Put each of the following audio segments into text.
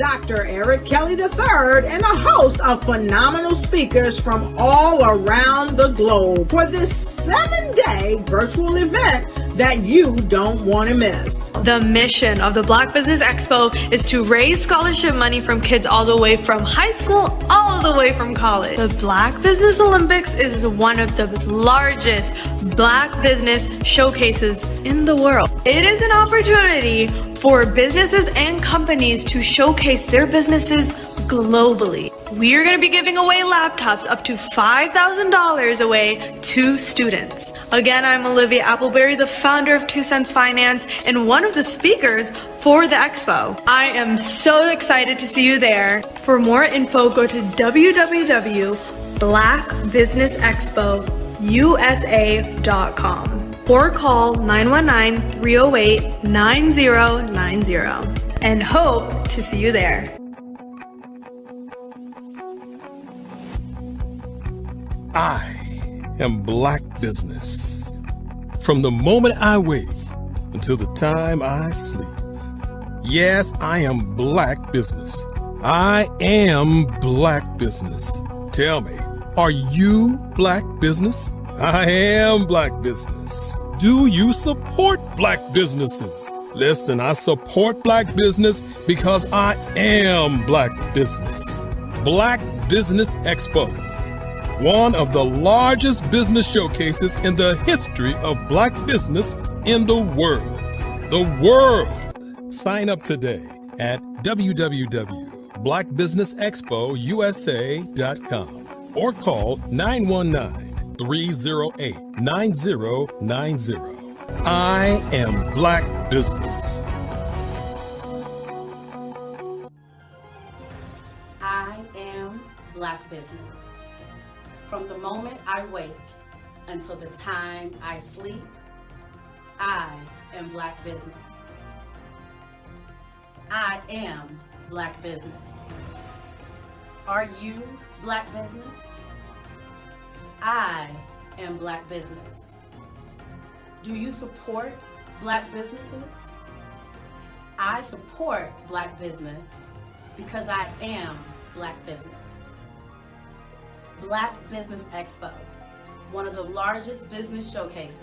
Dr. Eric Kelly III and a host of phenomenal speakers from all around the globe for this 7-day virtual event that you don't want to miss. The mission of the Black Business Expo is to raise scholarship money from kids all the way from high school, all the way from college. The Black Business Olympics is one of the largest Black business showcases in the world. It is an opportunity for businesses and companies to showcase their businesses globally. We are going to be giving away laptops up to $5,000 away to students. Again, I'm Olivia Appleberry, the founder of 2 Cents Finance and one of the speakers for the expo. I am so excited to see you there. For more info, go to www.blackbusinessexpousa.com or call 919-308-9090 and hope to see you there. I am Black Business. From the moment I wake until the time I sleep. Yes, I am Black Business. I am Black Business. Tell me, are you Black Business? I am Black Business. Do you support Black businesses? Listen, I support Black business because I am Black Business. Black Business Expo, one of the largest business showcases in the history of Black business in the world. The world! Sign up today at www.blackbusinessexpousa.com or call 919-308-9090. I am Black Business. I am Black Business. From the moment I wake until the time I sleep, I am Black Business. I am Black Business. Are you Black Business? I am Black Business. Do you support Black businesses? I support Black business because I am Black business. Black Business Expo, one of the largest business showcases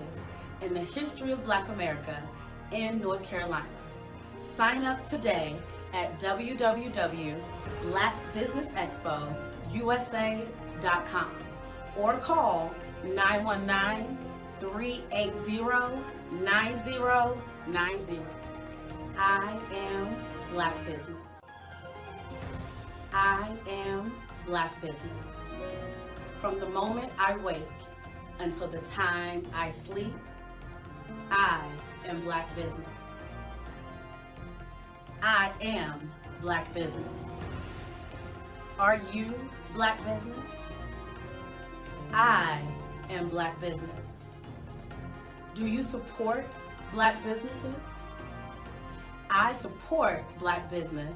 in the history of Black America in North Carolina. Sign up today at www.blackbusinessexpousa.com or call 919-380-9090. I am Black Business. I am Black Business. From the moment I wake until the time I sleep, I am Black Business. I am Black Business. Are you Black Business? I am Black Business. Do you support Black businesses? I support Black business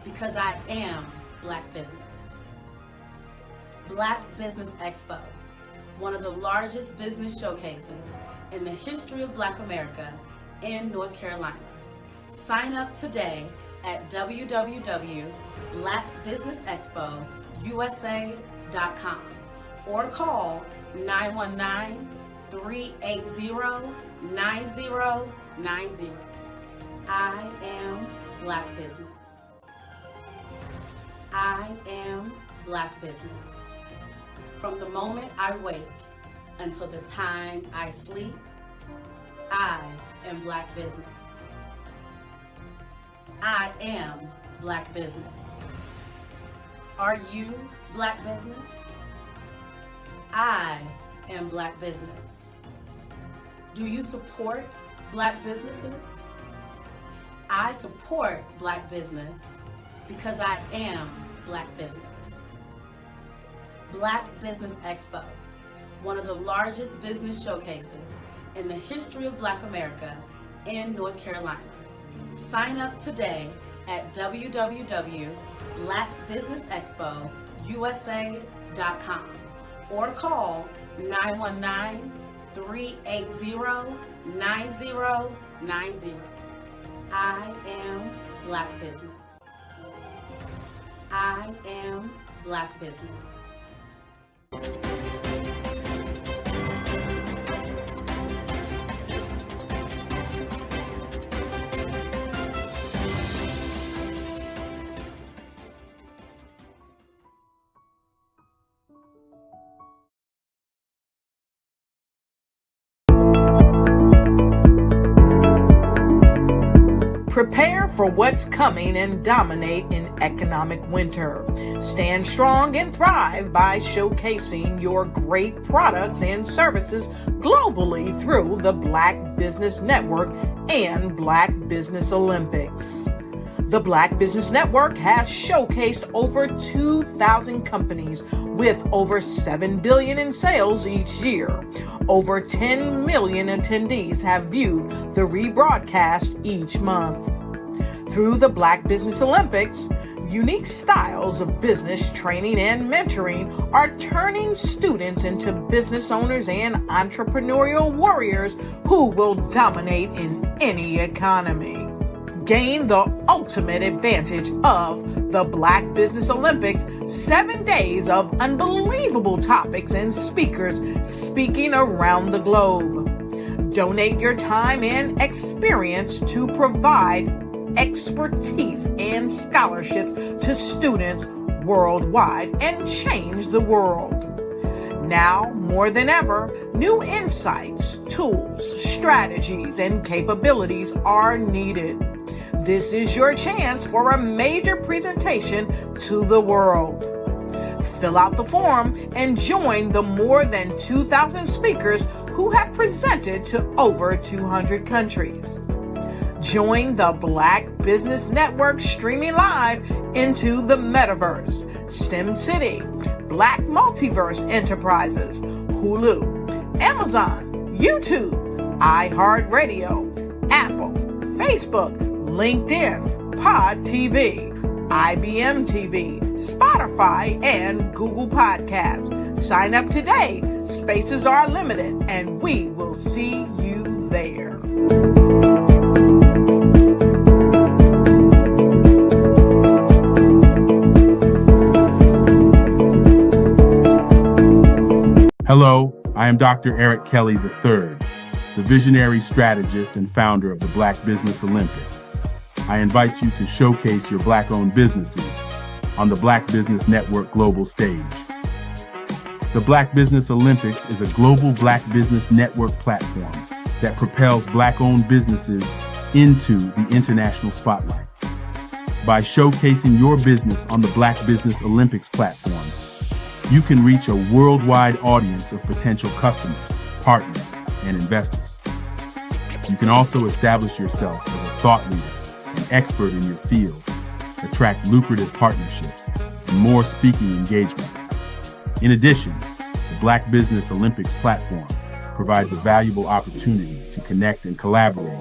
because I am Black business. Black Business Expo, one of the largest business showcases in the history of Black America in North Carolina. Sign up today at www.blackbusinessexpousa.com or call 919-380-9090. I am Black Business. I am Black Business. From the moment I wake until the time I sleep, I am Black business. I am Black business. Are you Black business? I am Black business. Do you support Black businesses? I support Black business because I am Black business. Black Business Expo, one of the largest business showcases in the history of Black America in North Carolina. Sign up today at www.blackbusinessexpousa.com or call 919-380-9090. I am Black business. I am Black business. Prepare for what's coming and dominate in economic winter. Stand strong and thrive by showcasing your great products and services globally through the Black Business Network and Black Business Olympics. The Black Business Network has showcased over 2,000 companies with over $7 billion in sales each year. Over 10 million attendees have viewed the rebroadcast each month. Through the Black Business Olympics, unique styles of business training and mentoring are turning students into business owners and entrepreneurial warriors who will dominate in any economy. Gain the ultimate advantage of the Black Business Olympics, 7 days of unbelievable topics and speakers speaking around the globe. Donate your time and experience to provide expertise and scholarships to students worldwide and change the world. Now, more than ever, new insights, tools, strategies, and capabilities are needed. This is your chance for a major presentation to the world. Fill out the form and join the more than 2,000 speakers who have presented to over 200 countries. Join the Black Business Network streaming live into the Metaverse, STEM City, Black Multiverse Enterprises, Hulu, Amazon, YouTube, iHeartRadio, Apple, Facebook, LinkedIn, Pod TV, IBM TV, Spotify, and Google Podcasts. Sign up today. Spaces are limited, and we will see you there. Hello, I am Dr. Eric Kelly III, the visionary strategist and founder of the Black Business Olympics. I invite you to showcase your Black-owned businesses on the Black Business Network global stage. The Black Business Olympics is a global Black Business Network platform that propels Black-owned businesses into the international spotlight. By showcasing your business on the Black Business Olympics platform, you can reach a worldwide audience of potential customers, partners, and investors. You can also establish yourself as a thought leader, an expert in your field, attract lucrative partnerships, and more speaking engagements. In addition, the Black Business Olympics platform provides a valuable opportunity to connect and collaborate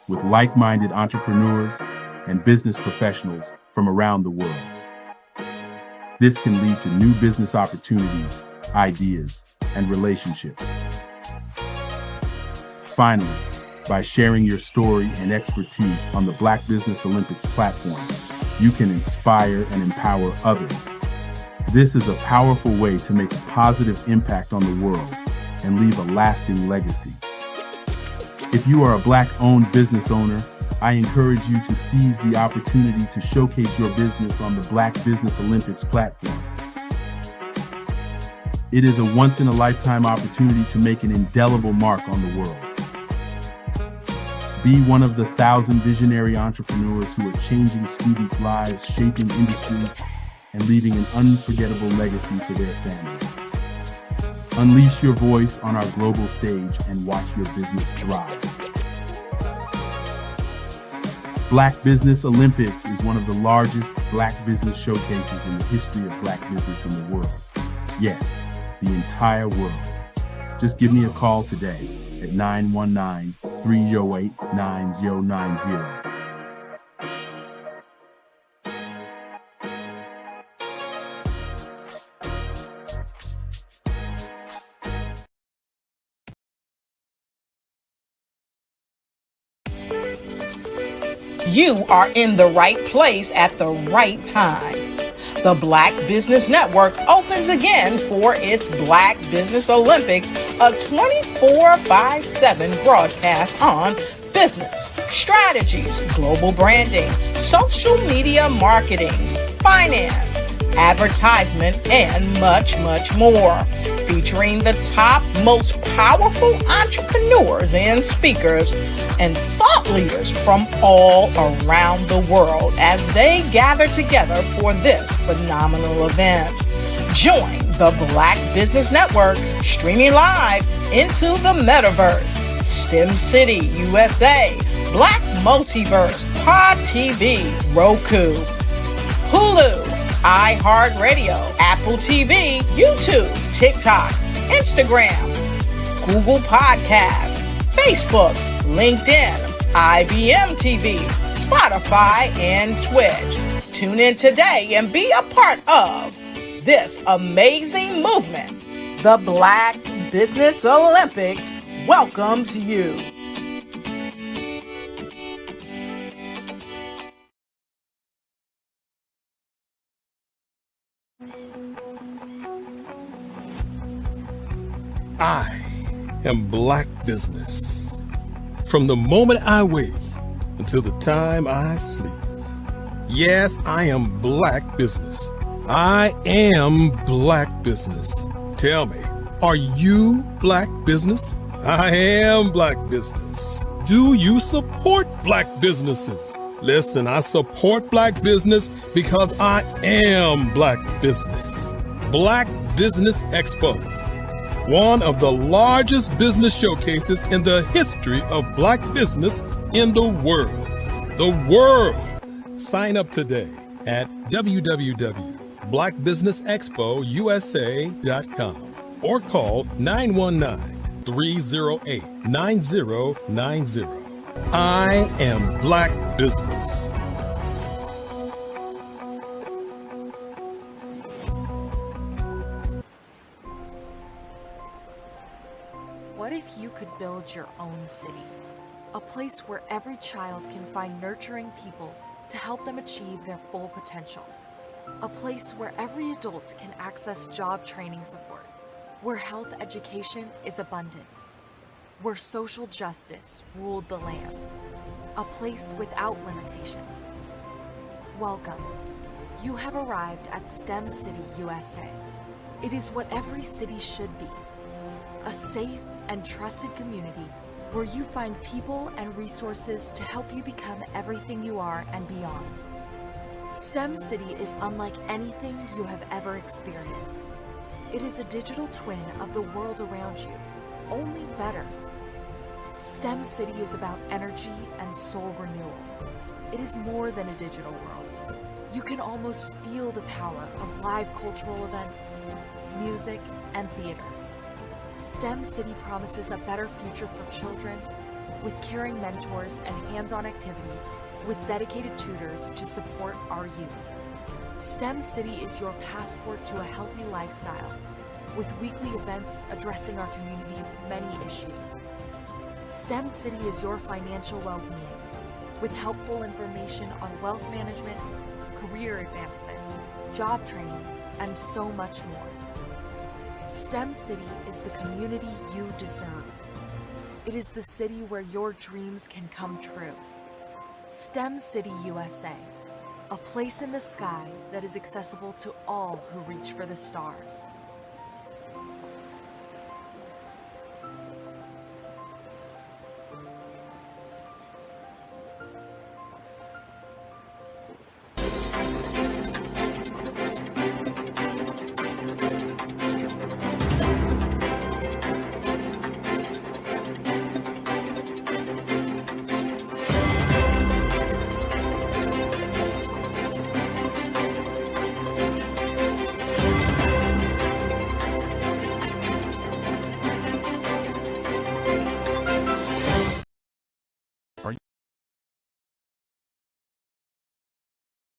with like-minded entrepreneurs and business professionals from around the world. This can lead to new business opportunities, ideas, and relationships. Finally, by sharing your story and expertise on the Black Business Olympics platform, you can inspire and empower others. This is a powerful way to make a positive impact on the world and leave a lasting legacy. If you are a Black-owned business owner, I encourage you to seize the opportunity to showcase your business on the Black Business Olympics platform. It is a once-in-a-lifetime opportunity to make an indelible mark on the world. Be one of the 1,000 visionary entrepreneurs who are changing students' lives, shaping industries, and leaving an unforgettable legacy for their families. Unleash your voice on our global stage and watch your business thrive. Black Business Olympics is one of the largest Black business showcases in the history of Black business in the world. Yes, the entire world. Just give me a call today at 919-308-9090. You are in the right place at the right time. The Black Business Network opens again for its Black Business Olympics, a 24/7 broadcast on business, strategies, global branding, social media marketing, finance, advertisement, and much, much more. Featuring the top, most powerful entrepreneurs and speakers and thought leaders from all around the world as they gather together for this phenomenal event. Join the Black Business Network streaming live into the metaverse, STEM City USA, Black Multiverse, Pod TV, Roku, Hulu, iHeartRadio, Apple TV, YouTube, TikTok, Instagram, Google Podcasts, Facebook, LinkedIn, IBM TV, Spotify, and Twitch. Tune in today and be a part of this amazing movement. The Black Business Olympics welcomes you. I am Black Business. From the moment I wake until the time I sleep. Yes, I am Black Business. I am Black Business. Tell me, are you Black Business? I am Black Business. Do you support Black businesses? Listen, I support Black business because I am Black Business. Black Business Expo, one of the largest business showcases in the history of Black business in the world. The world. Sign up today at www.blackbusinessexpousa.com or call 919-308-9090. I am Black Business. What if you could build your own city? A place where every child can find nurturing people to help them achieve their full potential. A place where every adult can access job training support, where health education is abundant, where social justice ruled the land. A place without limitations. Welcome. You have arrived at STEM City USA. It is what every city should be. A safe and trusted community where you find people and resources to help you become everything you are and beyond. STEM City is unlike anything you have ever experienced. It is a digital twin of the world around you, only better. STEM City is about energy and soul renewal. It is more than a digital world. You can almost feel the power of live cultural events, music, and theater. STEM City promises a better future for children with caring mentors and hands-on activities with dedicated tutors to support our youth. STEM City is your passport to a healthy lifestyle with weekly events addressing our community's many issues. STEM City is your financial well-being with helpful information on wealth management, career advancement, job training, and so much more. STEM City is the community you deserve. It is the city where your dreams can come true. STEM City USA, a place in the sky that is accessible to all who reach for the stars.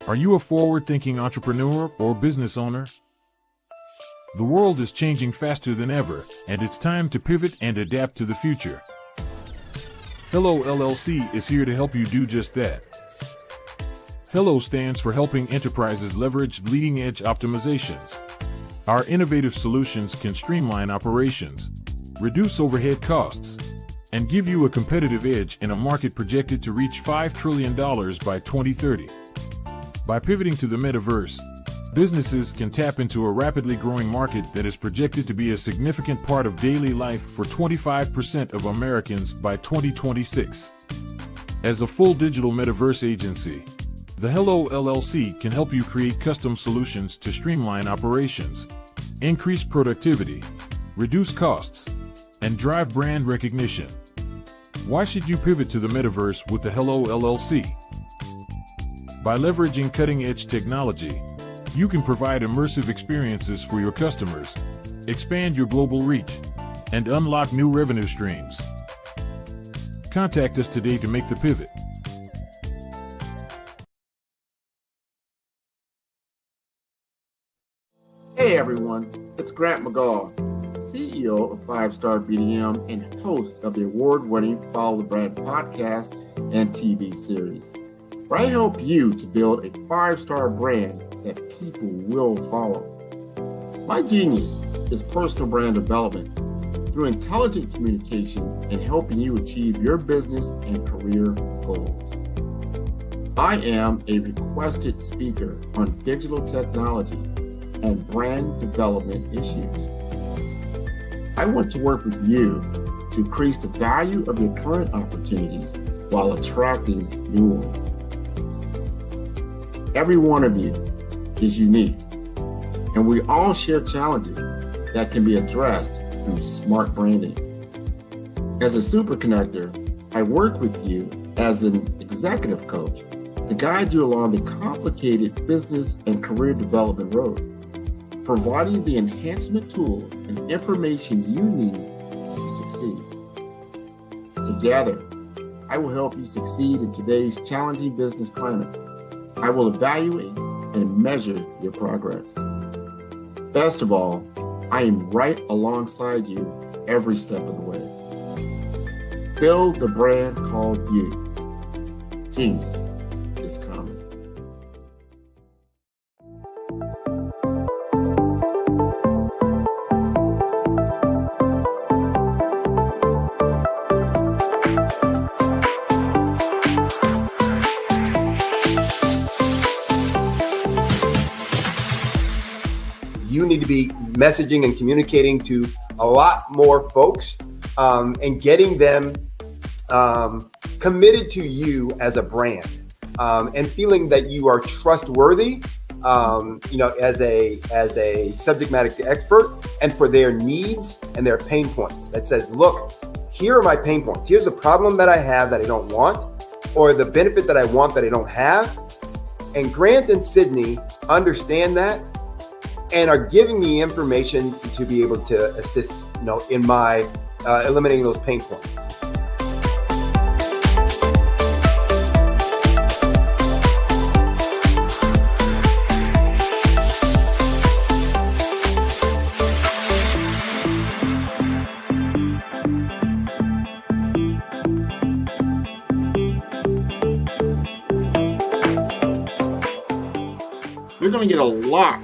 Are you a forward-thinking entrepreneur or business owner? The world is changing faster than ever, and it's time to pivot and adapt to the future. Hello LLC is here to help you do just that. Hello stands for helping enterprises leverage leading-edge optimizations. Our innovative solutions can streamline operations, reduce overhead costs, and give you a competitive edge in a market projected to reach $5 trillion by 2030. By pivoting to the metaverse, businesses can tap into a rapidly growing market that is projected to be a significant part of daily life for 25% of Americans by 2026. As a full digital metaverse agency, the Hello LLC can help you create custom solutions to streamline operations, increase productivity, reduce costs, and drive brand recognition. Why should you pivot to the metaverse with the Hello LLC? By leveraging cutting-edge technology, you can provide immersive experiences for your customers, expand your global reach, and unlock new revenue streams. Contact us today to make the pivot. Hey everyone, it's Grant McGaw, CEO of 5-Star BDM and host of the award-winning Follow the Brand podcast and TV series, where I help you to build a 5-star brand that people will follow. My genius is personal brand development through intelligent communication and helping you achieve your business and career goals. I am a requested speaker on digital technology and brand development issues. I want to work with you to increase the value of your current opportunities while attracting new ones. Every one of you is unique, and we all share challenges that can be addressed through smart branding. As a super connector, I work with you as an executive coach to guide you along the complicated business and career development road, providing the enhancement tools and information you need to succeed. Together, I will help you succeed in today's challenging business climate. I will evaluate and measure your progress. Best of all, I am right alongside you every step of the way. Build the brand called you. Genius is coming. You need to be messaging and communicating to a lot more folks and getting them committed to you as a brand and feeling that you are trustworthy, as a subject matter expert, and for their needs and their pain points. That says, look, here are my pain points. Here's the problem that I have that I don't want, or the benefit that I want that I don't have. And Grant and Sydney understand that and are giving me information to be able to assist, in my eliminating those pain points. You're going to get a lot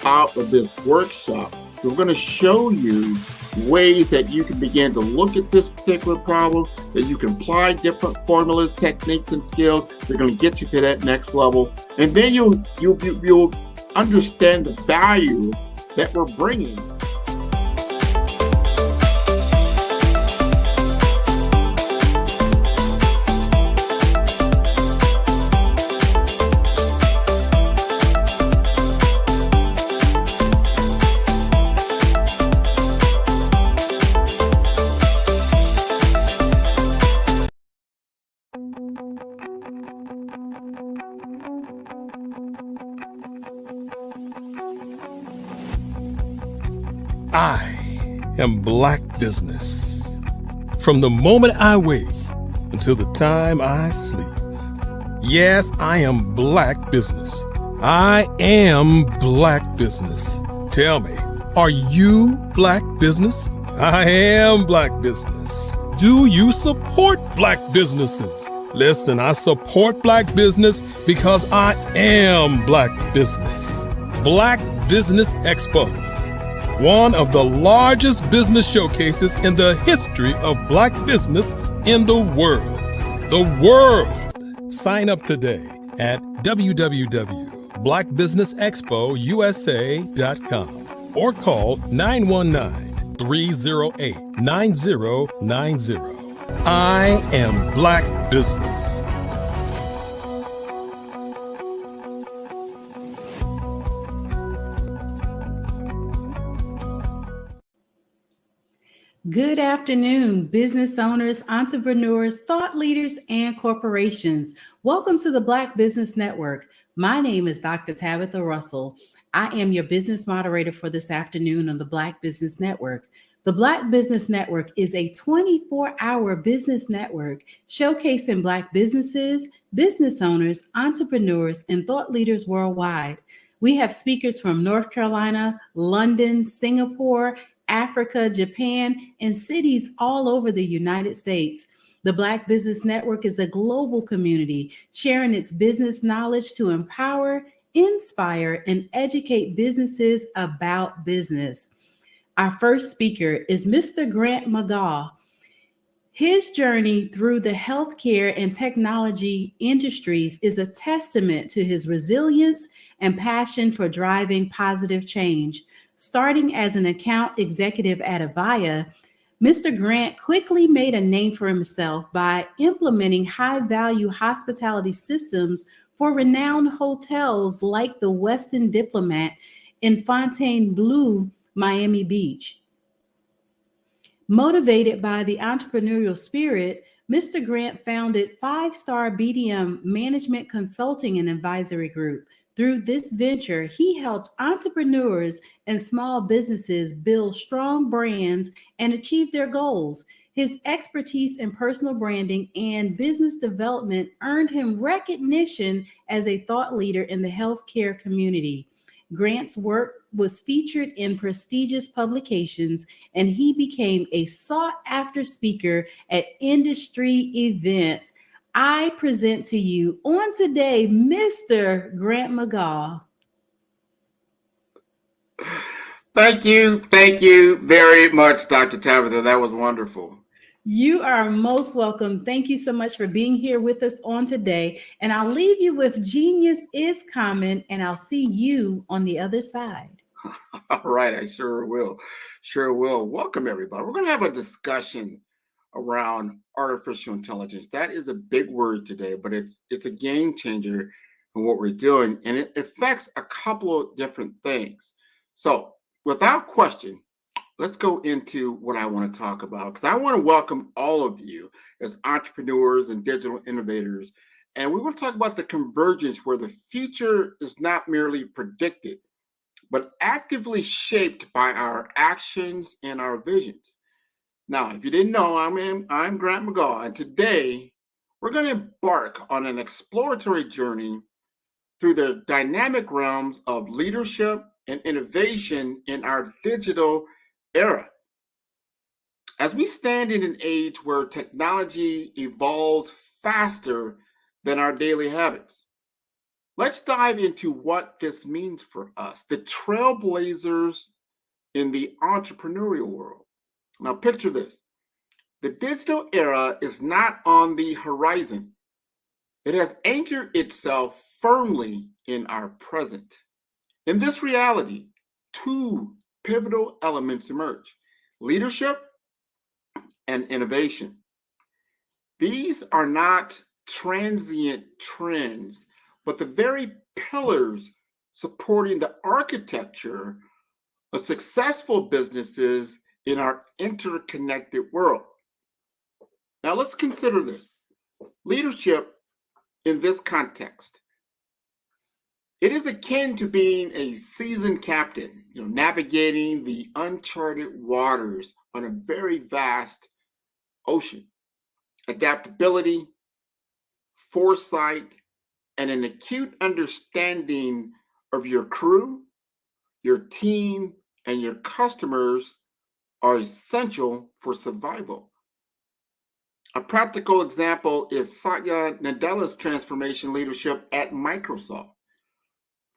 out of this workshop. We're going to show you ways that you can begin to look at this particular problem, that you can apply different formulas, techniques, and skills. They're going to get you to that next level. And then you'll understand the value that we're bringing. I am Black Business. From the moment I wake until the time I sleep. Yes, I am Black business. I am Black business. Tell me, are you Black business? I am Black business. Do you support Black businesses? Listen, I support Black business because I am Black business. Black Business Expo, one of the largest business showcases in the history of Black business in the world. The world. Sign up today at www.blackbusinessexpousa.com or call 919-308-9090. I am Black business. Good afternoon, business owners, entrepreneurs, thought leaders, and corporations. Welcome to the Black Business Network. My name is Dr. Tabitha Russell. I am your business moderator for this afternoon on the Black Business Network. The Black Business Network is a 24-hour business network showcasing Black businesses, business owners, entrepreneurs, and thought leaders worldwide. We have speakers from North Carolina, London, Singapore, Africa, Japan, and cities all over the United States. The Black Business Network is a global community sharing its business knowledge to empower, inspire, and educate businesses about business. Our first speaker is Mr. Grant McGaw. His journey through the healthcare and technology industries is a testament to his resilience and passion for driving positive change. Starting as an account executive at Avaya, Mr. Grant quickly made a name for himself by implementing high-value hospitality systems for renowned hotels like the Westin Diplomat in Fontainebleau, Miami Beach. Motivated by the entrepreneurial spirit, Mr. Grant founded 5-Star BDM Management Consulting and Advisory Group. Through this venture, he helped entrepreneurs and small businesses build strong brands and achieve their goals. His expertise in personal branding and business development earned him recognition as a thought leader in the healthcare community. Grant's work was featured in prestigious publications, and he became a sought-after speaker at industry events. I present to you on today, Mr. Grant McGaw. Thank you very much, Dr. Tabitha. That was wonderful. You are most welcome. Thank you so much for being here with us on today. And I'll leave you with Genius is Common, and I'll see you on the other side. All right, I sure will. Sure will. Welcome, everybody. We're going to have a discussion around artificial intelligence. That is a big word today, but it's a game changer in what we're doing, and it affects a couple of different things. So without question, let's go into what I want to talk about, because I want to welcome all of you as entrepreneurs and digital innovators. And we want to talk about the convergence where the future is not merely predicted, but actively shaped by our actions and our visions. Now, if you didn't know, I'm Grant McGaw, and today we're going to embark on an exploratory journey through the dynamic realms of leadership and innovation in our digital era. As we stand in an age where technology evolves faster than our daily habits, let's dive into what this means for us, the trailblazers in the entrepreneurial world. Now, picture this. The digital era is not on the horizon. It has anchored itself firmly in our present. In this reality, two pivotal elements emerge: leadership and innovation. These are not transient trends, but the very pillars supporting the architecture of successful businesses in our interconnected world. Now let's consider this. Leadership in this context. It is akin to being a seasoned captain, navigating the uncharted waters on a very vast ocean. Adaptability, foresight, and an acute understanding of your crew, your team, and your customers are essential for survival. A practical example is Satya Nadella's transformation leadership at Microsoft,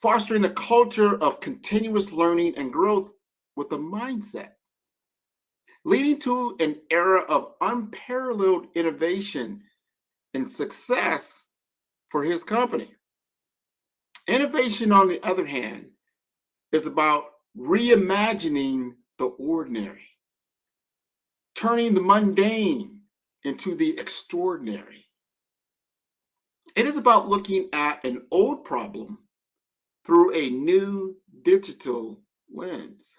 fostering a culture of continuous learning and growth with a mindset, leading to an era of unparalleled innovation and success for his company. Innovation, on the other hand, is about reimagining the ordinary, turning the mundane into the extraordinary. It is about looking at an old problem through a new digital lens.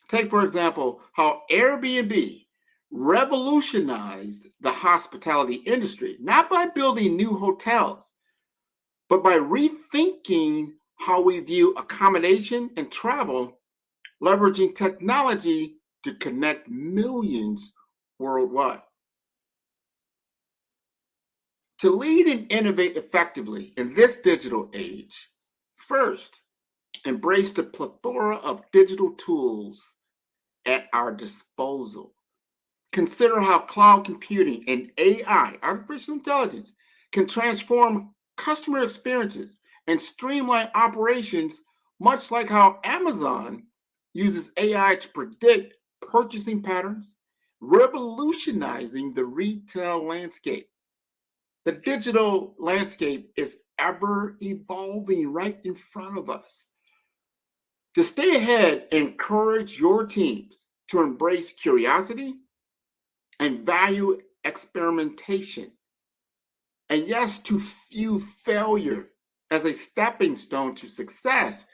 Take, for example, how Airbnb revolutionized the hospitality industry, not by building new hotels, but by rethinking how we view accommodation and travel, leveraging technology to connect millions worldwide. To lead and innovate effectively in this digital age, first, embrace the plethora of digital tools at our disposal. Consider how cloud computing and AI, artificial intelligence, can transform customer experiences and streamline operations, much like how Amazon uses AI to predict purchasing patterns, revolutionizing the retail landscape. The digital landscape is ever evolving right in front of us. To stay ahead, encourage your teams to embrace curiosity and value experimentation. And yes, to view failure as a stepping stone to success,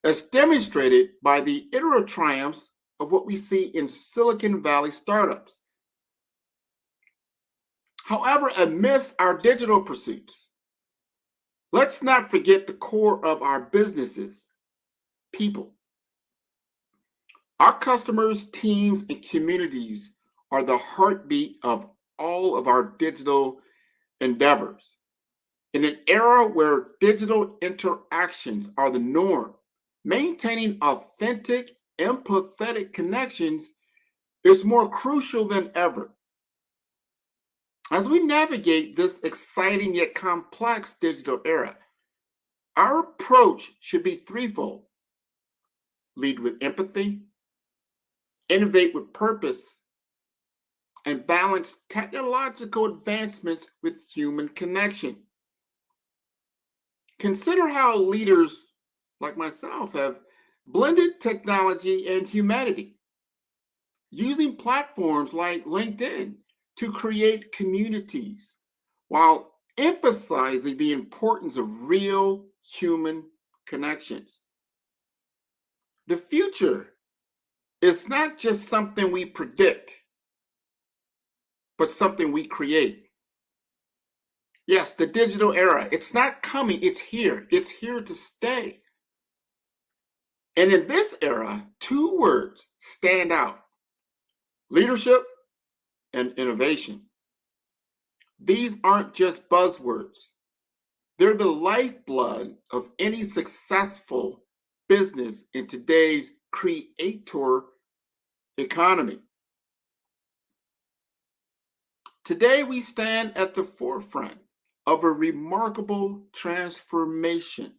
as demonstrated by the iterative triumphs of what we see in Silicon Valley startups. However, amidst our digital pursuits, let's not forget the core of our businesses, people. Our customers, teams, and communities are the heartbeat of all of our digital endeavors. In an era where digital interactions are the norm, maintaining authentic, empathetic connections is more crucial than ever. As we navigate this exciting yet complex digital era, our approach should be threefold: lead with empathy, innovate with purpose, and balance technological advancements with human connection. Consider how leaders like myself have blended technology and humanity, using platforms like LinkedIn to create communities while emphasizing the importance of real human connections. The future is not just something we predict, but something we create. Yes, the digital era, it's not coming, it's here. It's here to stay. And in this era, two words stand out: leadership and innovation. These aren't just buzzwords. They're the lifeblood of any successful business in today's creator economy. Today, we stand at the forefront of a remarkable transformation.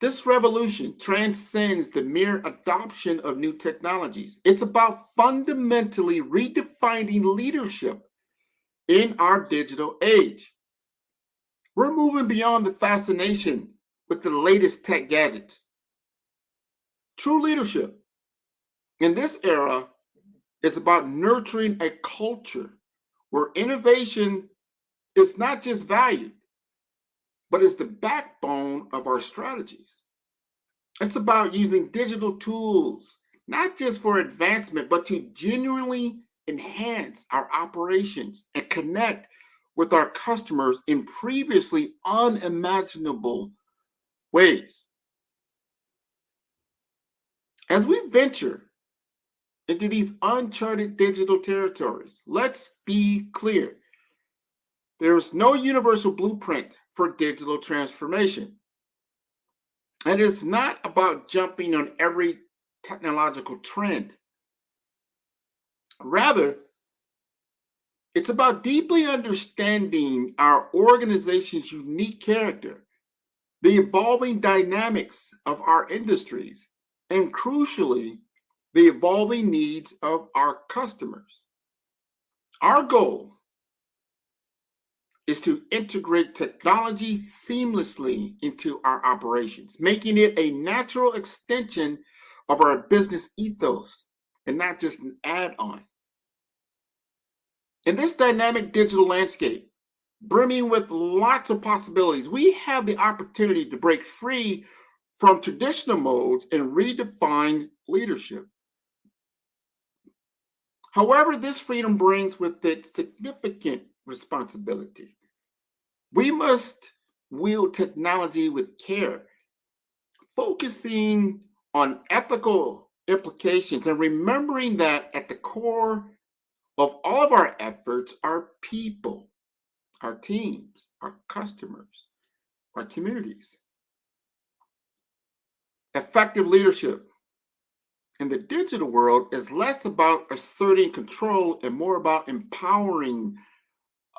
This revolution transcends the mere adoption of new technologies. It's about fundamentally redefining leadership in our digital age. We're moving beyond the fascination with the latest tech gadgets. True leadership in this era is about nurturing a culture where innovation is not just valued, but is the backbone of our strategies. It's about using digital tools, not just for advancement, but to genuinely enhance our operations and connect with our customers in previously unimaginable ways. As we venture into these uncharted digital territories, let's be clear. There is no universal blueprint for digital transformation. And it's not about jumping on every technological trend. Rather, it's about deeply understanding our organization's unique character, the evolving dynamics of our industries, and crucially, the evolving needs of our customers. Our goal is to integrate technology seamlessly into our operations, making it a natural extension of our business ethos and not just an add-on. In this dynamic digital landscape, brimming with lots of possibilities, we have the opportunity to break free from traditional modes and redefine leadership. However, this freedom brings with it significant responsibility. We must wield technology with care, focusing on ethical implications and remembering that at the core of all of our efforts are people, our teams, our customers, our communities. Effective leadership in the digital world is less about asserting control and more about empowering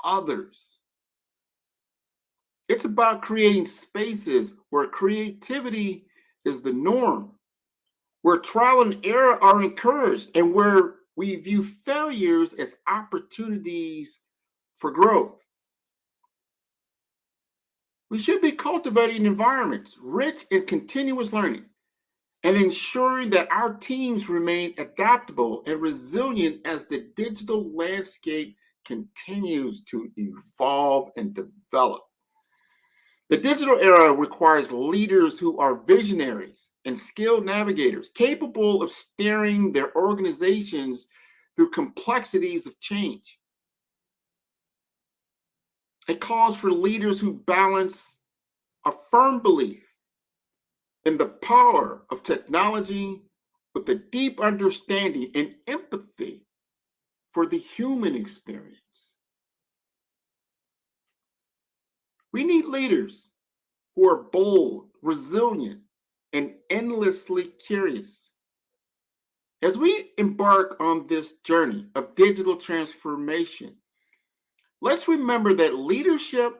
others. It's about creating spaces where creativity is the norm, where trial and error are encouraged, and where we view failures as opportunities for growth. We should be cultivating environments rich in continuous learning and ensuring that our teams remain adaptable and resilient as the digital landscape continues to evolve and develop. The digital era requires leaders who are visionaries and skilled navigators, capable of steering their organizations through complexities of change. It calls for leaders who balance a firm belief in the power of technology with a deep understanding and empathy for the human experience. We need leaders who are bold, resilient, and endlessly curious. As we embark on this journey of digital transformation, let's remember that leadership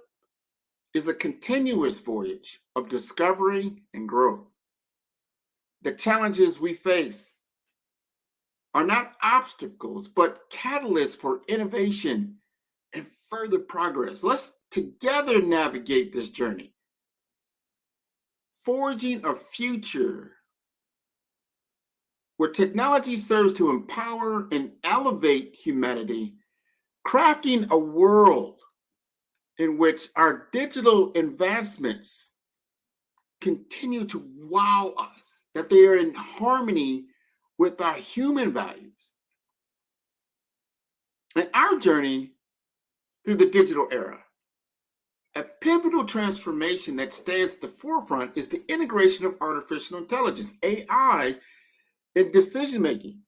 is a continuous voyage of discovery and growth. The challenges we face are not obstacles, but catalysts for innovation and further progress. Let's together navigate this journey, forging a future where technology serves to empower and elevate humanity, crafting a world in which our digital advancements continue to wow us, that they are in harmony with our human values. And our journey through the digital era, a pivotal transformation that stands at the forefront is the integration of artificial intelligence, AI, in decision-making,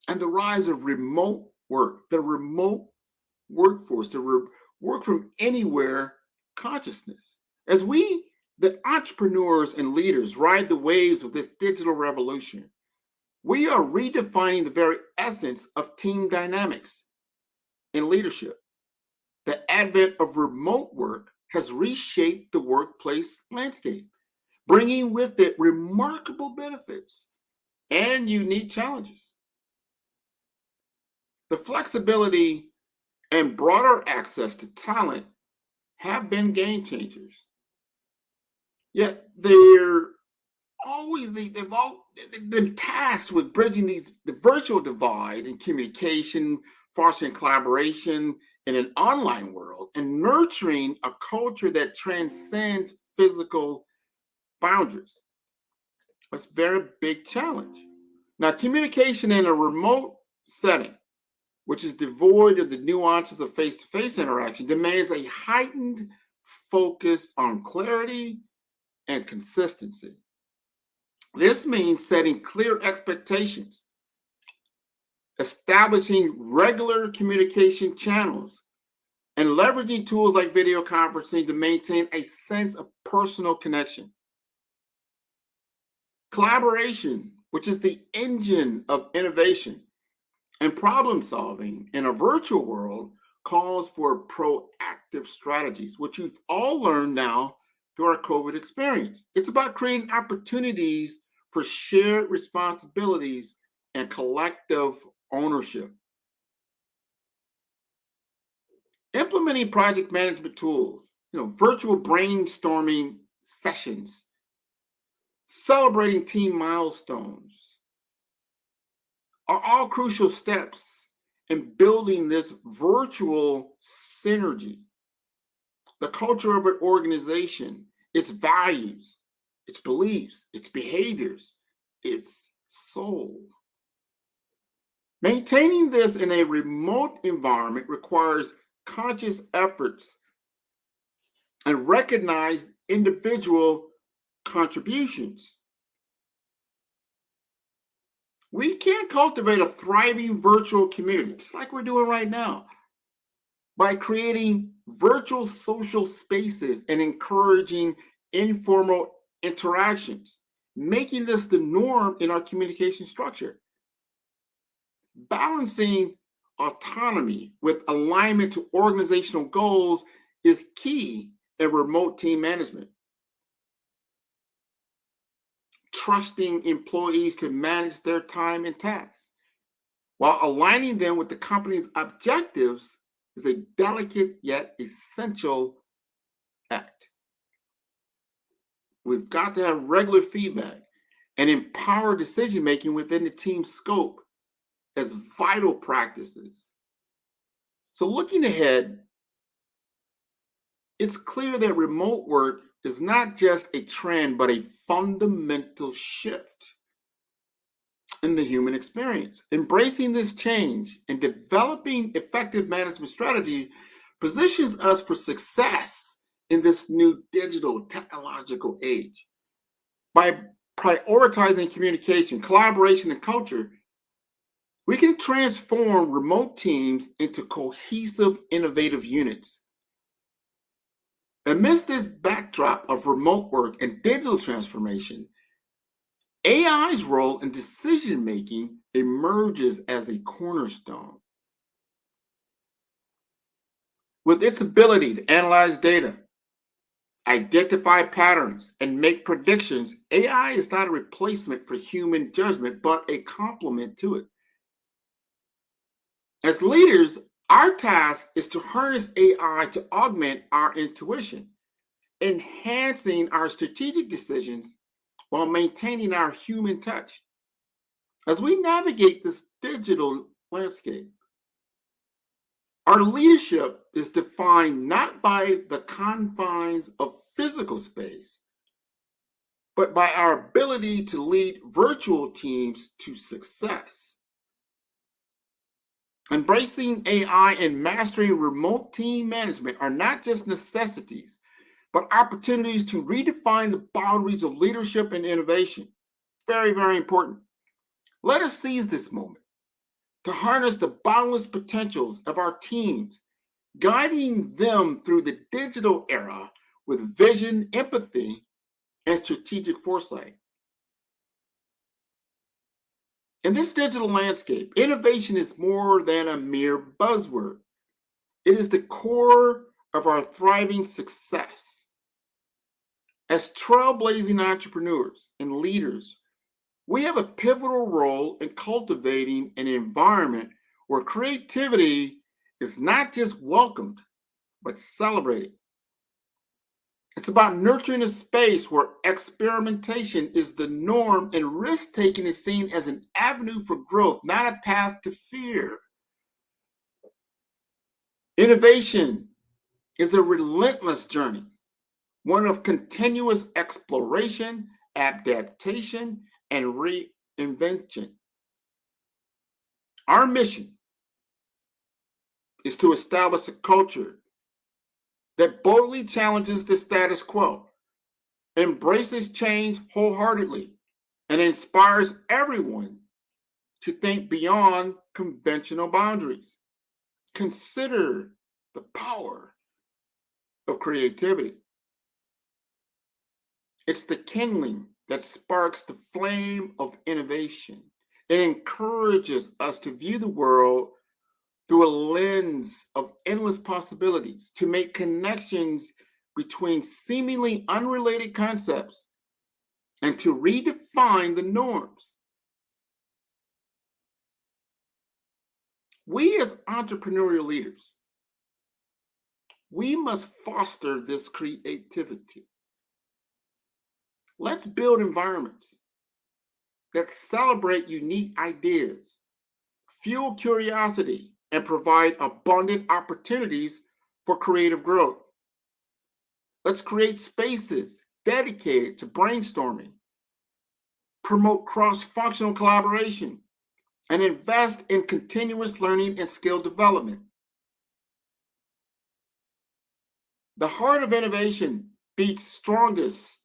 and the rise of remote work, the remote workforce, the work from anywhere consciousness. As we, the entrepreneurs and leaders, ride the waves of this digital revolution, we are redefining the very essence of team dynamics in leadership. The advent of remote work has reshaped the workplace landscape, bringing with it remarkable benefits and unique challenges. The flexibility and broader access to talent have been game changers. Yet they've been tasked with bridging the virtual divide in communication, fostering collaboration in an online world, and nurturing a culture that transcends physical boundaries. That's a very big challenge. Now, communication in a remote setting, which is devoid of the nuances of face-to-face interaction, demands a heightened focus on clarity and consistency. This means setting clear expectations, establishing regular communication channels, and leveraging tools like video conferencing to maintain a sense of personal connection. Collaboration, which is the engine of innovation and problem solving in a virtual world, calls for proactive strategies, which we've all learned now through our COVID experience. It's about creating opportunities for shared responsibilities and collective ownership. Implementing project management tools, virtual brainstorming sessions, celebrating team milestones are all crucial steps in building this virtual synergy. The culture of an organization, its values, its beliefs, its behaviors, its soul. Maintaining this in a remote environment requires conscious efforts and recognized individual contributions. We can cultivate a thriving virtual community, just like we're doing right now, by creating virtual social spaces and encouraging informal interactions, making this the norm in our communication structure. Balancing autonomy with alignment to organizational goals is key in remote team management. Trusting employees to manage their time and tasks while aligning them with the company's objectives is a delicate yet essential act. We've got to have regular feedback and empower decision-making within the team's scope as vital practices. So looking ahead, it's clear that remote work is not just a trend, but a fundamental shift in the human experience. Embracing this change and developing effective management strategy positions us for success in this new digital technological age. By prioritizing communication, collaboration, and culture, we can transform remote teams into cohesive, innovative units. Amidst this backdrop of remote work and digital transformation, AI's role in decision-making emerges as a cornerstone. With its ability to analyze data, identify patterns, and make predictions, AI is not a replacement for human judgment, but a complement to it. As leaders, our task is to harness AI to augment our intuition, enhancing our strategic decisions while maintaining our human touch. As we navigate this digital landscape, our leadership is defined not by the confines of physical space, but by our ability to lead virtual teams to success. Embracing AI and mastering remote team management are not just necessities, but opportunities to redefine the boundaries of leadership and innovation. Very, very important. Let us seize this moment to harness the boundless potentials of our teams, guiding them through the digital era with vision, empathy, and strategic foresight. In this digital landscape, innovation is more than a mere buzzword. It is the core of our thriving success. As trailblazing entrepreneurs and leaders, we have a pivotal role in cultivating an environment where creativity is not just welcomed, but celebrated. It's about nurturing a space where experimentation is the norm and risk-taking is seen as an avenue for growth, not a path to fear. Innovation is a relentless journey, one of continuous exploration, adaptation, and reinvention. Our mission is to establish a culture that boldly challenges the status quo, embraces change wholeheartedly, and inspires everyone to think beyond conventional boundaries. Consider the power of creativity. It's the kindling that sparks the flame of innovation. It encourages us to view the world through a lens of endless possibilities, to make connections between seemingly unrelated concepts, and to redefine the norms. We as entrepreneurial leaders, we must foster this creativity. Let's build environments that celebrate unique ideas, fuel curiosity, and provide abundant opportunities for creative growth. Let's create spaces dedicated to brainstorming, promote cross-functional collaboration, and invest in continuous learning and skill development. The heart of innovation beats strongest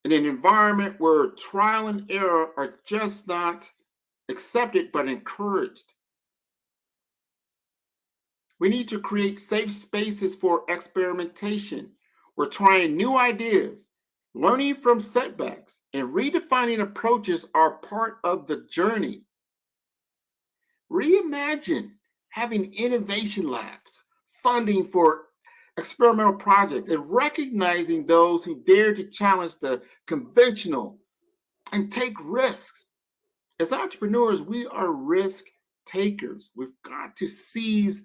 in an environment where trial and error are just not accepted but encouraged. We need to create safe spaces for experimentation. We're trying new ideas, learning from setbacks, and redefining approaches are part of the journey. Reimagine having innovation labs, funding for experimental projects, and recognizing those who dare to challenge the conventional and take risks. As entrepreneurs, we are risk takers. We've got to seize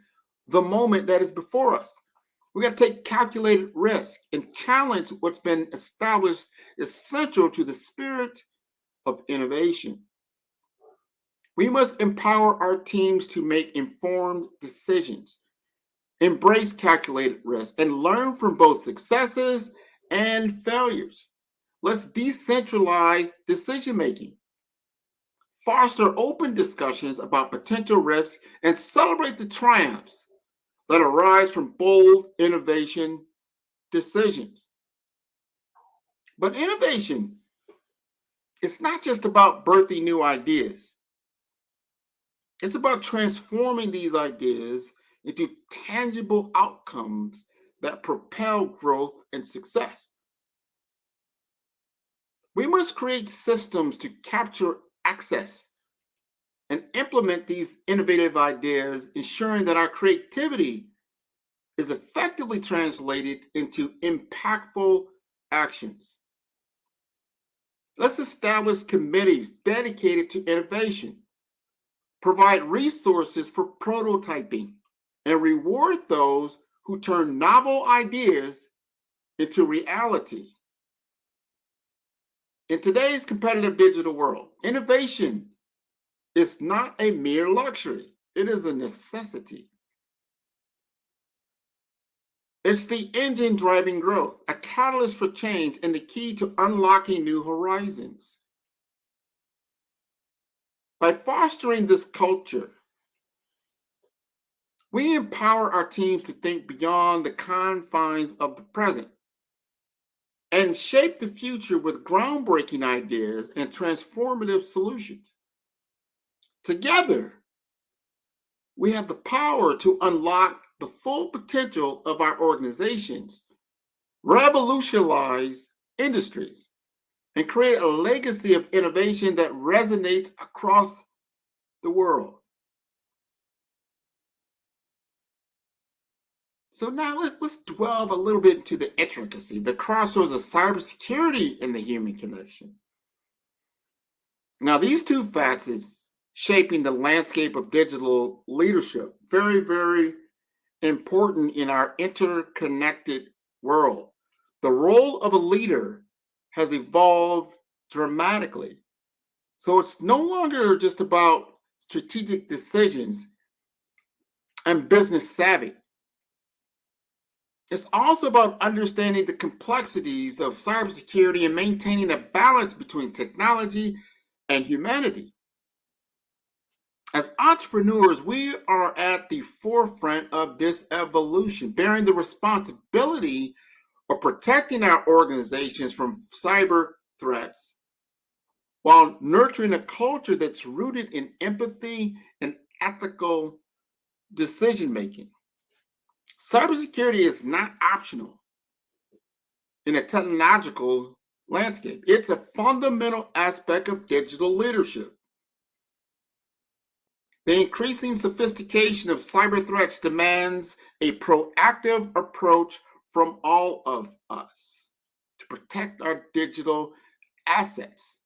the moment that is before us. We got to take calculated risk and challenge what's been established is central to the spirit of innovation. We must empower our teams to make informed decisions, embrace calculated risk, and learn from both successes and failures. Let's decentralize decision-making, foster open discussions about potential risks, and celebrate the triumphs that arise from bold innovation decisions. But innovation is not just about birthing new ideas. It's about transforming these ideas into tangible outcomes that propel growth and success. We must create systems to capture access and implement these innovative ideas, ensuring that our creativity is effectively translated into impactful actions. Let's establish committees dedicated to innovation, provide resources for prototyping, and reward those who turn novel ideas into reality. In today's competitive digital world, innovation is not a mere luxury. It is a necessity. It's the engine driving growth, a catalyst for change, and the key to unlocking new horizons. By fostering this culture, we empower our teams to think beyond the confines of the present and shape the future with groundbreaking ideas and transformative solutions. Together, we have the power to unlock the full potential of our organizations, revolutionize industries, and create a legacy of innovation that resonates across the world. So now let's delve a little bit into the intricacy, the crossroads of cybersecurity and the human connection. Now, these two facets shaping the landscape of digital leadership, very, very important in our interconnected world. The role of a leader has evolved dramatically. So it's no longer just about strategic decisions and business savvy. It's also about understanding the complexities of cybersecurity and maintaining a balance between technology and humanity. As entrepreneurs, we are at the forefront of this evolution, bearing the responsibility of protecting our organizations from cyber threats while nurturing a culture that's rooted in empathy and ethical decision making. Cybersecurity is not optional in a technological landscape. It's a fundamental aspect of digital leadership. The increasing sophistication of cyber threats demands a proactive approach from all of us to protect our digital assets.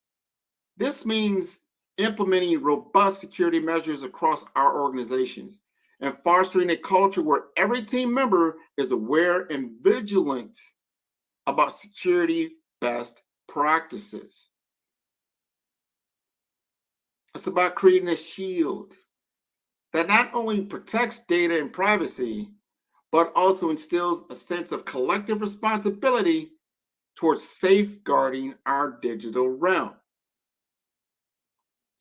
This means implementing robust security measures across our organizations and fostering a culture where every team member is aware and vigilant about security best practices. It's about creating a shield that not only protects data and privacy, but also instills a sense of collective responsibility towards safeguarding our digital realm.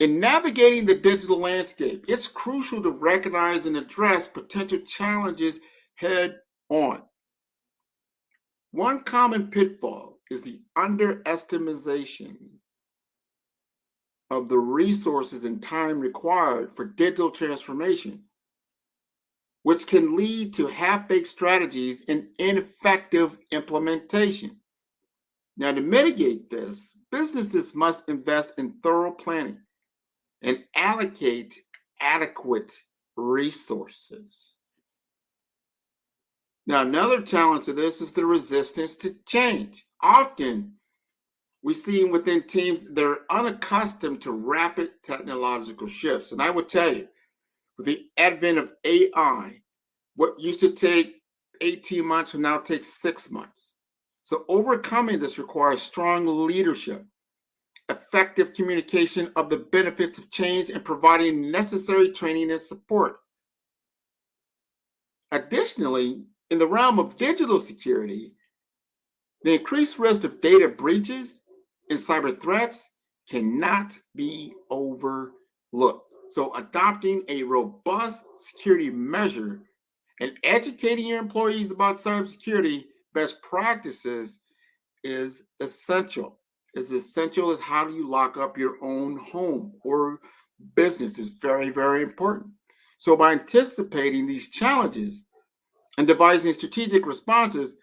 In navigating the digital landscape, it's crucial to recognize and address potential challenges head on. One common pitfall is the underestimation of the resources and time required for digital transformation, which can lead to half-baked strategies and ineffective implementation. Now, to mitigate this, businesses must invest in thorough planning and allocate adequate resources. Now, another challenge to this is the resistance to change. Often, we see within teams they're unaccustomed to rapid technological shifts. And I would tell you, with the advent of AI, what used to take 18 months will now take 6 months. So overcoming this requires strong leadership, effective communication of the benefits of change, and providing necessary training and support. Additionally, in the realm of digital security, the increased risk of data breaches and cyber threats cannot be overlooked. So adopting a robust security measure and educating your employees about cybersecurity best practices is essential. As essential as how do you lock up your own home or business is very, very important. So by anticipating these challenges and devising strategic responses,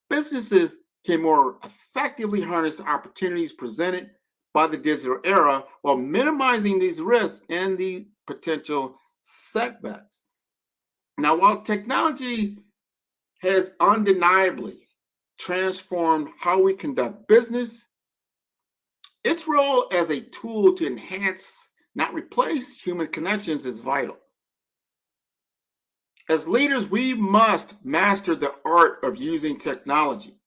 businesses can more effectively harness the opportunities presented by the digital era while minimizing these risks and the potential setbacks. Now, while technology has undeniably transformed how we conduct business, its role as a tool to enhance, not replace, human connections is vital. As leaders, we must master the art of using technology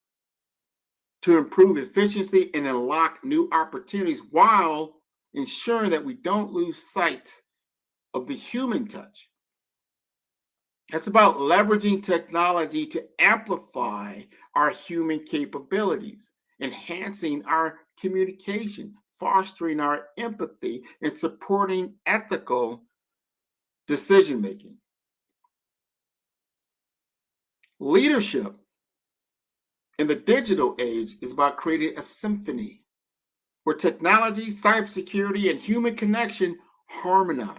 to improve efficiency and unlock new opportunities while ensuring that we don't lose sight of the human touch. It's about leveraging technology to amplify our human capabilities, enhancing our communication, fostering our empathy, and supporting ethical decision-making. Leadership in the digital age is about creating a symphony where technology, cybersecurity, and human connection harmonize.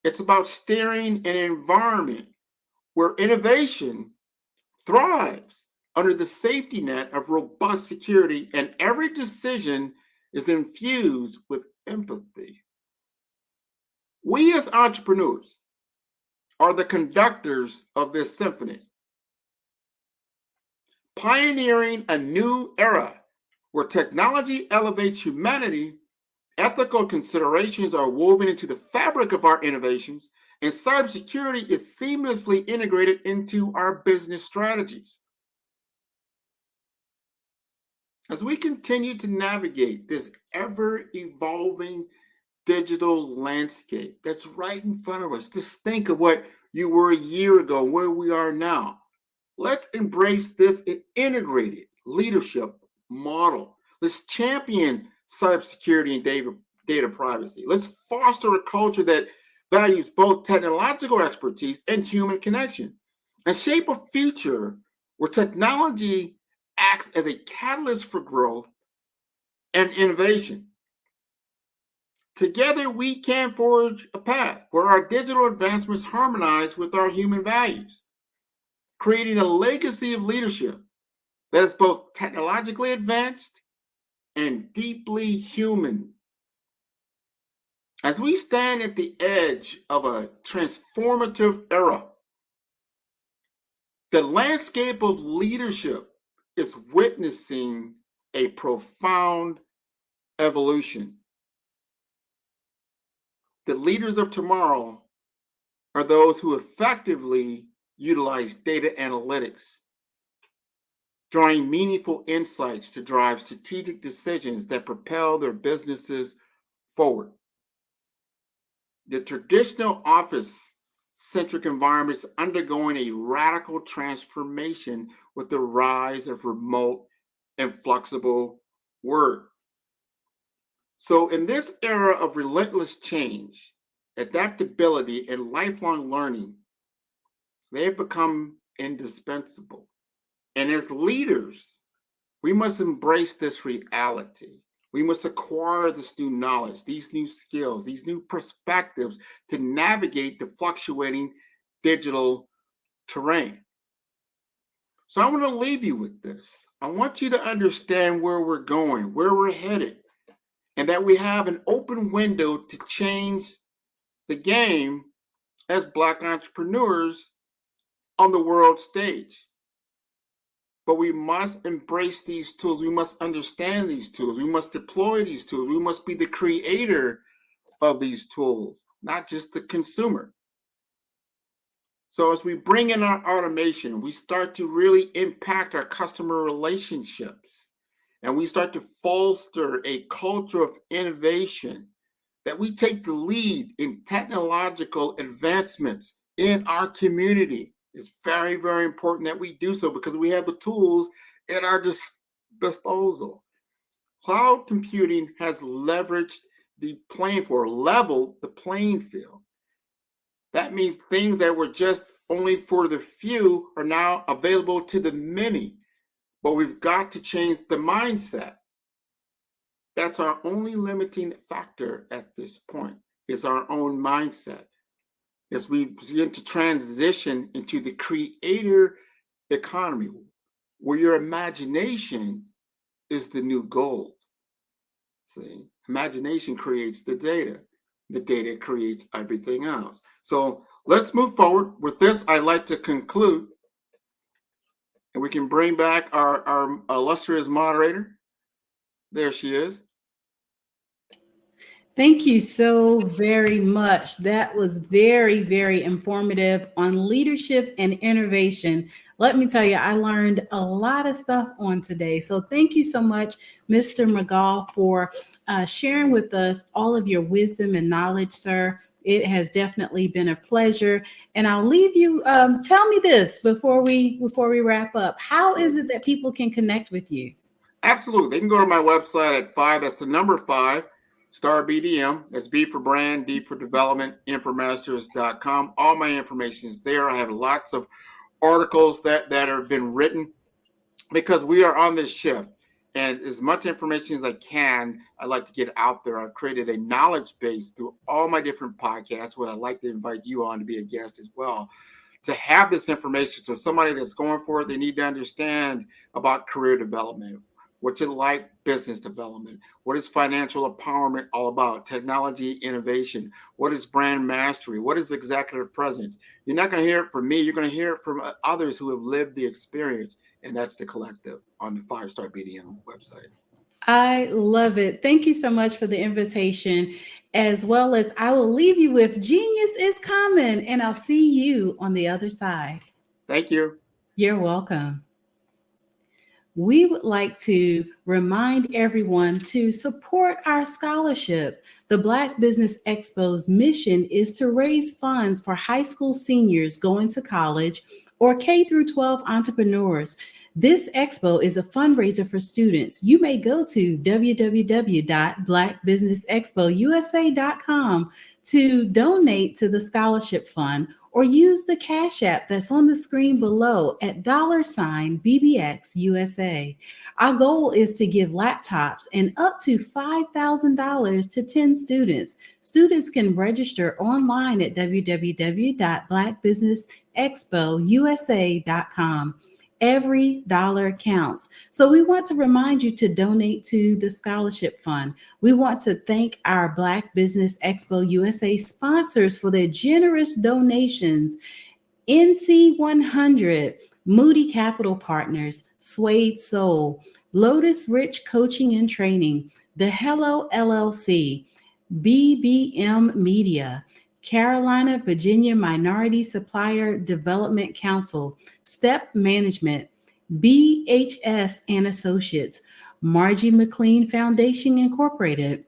It's about steering an environment where innovation thrives under the safety net of robust security, and every decision is infused with empathy. We as entrepreneurs are the conductors of this symphony, pioneering a new era where technology elevates humanity, ethical considerations are woven into the fabric of our innovations, and cybersecurity is seamlessly integrated into our business strategies. As we continue to navigate this ever-evolving digital landscape that's right in front of us, just think of what you were a year ago, where we are now. Let's embrace this integrated leadership model. Let's champion cybersecurity and data privacy. Let's foster a culture that values both technological expertise and human connection, and shape a future where technology acts as a catalyst for growth and innovation. Together, we can forge a path where our digital advancements harmonize with our human values, creating a legacy of leadership that is both technologically advanced and deeply human. As we stand at the edge of a transformative era, the landscape of leadership is witnessing a profound evolution. The leaders of tomorrow are those who effectively utilize data analytics, drawing meaningful insights to drive strategic decisions that propel their businesses forward. The traditional office-centric environment is undergoing a radical transformation with the rise of remote and flexible work. So in this era of relentless change, adaptability, and lifelong learning, they have become indispensable. And as leaders, we must embrace this reality. We must acquire this new knowledge, these new skills, these new perspectives to navigate the fluctuating digital terrain. So I want to leave you with this. I want you to understand where we're going, where we're headed, and that we have an open window to change the game as Black entrepreneurs on the world stage. But we must embrace these tools. We must understand these tools. We must deploy these tools. We must be the creator of these tools, not just the consumer. So as we bring in our automation, we start to really impact our customer relationships, and we start to foster a culture of innovation, that we take the lead in technological advancements in our community. It's very, very important that we do so because we have the tools at our disposal. Cloud computing has leveraged the leveled the playing field. That means things that were just only for the few are now available to the many. But we've got to change the mindset. That's our only limiting factor at this point, is our own mindset. As we begin to transition into the creator economy, where your imagination is the new gold. See, imagination creates the data creates everything else. So let's move forward. With this, I'd like to conclude, and we can bring back our illustrious moderator. There she is. Thank you so very much. That was very, very informative on leadership and innovation. Let me tell you, I learned a lot of stuff on today. So thank you so much, Mr. McGaw, for sharing with us all of your wisdom and knowledge, sir. It has definitely been a pleasure. And I'll leave you, tell me this before we wrap up. How is it that people can connect with you? Absolutely. They can go to my website at 5, that's the number 5, Star BDM. That's B for brand, D for development, infomasters.com. All my information is there. I have lots of articles that have been written because we are on this shift. And as much information as I can, I like to get out there. I've created a knowledge base through all my different podcasts, what I'd like to invite you on to be a guest as well, to have this information. So somebody that's going for it, they need to understand about career development. What's it like business development? What is financial empowerment all about? Technology innovation. What is brand mastery? What is executive presence? You're not going to hear it from me. You're going to hear it from others who have lived the experience. And that's the collective on the 5-Star BDM website. I love it. Thank you so much for the invitation, as well as I will leave you with Genius is Coming, and I'll see you on the other side. Thank you. You're welcome. We would like to remind everyone to support our scholarship. The Black Business Expo's mission is to raise funds for high school seniors going to college or K-12 entrepreneurs. This expo is a fundraiser for students. You may go to www.blackbusinessexpousa.com to donate to the scholarship fund, or use the Cash App that's on the screen below at $BBXUSA. Our goal is to give laptops and up to $5,000 to 10 students. Students can register online at www.blackbusinessexpousa.com. Every dollar counts. So we want to remind you to donate to the scholarship fund. We want to thank our Black Business Expo USA sponsors for their generous donations. NC 100, Moody Capital Partners, Suede Soul, Lotus Rich Coaching and Training, The Hello LLC, BBM Media, Carolina Virginia Minority Supplier Development Council, Step Management, BHS and Associates, Margie McLean Foundation Incorporated,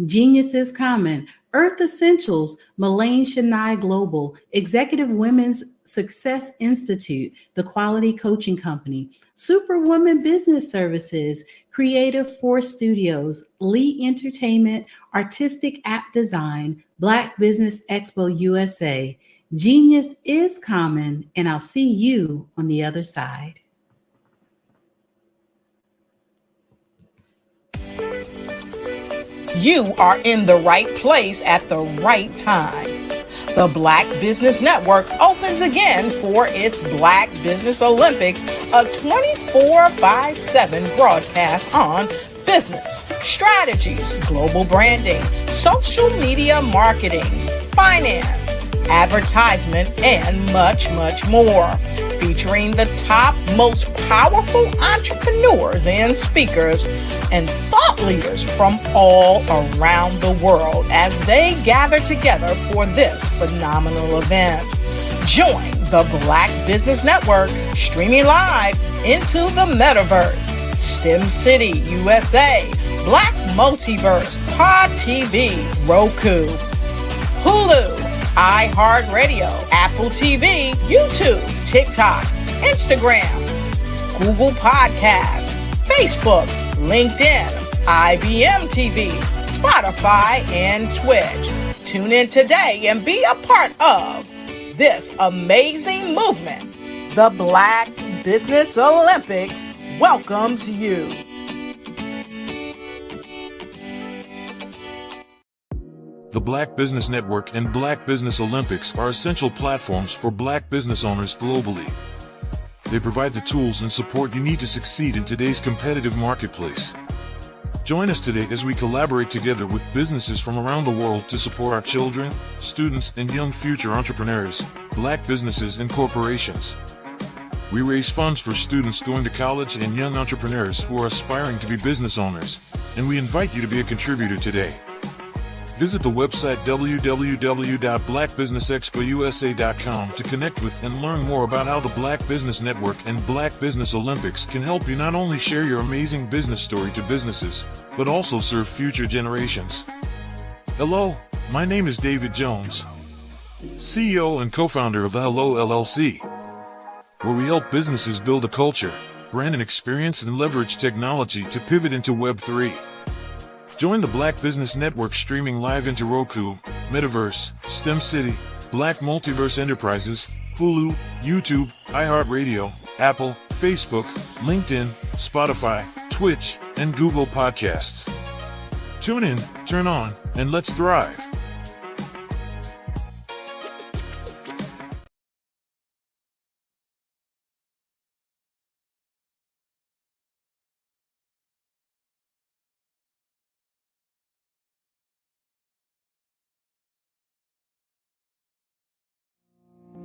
Geniuses Common, Earth Essentials, Mullane Shania Global, Executive Women's Success Institute, The Quality Coaching Company, Superwoman Business Services, Creative Force Studios, Lee Entertainment, Artistic App Design, Black Business Expo USA. Genius is common, and I'll see you on the other side. You are in the right place at the right time. The Black Business Network opens again for its Black Business Olympics, a 24/7 broadcast on business, strategies, global branding, social media marketing, finance, advertisement, and much, much more. Featuring the top, most powerful entrepreneurs and speakers and thought leaders from all around the world as they gather together for this phenomenal event. Join the Black Business Network streaming live into the metaverse, STEM City USA, Black Multiverse, Pod TV, Roku, Hulu, iHeartRadio, Apple TV, YouTube, TikTok, Instagram, Google Podcasts, Facebook, LinkedIn, IBM TV, Spotify, and Twitch. Tune in today and be a part of this amazing movement. The Black Business Olympics welcomes you. The Black Business Network and Black Business Olympics are essential platforms for Black business owners globally. They provide the tools and support you need to succeed in today's competitive marketplace. Join us today as we collaborate together with businesses from around the world to support our children, students, and young future entrepreneurs, Black businesses and corporations. We raise funds for students going to college and young entrepreneurs who are aspiring to be business owners, and we invite you to be a contributor today. Visit the website www.blackbusinessexpousa.com to connect with and learn more about how the Black Business Network and Black Business Olympics can help you not only share your amazing business story to businesses, but also serve future generations. Hello, my name is David Jones, CEO and co-founder of the Hello LLC, where we help businesses build a culture, brand an experience, and leverage technology to pivot into Web3. Join the Black Business Network streaming live into Roku, Metaverse, STEM City, Black Multiverse Enterprises, Hulu, YouTube, iHeartRadio, Apple, Facebook, LinkedIn, Spotify, Twitch, and Google Podcasts. Tune in, turn on, and let's thrive.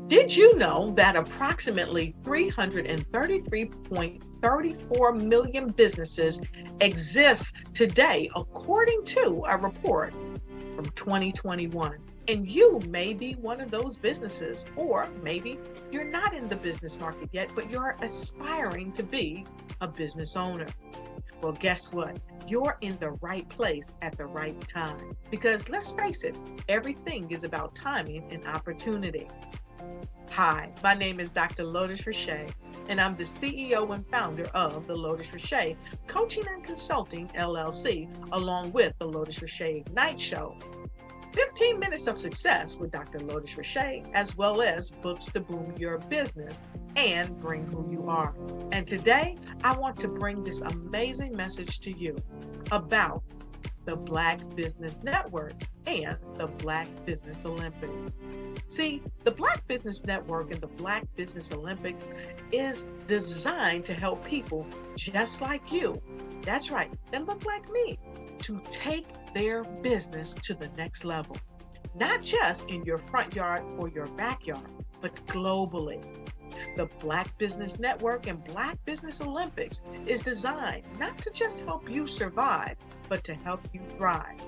Did you know that approximately 333.34 million businesses exist today, according to a report from 2021? And you may be one of those businesses, or maybe you're not in the business market yet, but you're aspiring to be a business owner. Well, guess what? You're in the right place at the right time. Because let's face it, everything is about timing and opportunity. Hi, my name is Dr. Lotus Richey, and I'm the CEO and founder of the Lotus Richey Coaching and Consulting LLC, along with the Lotus Richey Ignite Show. 15 Minutes of Success with Dr. Lourdes Richey, as well as books to boom your business and bring who you are. And today, I want to bring this amazing message to you about the Black Business Network and the Black Business Olympics. See, the Black Business Network and the Black Business Olympics is designed to help people just like you, that's right, that look like me, to take their business to the next level. Not just in your front yard or your backyard, but globally. The Black Business Network and Black Business Olympics is designed not to just help you survive, but to help you thrive.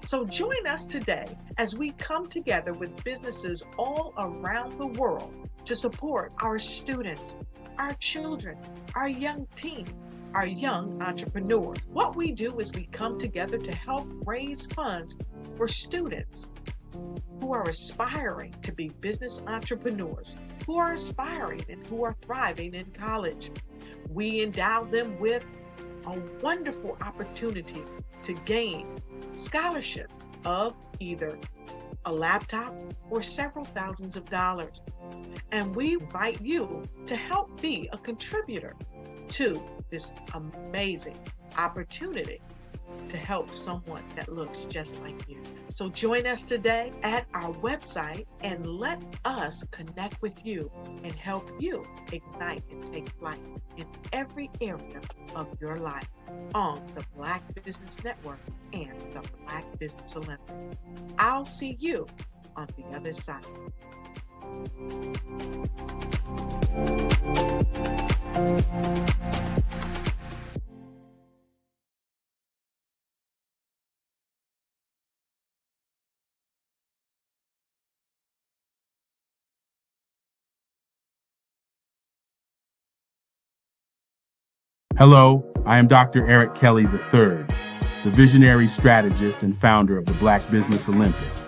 So join us today as we come together with businesses all around the world to support our students, our children, our young teens, our young entrepreneurs. What we do is we come together to help raise funds for students who are aspiring to be business entrepreneurs, who are aspiring and who are thriving in college. We endow them with a wonderful opportunity to gain scholarship of either a laptop or several thousands of dollars. And we invite you to help be a contributor to this amazing opportunity to help someone that looks just like you. So join us today at our website and let us connect with you and help you ignite and take flight in every area of your life on the Black Business Network and the Black Business Olympics. I'll see you on the other side. Hello, I am Dr. Eric Kelly III, the visionary strategist and founder of the Black Business Olympics.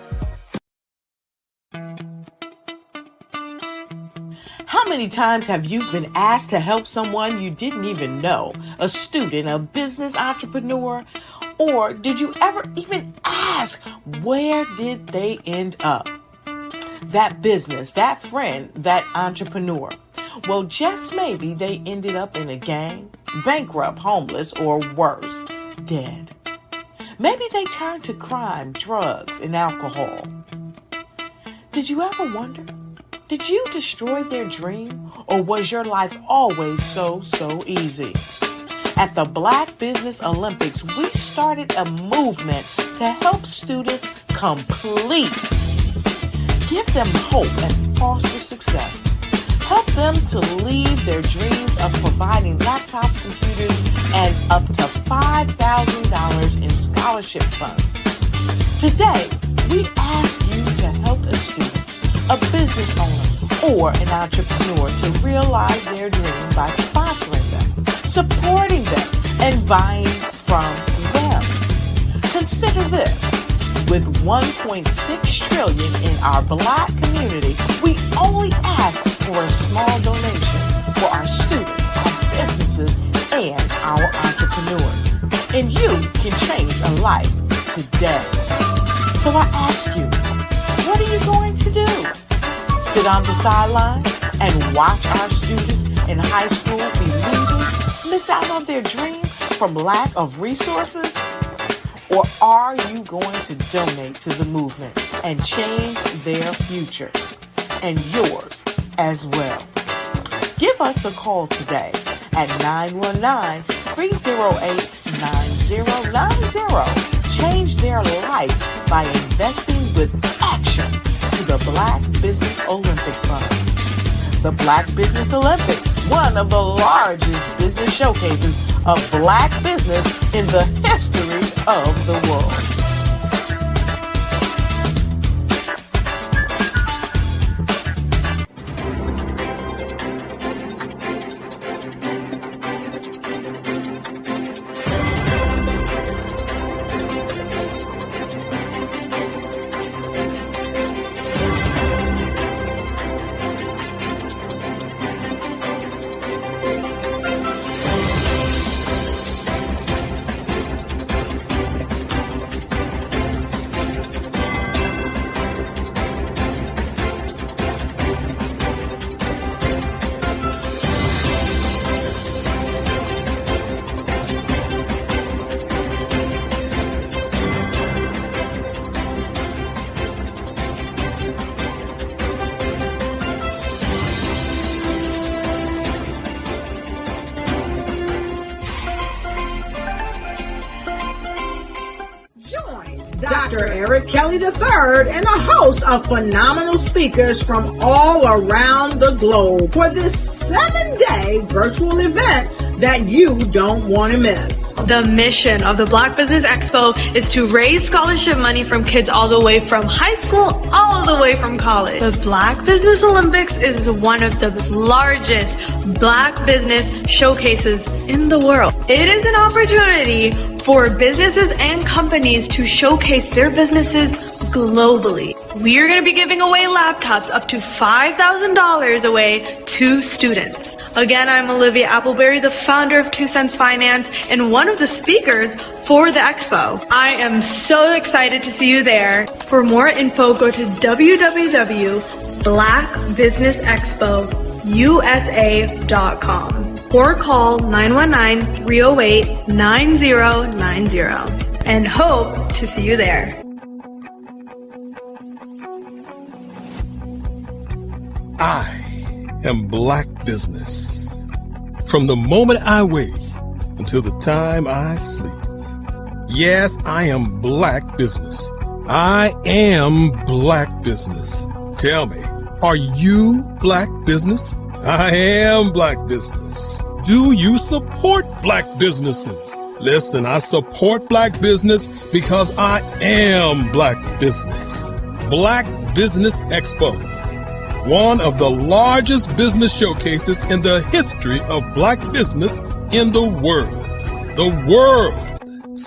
How many times have you been asked to help someone you didn't even know, a student, a business entrepreneur, or did you ever even ask, where did they end up? That business, that friend, that entrepreneur. Well, just maybe they ended up in a gang, bankrupt, homeless, or worse, dead. Maybe they turned to crime, drugs, and alcohol. Did you ever wonder? Did you destroy their dream, or was your life always so easy? At the Black Business Olympics, we started a movement to help students complete. Give them hope and foster success. Help them to leave their dreams of providing laptops, computers, and up to $5,000 in scholarship funds. Today, we ask you to help a student, a business owner, or an entrepreneur to realize their dreams by sponsoring them, supporting them, and buying from them. Consider this. With $1.6 trillion in our Black community, we only ask for a small donation for our students, our businesses, and our entrepreneurs. And you can change a life today. So I ask you, what are you going to do? Sit on the sideline and watch our students in high school be leaders, miss out on their dream from lack of resources? Or are you going to donate to the movement and change their future and yours as well? Give us a call today at 919-308-9090. Change their life by investing with action to the Black Business Olympic Fund. The Black Business Olympics, one of the largest business showcases of Black business in the history of the world. Dr. Eric Kelly III and a host of phenomenal speakers from all around the globe for this 7-day virtual event that you don't want to miss. The mission of the Black Business Expo is to raise scholarship money from kids all the way from high school, all the way from college. The Black Business Olympics is one of the largest Black business showcases in the world. It is an opportunity for businesses and companies to showcase their businesses globally. We are going to be giving away laptops up to $5,000 away to students. Again, I'm Olivia Appleberry, the founder of 2 Cents Finance and one of the speakers for the expo. I am so excited to see you there. For more info, go to www.blackbusinessexpousa.com or call 919-308-9090 and hope to see you there. I am Black Business. From the moment I wake until the time I sleep. Yes, I am Black Business. I am Black Business. Tell me, are you Black Business? I am Black Business. Do you support Black businesses? Listen, I support Black business because I am Black Business. Black Business Expo, one of the largest business showcases in the history of Black business in the world. The world!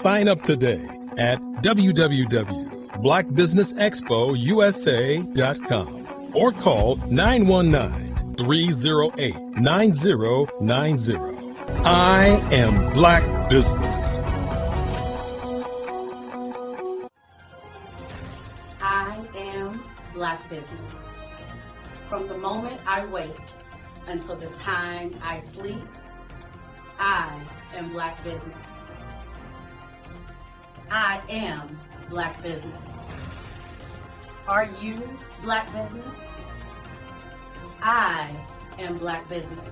Sign up today at www.blackbusinessexpousa.com or call 919-308-9090. I am Black Business. I am Black Business. From the moment I wake until the time I sleep, I am Black Business. I am Black Business. Are you Black Business? I am Black Business.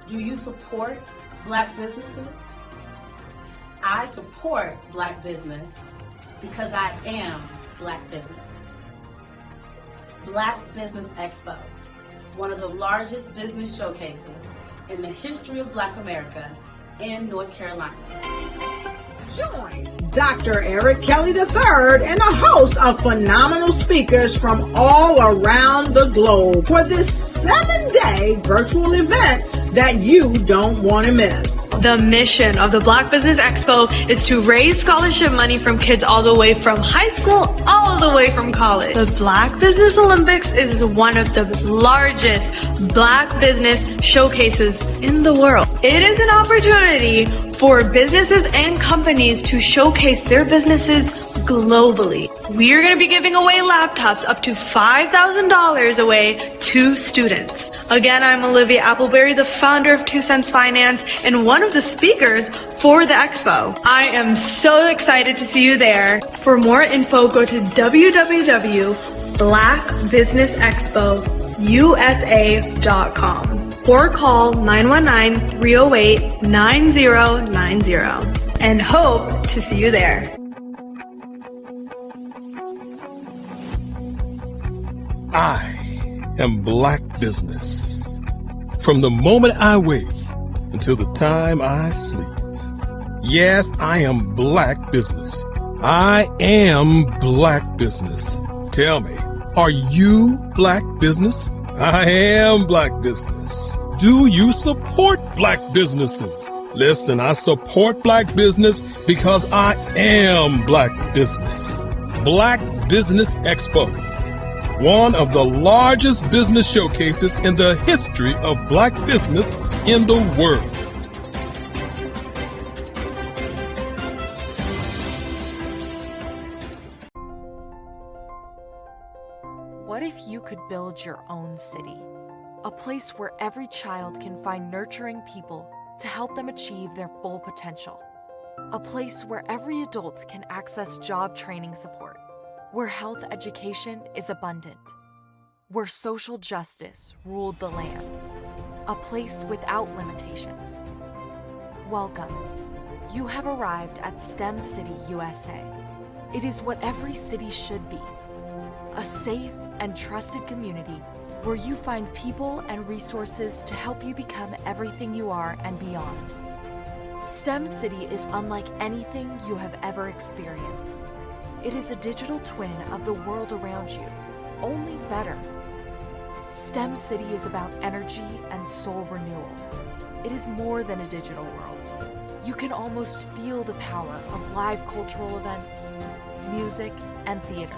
Do you support Black businesses? I support Black business because I am Black Business. Black Business Expo, one of the largest business showcases in the history of Black America in North Carolina. Join Dr. Eric Kelly III and a host of phenomenal speakers from all around the globe for this 7-day virtual event that you don't want to miss. The mission of the Black Business Expo is to raise scholarship money from kids all the way from high school, all the way from college. The Black Business Olympics is one of the largest Black business showcases in the world. It is an opportunity for businesses and companies to showcase their businesses globally. We are going to be giving away laptops up to $5,000 away to students. Again, I'm Olivia Appleberry, the founder of 2 Cents Finance and one of the speakers for the expo. I am so excited to see you there. For more info, go to www.blackbusinessexpousa.com or call 919-308-9090 and hope to see you there. I am Black Business. From the moment I wake until the time I sleep. Yes, I am Black Business. I am Black Business. Tell me, are you Black Business? I am Black Business. Do you support Black businesses? Listen, I support Black business because I am Black Business. Black Business Expo, one of the largest business showcases in the history of Black business in the world. What if you could build your own city? A place where every child can find nurturing people to help them achieve their full potential. A place where every adult can access job training support. Where health education is abundant, where social justice ruled the land, a place without limitations. Welcome. You have arrived at STEM City USA, It is what every city should be. A safe and trusted community where you find people and resources to help you become everything you are and beyond. STEM City is unlike anything you have ever experienced. It is a digital twin of the world around you, only better. STEM City is about energy and soul renewal. It is more than a digital world. You can almost feel the power of live cultural events, music, and theater.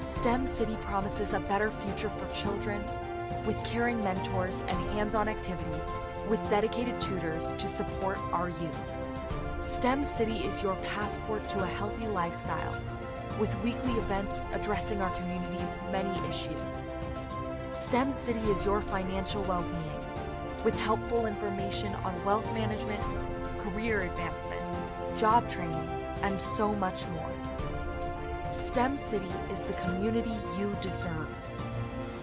STEM City promises a better future for children with caring mentors and hands-on activities with dedicated tutors to support our youth. STEM City is your passport to a healthy lifestyle with weekly events addressing our community's many issues. STEM City is your financial well-being with helpful information on wealth management, career advancement, job training, and so much more. STEM City is the community you deserve.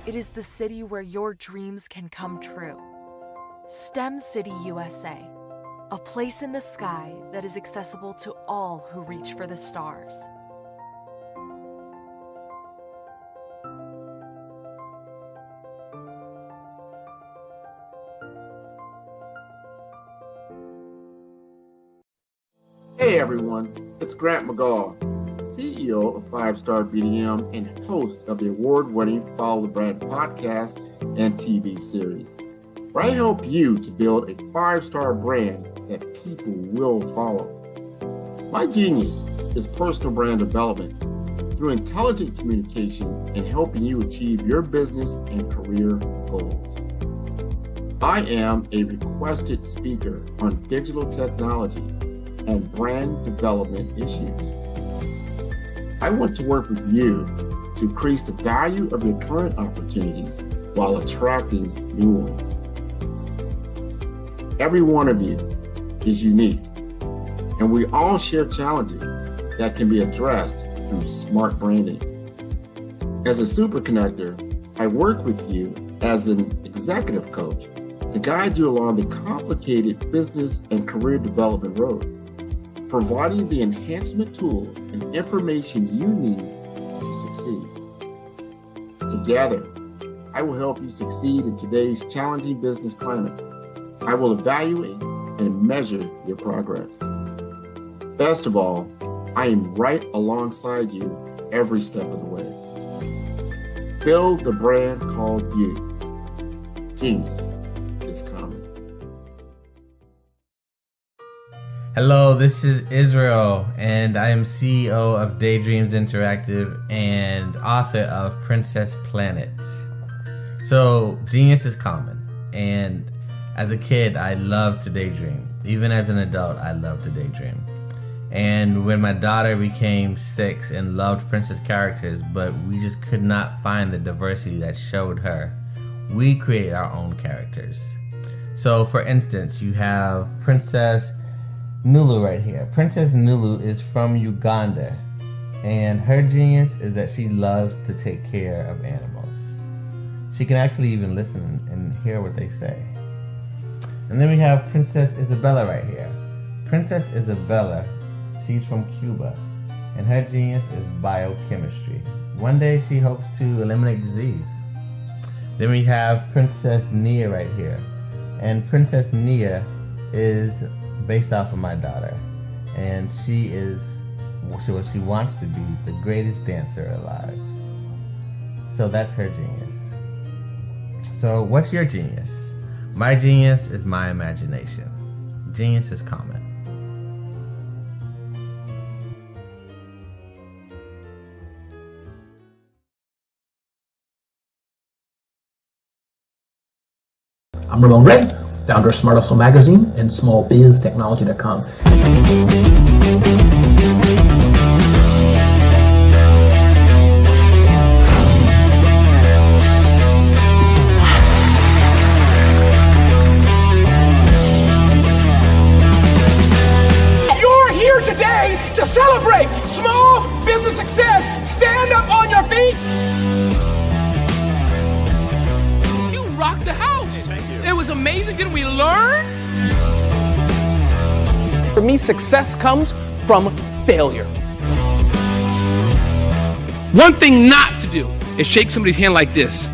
It is the city where your dreams can come true. STEM City USA, a place in the sky that is accessible to all who reach for the stars. Hey everyone, it's Grant McGaw, CEO of 5-Star BDM and host of the award-winning Follow the Brand podcast and TV series, where I help you to build a 5-star brand that people will follow. My genius is personal brand development through intelligent communication and helping you achieve your business and career goals. I am a requested speaker on digital technology and brand development issues. I want to work with you to increase the value of your current opportunities while attracting new ones. Every one of you is unique, and we all share challenges that can be addressed through smart branding. As a super connector, I work with you as an executive coach to guide you along the complicated business and career development road, providing the enhancement tools and information you need to succeed. Together, I will help you succeed in today's challenging business climate. I will evaluate and measure your progress. Best of all, I am right alongside you every step of the way. Build the brand called you. Genius is coming. Hello, this is Israel, and I am CEO of Daydreams Interactive and author of Princess Planet. So, genius is common, and as a kid, I loved to daydream. Even as an adult, I love to daydream. And when my daughter became 6 and loved princess characters, but we just could not find the diversity that showed her, we created our own characters. So, for instance, you have Princess Nulu right here. Princess Nulu is from Uganda, and her genius is that she loves to take care of animals. She can actually even listen and hear what they say. And then we have Princess Isabella right here. Princess Isabella, she's from Cuba, and her genius is biochemistry. One day she hopes to eliminate disease. Then we have Princess Nia right here, and Princess Nia is based off of my daughter, and she wants to be the greatest dancer alive. So that's her genius. So what's your genius? My genius is my imagination. Genius is common. I'm Ramon Ray, founder of Smart Hustle Magazine and smallbiztechnology.com. You're here today to celebrate small business success. Stand up on your feet. You rocked the house. It was amazing. Didn't we learn? For me, success comes from failure. One thing not to do is shake somebody's hand like this.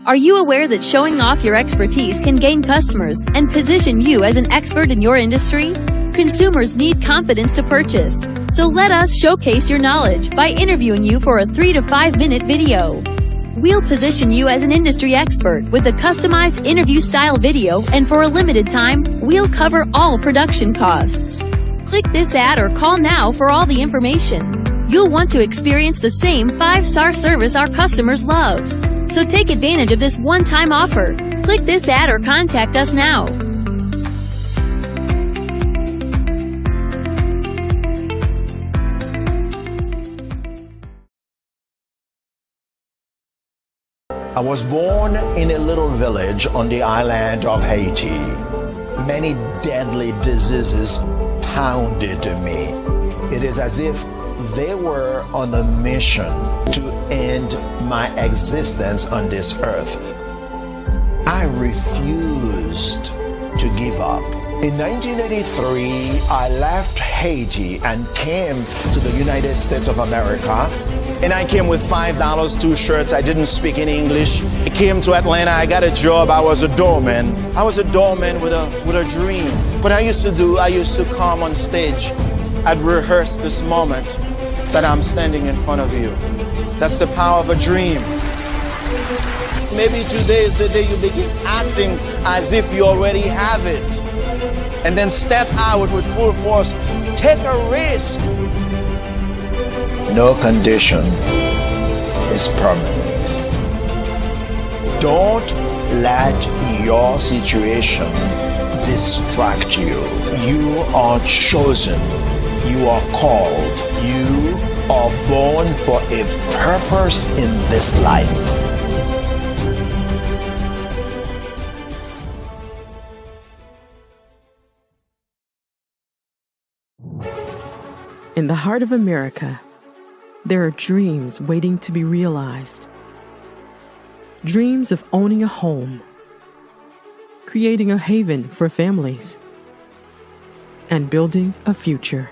Are you aware that showing off your expertise can gain customers and position you as an expert in your industry? Consumers need confidence to purchase, so let us showcase your knowledge by interviewing you for a 3 to 5 minute video. We'll position you as an industry expert with a customized interview-style video, and for a limited time, we'll cover all production costs. Click this ad or call now for all the information. You'll want to experience the same 5-star service our customers love. So take advantage of this one-time offer. Click this ad or contact us now. I was born in a little village on the island of Haiti. Many deadly diseases pounded me. It is as if they were on a mission to end my existence on this earth. I refused to give up. In 1983, I left Haiti and came to the United States of America. And I came with $5, 2 shirts. I didn't speak any English. I came to Atlanta. I got a job. I was a doorman. I was a doorman with a dream. What I used to come on stage. I'd rehearse this moment that I'm standing in front of you. That's the power of a dream. Maybe today is the day you begin acting as if you already have it. And then step out with full force. Take a risk. No condition is permanent. Don't let your situation distract you. You are chosen. You are called. You are born for a purpose in this life. In the heart of America, there are dreams waiting to be realized. Dreams of owning a home, creating a haven for families, and building a future.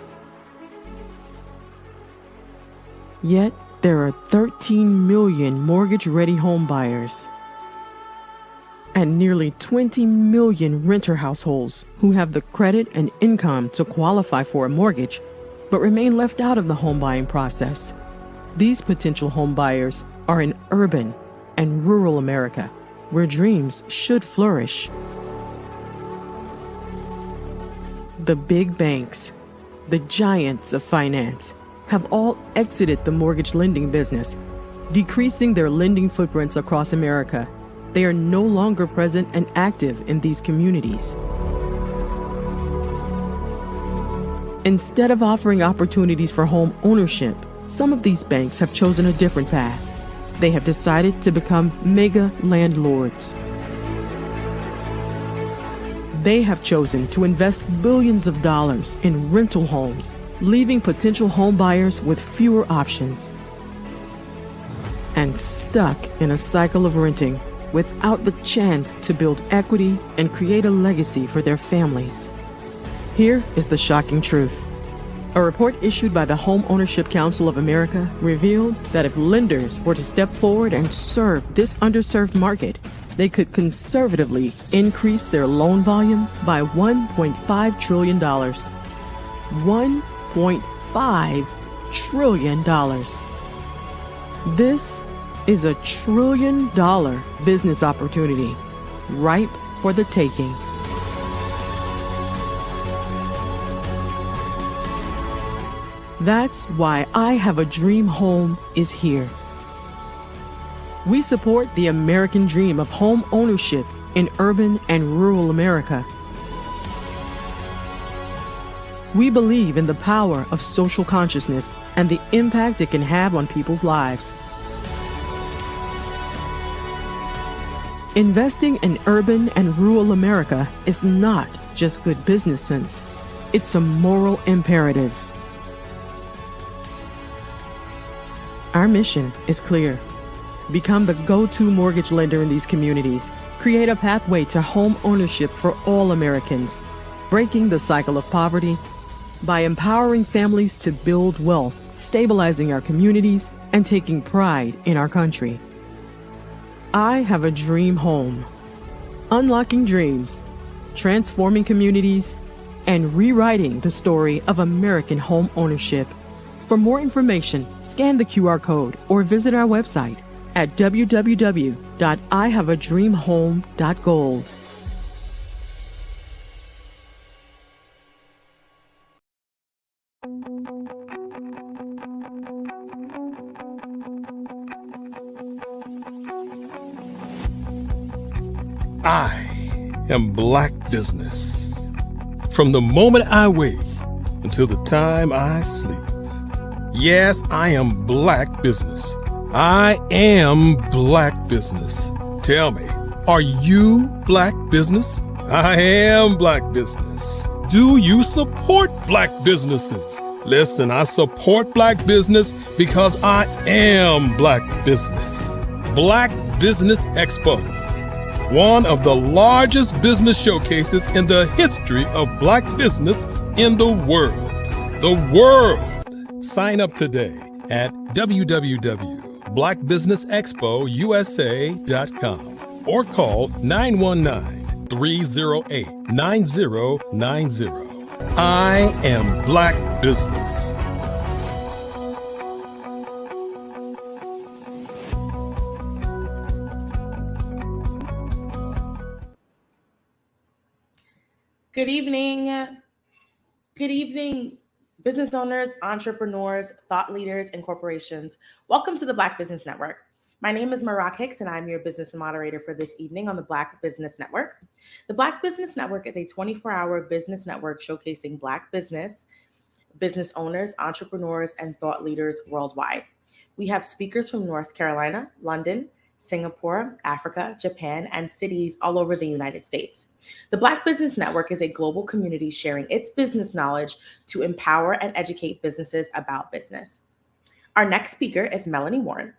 Yet, there are 13 million mortgage-ready home buyers and nearly 20 million renter households who have the credit and income to qualify for a mortgage but remain left out of the home buying process. These potential home buyers are in urban and rural America, where dreams should flourish. The big banks, the giants of finance, have all exited the mortgage lending business, decreasing their lending footprints across America. They are no longer present and active in these communities. Instead of offering opportunities for home ownership, some of these banks have chosen a different path. They have decided to become mega landlords. They have chosen to invest billions of dollars in rental homes, leaving potential home buyers with fewer options and stuck in a cycle of renting without the chance to build equity and create a legacy for their families. Here is the shocking truth. A report issued by the Home Ownership Council of America revealed that if lenders were to step forward and serve this underserved market, they could conservatively increase their loan volume by $1.5 trillion. $1.5 trillion. This is $1 trillion business opportunity, ripe for the taking. That's why I Have a Dream Home is here. We support the American dream of home ownership in urban and rural America. We believe in the power of social consciousness and the impact it can have on people's lives. Investing in urban and rural America is not just good business sense. It's a moral imperative. Our mission is clear. Become the go-to mortgage lender in these communities. Create a pathway to home ownership for all Americans. Breaking the cycle of poverty by empowering families to build wealth, stabilizing our communities, and taking pride in our country. I have a dream home. Unlocking dreams, transforming communities, and rewriting the story of American home ownership. For more information, scan the QR code or visit our website at www.ihaveadreamhome.gold. I am Black Business. From the moment I wake until the time I sleep. Yes, I am Black Business. I am Black Business. Tell me, are you Black Business? I am Black Business. Do you support Black businesses? Listen, I support Black business because I am Black Business. Black Business Expo, one of the largest business showcases in the history of Black business in the world. The world. Sign up today at www.blackbusinessexpousa.com or call 919-308-9090. I am Black Business. Good evening. Good evening, business owners, entrepreneurs, thought leaders, and corporations. Welcome to the Black Business Network. My name is Marak Hicks, and I'm your business moderator for this evening on the Black Business Network. The Black Business Network is a 24-hour business network showcasing Black business owners, entrepreneurs, and thought leaders worldwide. We have speakers from North Carolina, London, Singapore, Africa, Japan, and cities all over the United States. The Black Business Network is a global community sharing its business knowledge to empower and educate businesses about business. Our next speaker is Melanie Warren.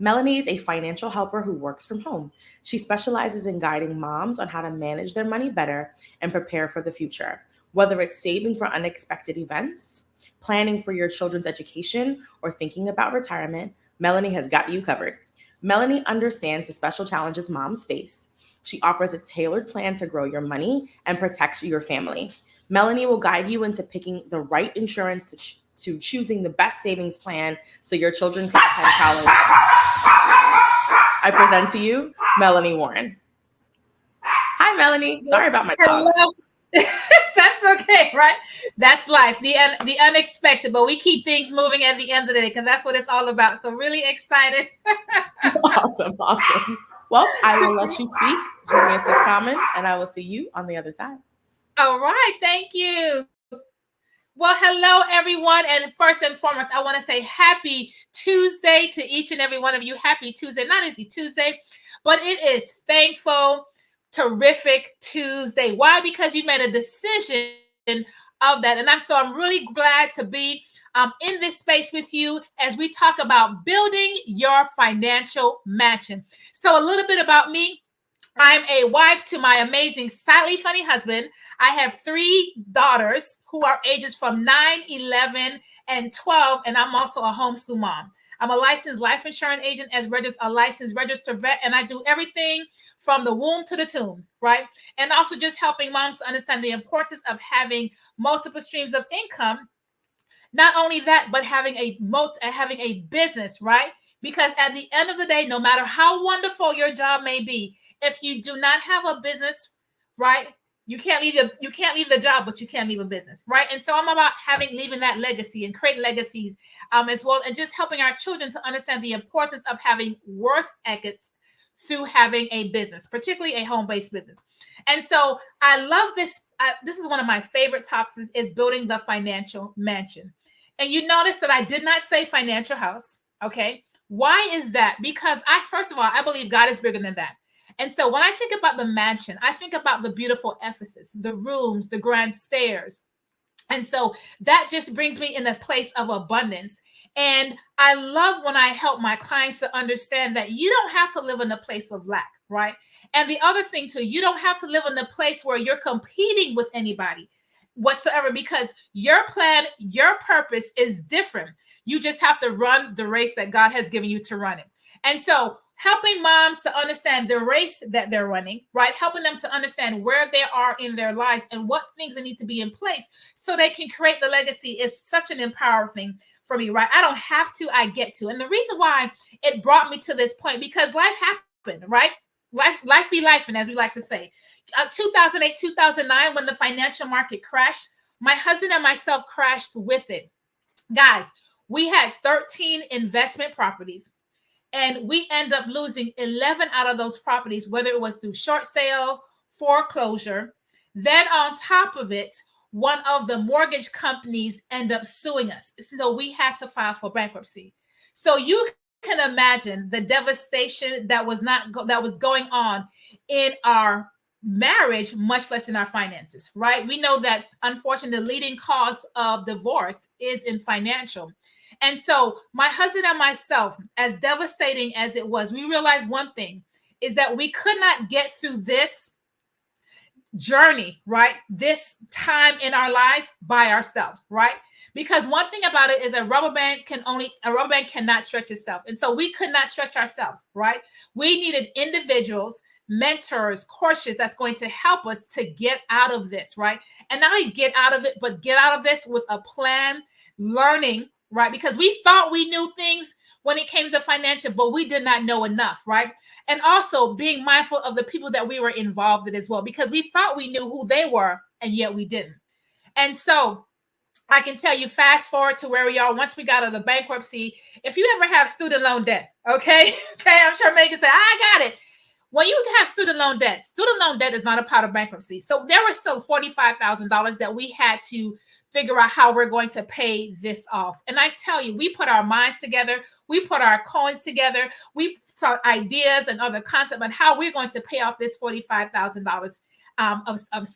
Melanie is a financial helper who works from home. She specializes in guiding moms on how to manage their money better and prepare for the future. Whether it's saving for unexpected events, planning for your children's education, or thinking about retirement, Melanie has got you covered. Melanie understands the special challenges moms face. She offers a tailored plan to grow your money and protect your family. Melanie will guide you into picking the right insurance to choosing the best savings plan so your children can attend college. I present to you, Melanie Warren. Hi, Melanie. Sorry about my dogs. That's okay, right? That's life, the unexpected, but we keep things moving at the end of the day because that's what it's all about. So really excited. Awesome. Well, I will let you speak. Join us as comments, and I will see you on the other side. All right. Thank you. Well, hello, everyone. And first and foremost, I want to say happy Tuesday to each and every one of you. Happy Tuesday. Not easy Tuesday, but it is thankful, terrific Tuesday. Why? Because you made a decision of that. And I'm really glad to be in this space with you as we talk about building your financial mansion. So a little bit about me. I'm a wife to my amazing, slightly funny husband. I have 3 daughters who are ages from 9, 11, and 12, and I'm also a homeschool mom. I'm a licensed life insurance agent, a licensed registered vet, and I do everything from the womb to the tomb, right? And also just helping moms to understand the importance of having multiple streams of income. Not only that, but having a business, right? Because at the end of the day, no matter how wonderful your job may be, if you do not have a business, right, you can't leave the job, but you can't leave a business, right? And so I'm about leaving that legacy and create legacies as well, and just helping our children to understand the importance of having work ethics through having a business, particularly a home-based business. And so I love this. This is one of my favorite topics is building the financial mansion. And you notice that I did not say financial house, okay? Why is that? Because first of all, I believe God is bigger than that. And so when I think about the mansion, I think about the beautiful edifices, the rooms, the grand stairs. And so that just brings me in a place of abundance. And I love when I help my clients to understand that you don't have to live in a place of lack, right? And the other thing too, you don't have to live in a place where you're competing with anybody whatsoever, because your plan, your purpose is different. You just have to run the race that God has given you to run it. And so helping moms to understand the race that they're running, right? Helping them to understand where they are in their lives and what things that need to be in place so they can create the legacy is such an empowering thing for me, right? I don't have to, I get to. And the reason why it brought me to this point, because life happened, right? Life be life, and as we like to say. 2008, 2009, when the financial market crashed, my husband and myself crashed with it. Guys, we had 13 investment properties, and we end up losing 11 out of those properties, whether it was through short sale, foreclosure. Then on top of it, one of the mortgage companies end up suing us. So we had to file for bankruptcy. So you can imagine the devastation that was going on in our marriage, much less in our finances, right? We know that unfortunately the leading cause of divorce is in financial. And so my husband and myself, as devastating as it was, we realized one thing is that we could not get through this journey, right? This time in our lives by ourselves, right? Because one thing about it is a rubber band cannot stretch itself. And so we could not stretch ourselves, right? We needed individuals, mentors, coaches that's going to help us to get out of this, right? And not only get out of it, but get out of this with a plan, learning, right? Because we thought we knew things when it came to financial, but we did not know enough, right? And also being mindful of the people that we were involved in as well, because we thought we knew who they were, and yet we didn't. And so I can tell you, fast forward to where we are once we got out of the bankruptcy. If you ever have student loan debt, okay, I'm sure Megan said, I got it. When you have student loan debt is not a part of bankruptcy. So there was still $45,000 that we had to figure out how we're going to pay this off. And I tell you, we put our minds together. We put our coins together. We saw ideas and other concepts on how we're going to pay off this $45,000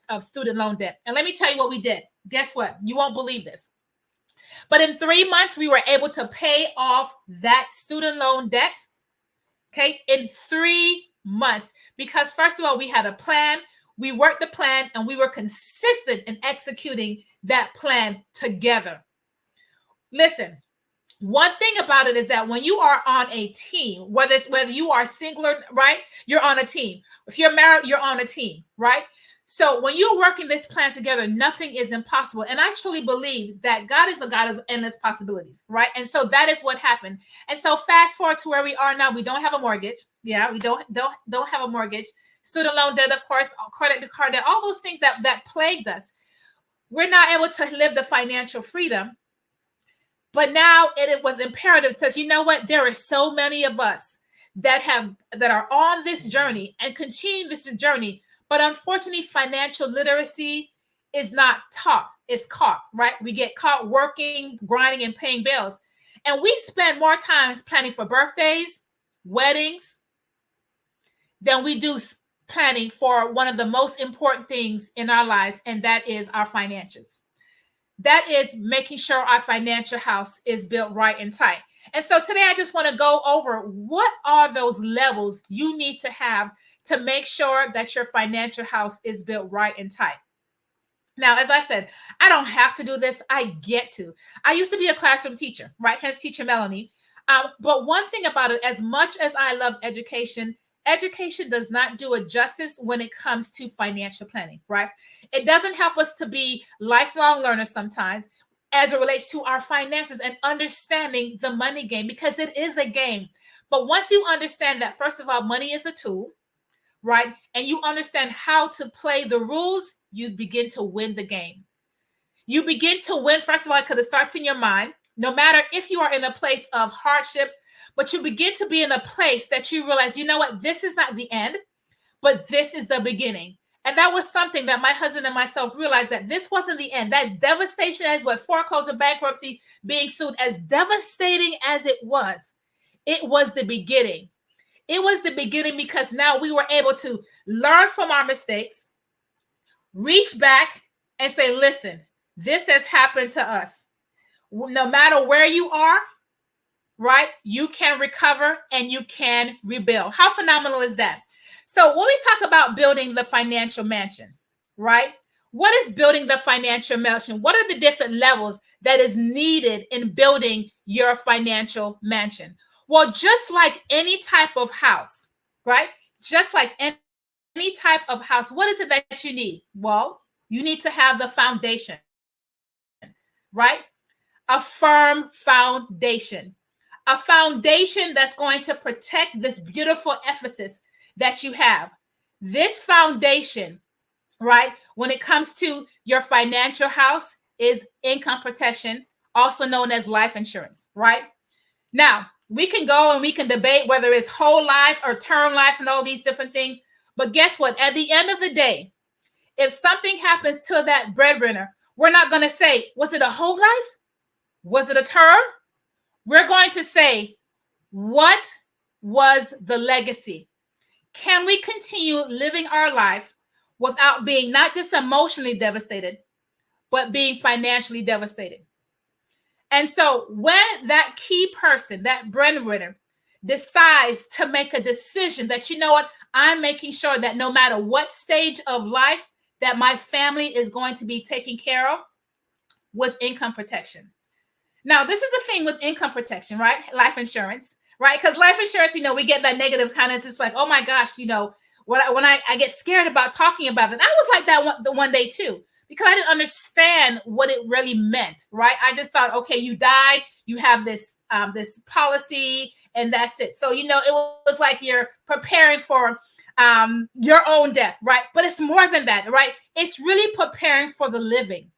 of student loan debt. And let me tell you what we did. Guess what? You won't believe this. But in 3 months, we were able to pay off that student loan debt. Okay, in 3 months, because first of all, we had a plan, we worked the plan, and we were consistent in executing that plan together. Listen, one thing about it is that when you are on a team, whether you are singular, right, you're on a team. If you're married, you're on a team, right? So when you're working this plan together, nothing is impossible. And I truly believe that God is a God of endless possibilities, right? And so that is what happened. And so fast forward to where we are now. We don't have a mortgage. Yeah, we don't have a mortgage. Student loan debt, of course, credit card debt, all those things that plagued us. We're not able to live the financial freedom. But now it was imperative, because you know what? There are so many of us that are on this journey and continue this journey. But unfortunately, financial literacy is not taught. It's caught, right? We get caught working, grinding, and paying bills. And we spend more time planning for birthdays, weddings, than we do planning for one of the most important things in our lives, and that is our finances. That is making sure our financial house is built right and tight. And so today I just want to go over what are those levels you need to have to make sure that your financial house is built right and tight. Now, as I said, I don't have to do this. I get to. I used to be a classroom teacher, right? Hence Teacher Melanie. But one thing about it, as much as I love education, education does not do it justice when it comes to financial planning, right? It doesn't help us to be lifelong learners sometimes as it relates to our finances and understanding the money game, because it is a game. But once you understand that, first of all, money is a tool, right? And you understand how to play the rules, you begin to win the game. You begin to win, first of all, because it starts in your mind. No matter if you are in a place of hardship, but you begin to be in a place that you realize, you know what, this is not the end, but this is the beginning. And that was something that my husband and myself realized, that this wasn't the end. That devastation, as what foreclosure, bankruptcy, being sued, as devastating as it was the beginning. It was the beginning, because now we were able to learn from our mistakes, reach back and say, listen, this has happened to us. No matter where you are, right? You can recover and you can rebuild. How phenomenal is that? So when we talk about building the financial mansion, right? What is building the financial mansion? What are the different levels that is needed in building your financial mansion? Well, just like any type of house, right? Just like any type of house, what is it that you need? Well, you need to have the foundation, right? A firm foundation. A foundation that's going to protect this beautiful emphasis that you have. This foundation, right, when it comes to your financial house, is income protection, also known as life insurance, right? Now, we can go and we can debate whether it's whole life or term life and all these different things. But guess what? At the end of the day, if something happens to that breadwinner, we're not going to say, was it a whole life? Was it a term? We're going to say, what was the legacy? Can we continue living our life without being not just emotionally devastated, but being financially devastated? And so when that key person, that breadwinner, decides to make a decision that, you know what, I'm making sure that no matter what stage of life, that my family is going to be taken care of with income protection. Now, this is the thing with income protection, right? Life insurance, right? Because life insurance, we get that negative kind of just like, oh my gosh, when I get scared about talking about it. I was like that one day too, because I didn't understand what it really meant, right? I just thought, okay, you died, you have this this policy, and that's it. So, it was like you're preparing for your own death, right? But it's more than that, right? It's really preparing for the living.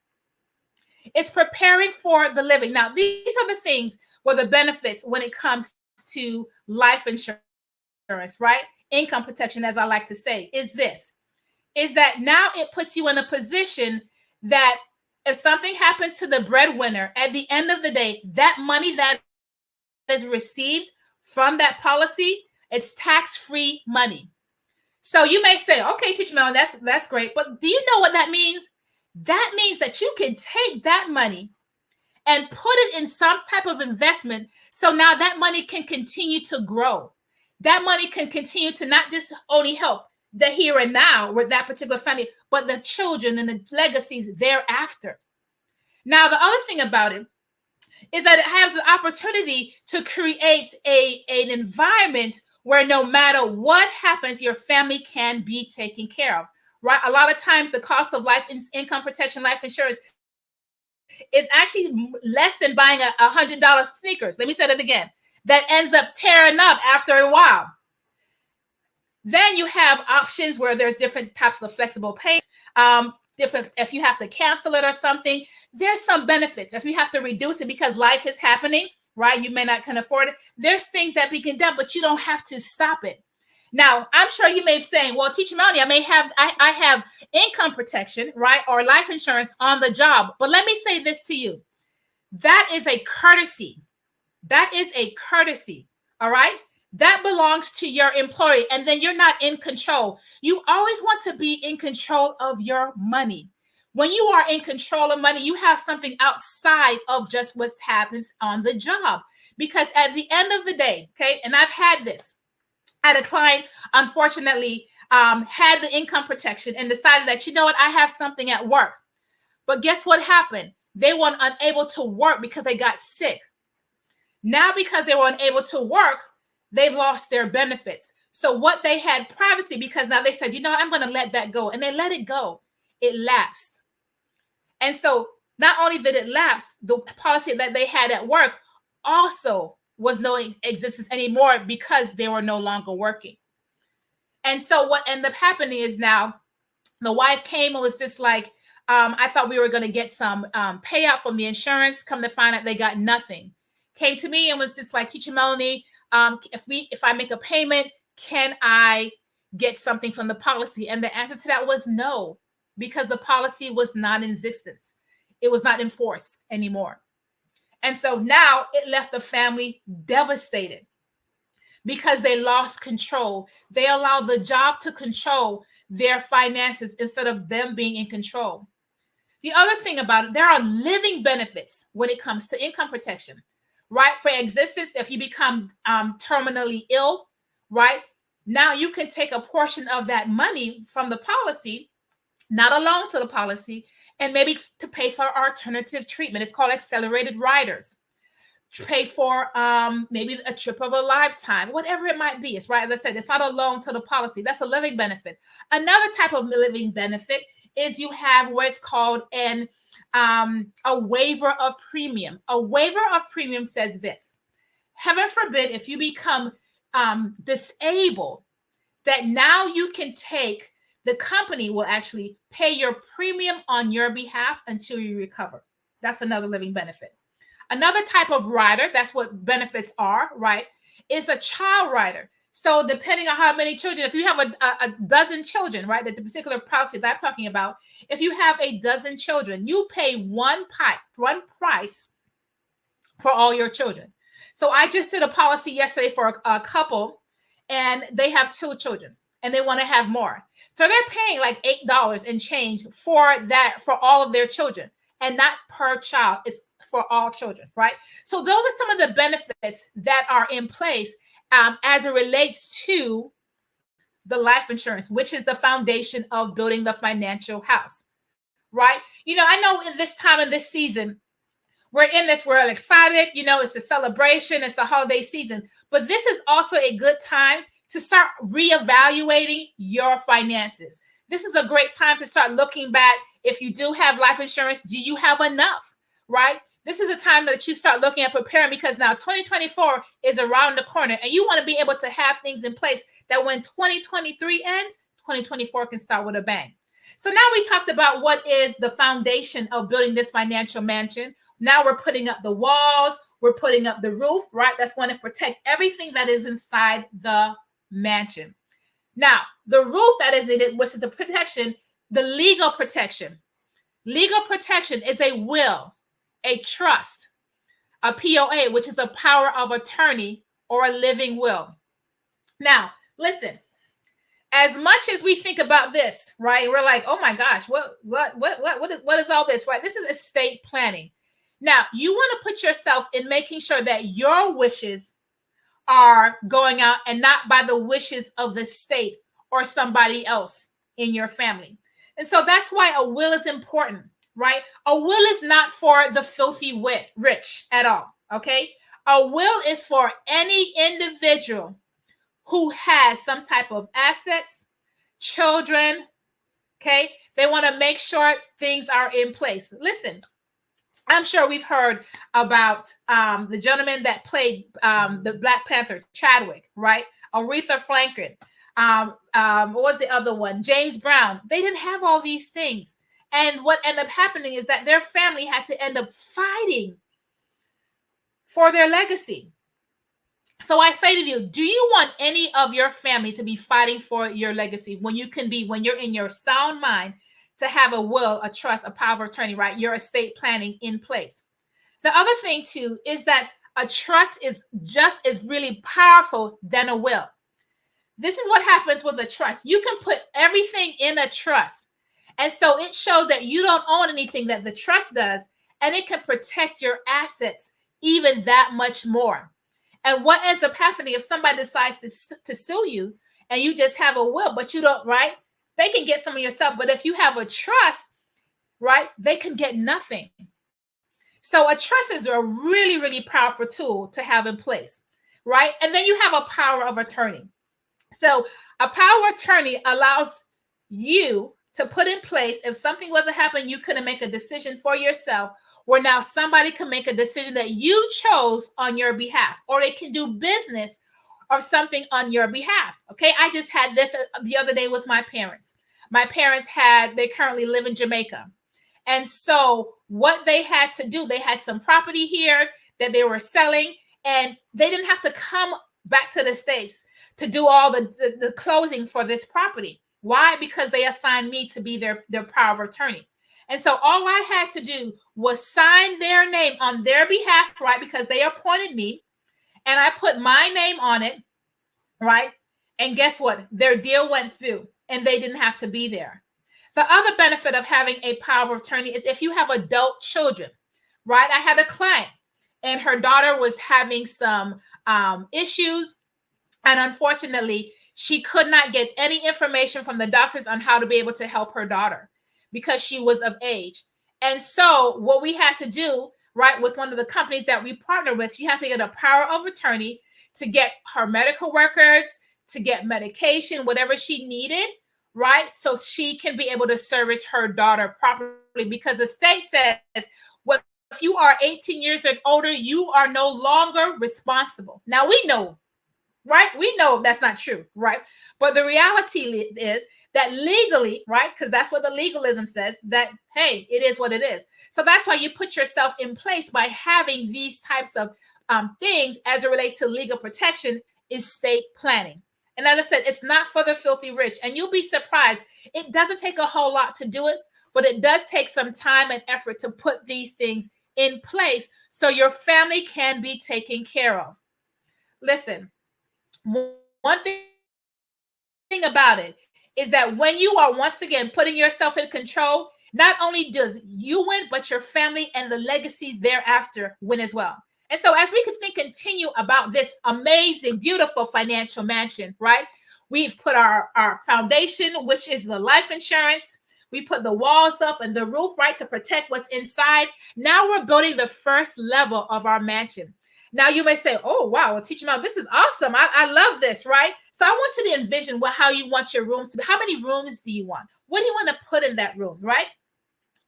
It's preparing for the living. Now, these are the things where the benefits when it comes to life insurance, right? Income protection, as I like to say, is that now it puts you in a position that if something happens to the breadwinner, at the end of the day, that money that is received from that policy, it's tax-free money. So you may say, okay, Teacher Melanie, that's great. But do you know what that means? That means that you can take that money and put it in some type of investment. So now that money can continue to grow. That money can continue to not just only help the here and now with that particular family, but the children and the legacies thereafter. Now, the other thing about it is that it has the opportunity to create an environment where no matter what happens, your family can be taken care of. Right? A lot of times the cost of life income protection, life insurance is actually less than buying a $100 sneakers. Let me say that again. That ends up tearing up after a while. Then you have options where there's different types of flexible pay. Different, if you have to cancel it or something, there's some benefits. If you have to reduce it because life is happening, right? You may not can afford it. There's things that we can do, but you don't have to stop it. Now, I'm sure you may be saying, well, Teacher Melanie, I have income protection, right? Or life insurance on the job. But let me say this to you. That is a courtesy. That is a courtesy. All right. That belongs to your employee. And then you're not in control. You always want to be in control of your money. When you are in control of money, you have something outside of just what happens on the job. Because at the end of the day, okay, and I've had this. I had a client, unfortunately, had the income protection and decided that, you know what, I have something at work. But guess what happened? They weren't unable to work because they got sick. Now, because they were unable to work, they lost their benefits. So what they had privacy, because now they said, you know, I'm going to let that go. And they let it go. It lapsed. And so not only did it lapse, the policy that they had at work also was no existence anymore because they were no longer working. And so what ended up happening is now the wife came and was just like, I thought we were going to get some payout from the insurance. Come to find out they got nothing. Came to me and was just like, Teacher Melanie, if I make a payment, can I get something from the policy? And the answer to that was no, because the policy was not in existence. It was not enforced anymore. And so now it left the family devastated because they lost control. They allowed the job to control their finances instead of them being in control. The other thing about it, there are living benefits when it comes to income protection, right? For existence, if you become terminally ill, right? Now you can take a portion of that money from the policy, not a loan to the policy, and maybe to pay for alternative treatment. It's called accelerated riders. Pay for maybe a trip of a lifetime, whatever it might be. It's right. As I said, it's not a loan to the policy. That's a living benefit. Another type of living benefit is you have what's called a waiver of premium. A waiver of premium says this: heaven forbid, if you become disabled, that now you can take, the company will actually pay your premium on your behalf until you recover. That's another living benefit. Another type of rider, that's what benefits are, right, is a child rider. So depending on how many children, if you have a dozen children, right, that the particular policy that I'm talking about, if you have a dozen children, you pay one price for all your children. So I just did a policy yesterday for a couple, and they have 2 children and they want to have more. So they're paying like $8 and change for that, for all of their children, and not per child. It's for all children, right? So those are some of the benefits that are in place as it relates to the life insurance, which is the foundation of building the financial house, right? You know, I know in this time, in this season, we're excited, you know, it's a celebration, it's the holiday season, but this is also a good time to start reevaluating your finances. This is a great time to start looking back. If you do have life insurance, do you have enough, right? This is a time that you start looking at preparing, because now 2024 is around the corner, and you want to be able to have things in place that when 2023 ends, 2024 can start with a bang. So now we talked about what is the foundation of building this financial mansion. Now we're putting up the walls, we're putting up the roof, right? That's going to protect everything that is inside the mansion. Now, the roof that is needed, which is the protection, the legal protection. Legal protection is a will, a trust, a POA, which is a power of attorney or a living will. Now, listen, as much as we think about this, right? We're like, oh my gosh, what is all this, right? This is estate planning. Now, you want to put yourself in making sure that your wishes are going out and not by the wishes of the state or somebody else in your family. And so that's why a will is important, right? A will is not for the filthy rich at all, okay? A will is for any individual who has some type of assets, children, okay? They want to make sure things are in place. Listen, I'm sure we've heard about the gentleman that played the Black Panther, Chadwick, right? Aretha Franklin. What was the other one? James Brown. They didn't have all these things. And what ended up happening is that their family had to end up fighting for their legacy. So I say to you, do you want any of your family to be fighting for your legacy when you're in your sound mind, to have a will, a trust, a power of attorney, right? Your estate planning in place. The other thing too is that a trust is just as really powerful than a will. This is what happens with a trust. You can put everything in a trust. And so it shows that you don't own anything, that the trust does, and it can protect your assets even that much more. And what ends up happening if somebody decides to sue you and you just have a will, but you don't, right? They can get some of your stuff, but if you have a trust, right, they can get nothing. So a trust is a really, really powerful tool to have in place, right? And then you have a power of attorney. So a power of attorney allows you to put in place, if something was to happen, you couldn't make a decision for yourself, where now somebody can make a decision that you chose on your behalf, or they can do business or something on your behalf. Okay. I just had this the other day with my parents. My parents they currently live in Jamaica. And so what they had to do, they had some property here that they were selling, and they didn't have to come back to the States to do all the closing for this property. Why? Because they assigned me to be their power of attorney. And so all I had to do was sign their name on their behalf, right? Because they appointed me, and I put my name on it, right? And guess what? Their deal went through and they didn't have to be there. The other benefit of having a power of attorney is if you have adult children, right? I had a client, and her daughter was having some issues. And unfortunately, she could not get any information from the doctors on how to be able to help her daughter because she was of age. And so what we had to do, right, with one of the companies that we partner with, she had to get a power of attorney to get her medical records, to get medication, whatever she needed, right? So she can be able to service her daughter properly, because the state says, well, if you are 18 years and older, you are no longer responsible. Now we know, right? We know that's not true, right? But the reality is that legally, right? Because that's what the legalism says, that, hey, it is what it is. So that's why you put yourself in place by having these types of things as it relates to legal protection, is state planning. And as I said, it's not for the filthy rich. And you'll be surprised. It doesn't take a whole lot to do it, but it does take some time and effort to put these things in place so your family can be taken care of. Listen, one thing about it is that when you are once again putting yourself in control, not only does you win, but your family and the legacies thereafter win as well. And so as we continue about this amazing, beautiful financial mansion, right? We've put our foundation, which is the life insurance. We put the walls up and the roof, right, to protect what's inside. Now we're building the first level of our mansion. Now you may say, oh, wow, well, teacher, now this is awesome. I love this, right? So I want you to envision how you want your rooms to be. How many rooms do you want? What do you want to put in that room, right?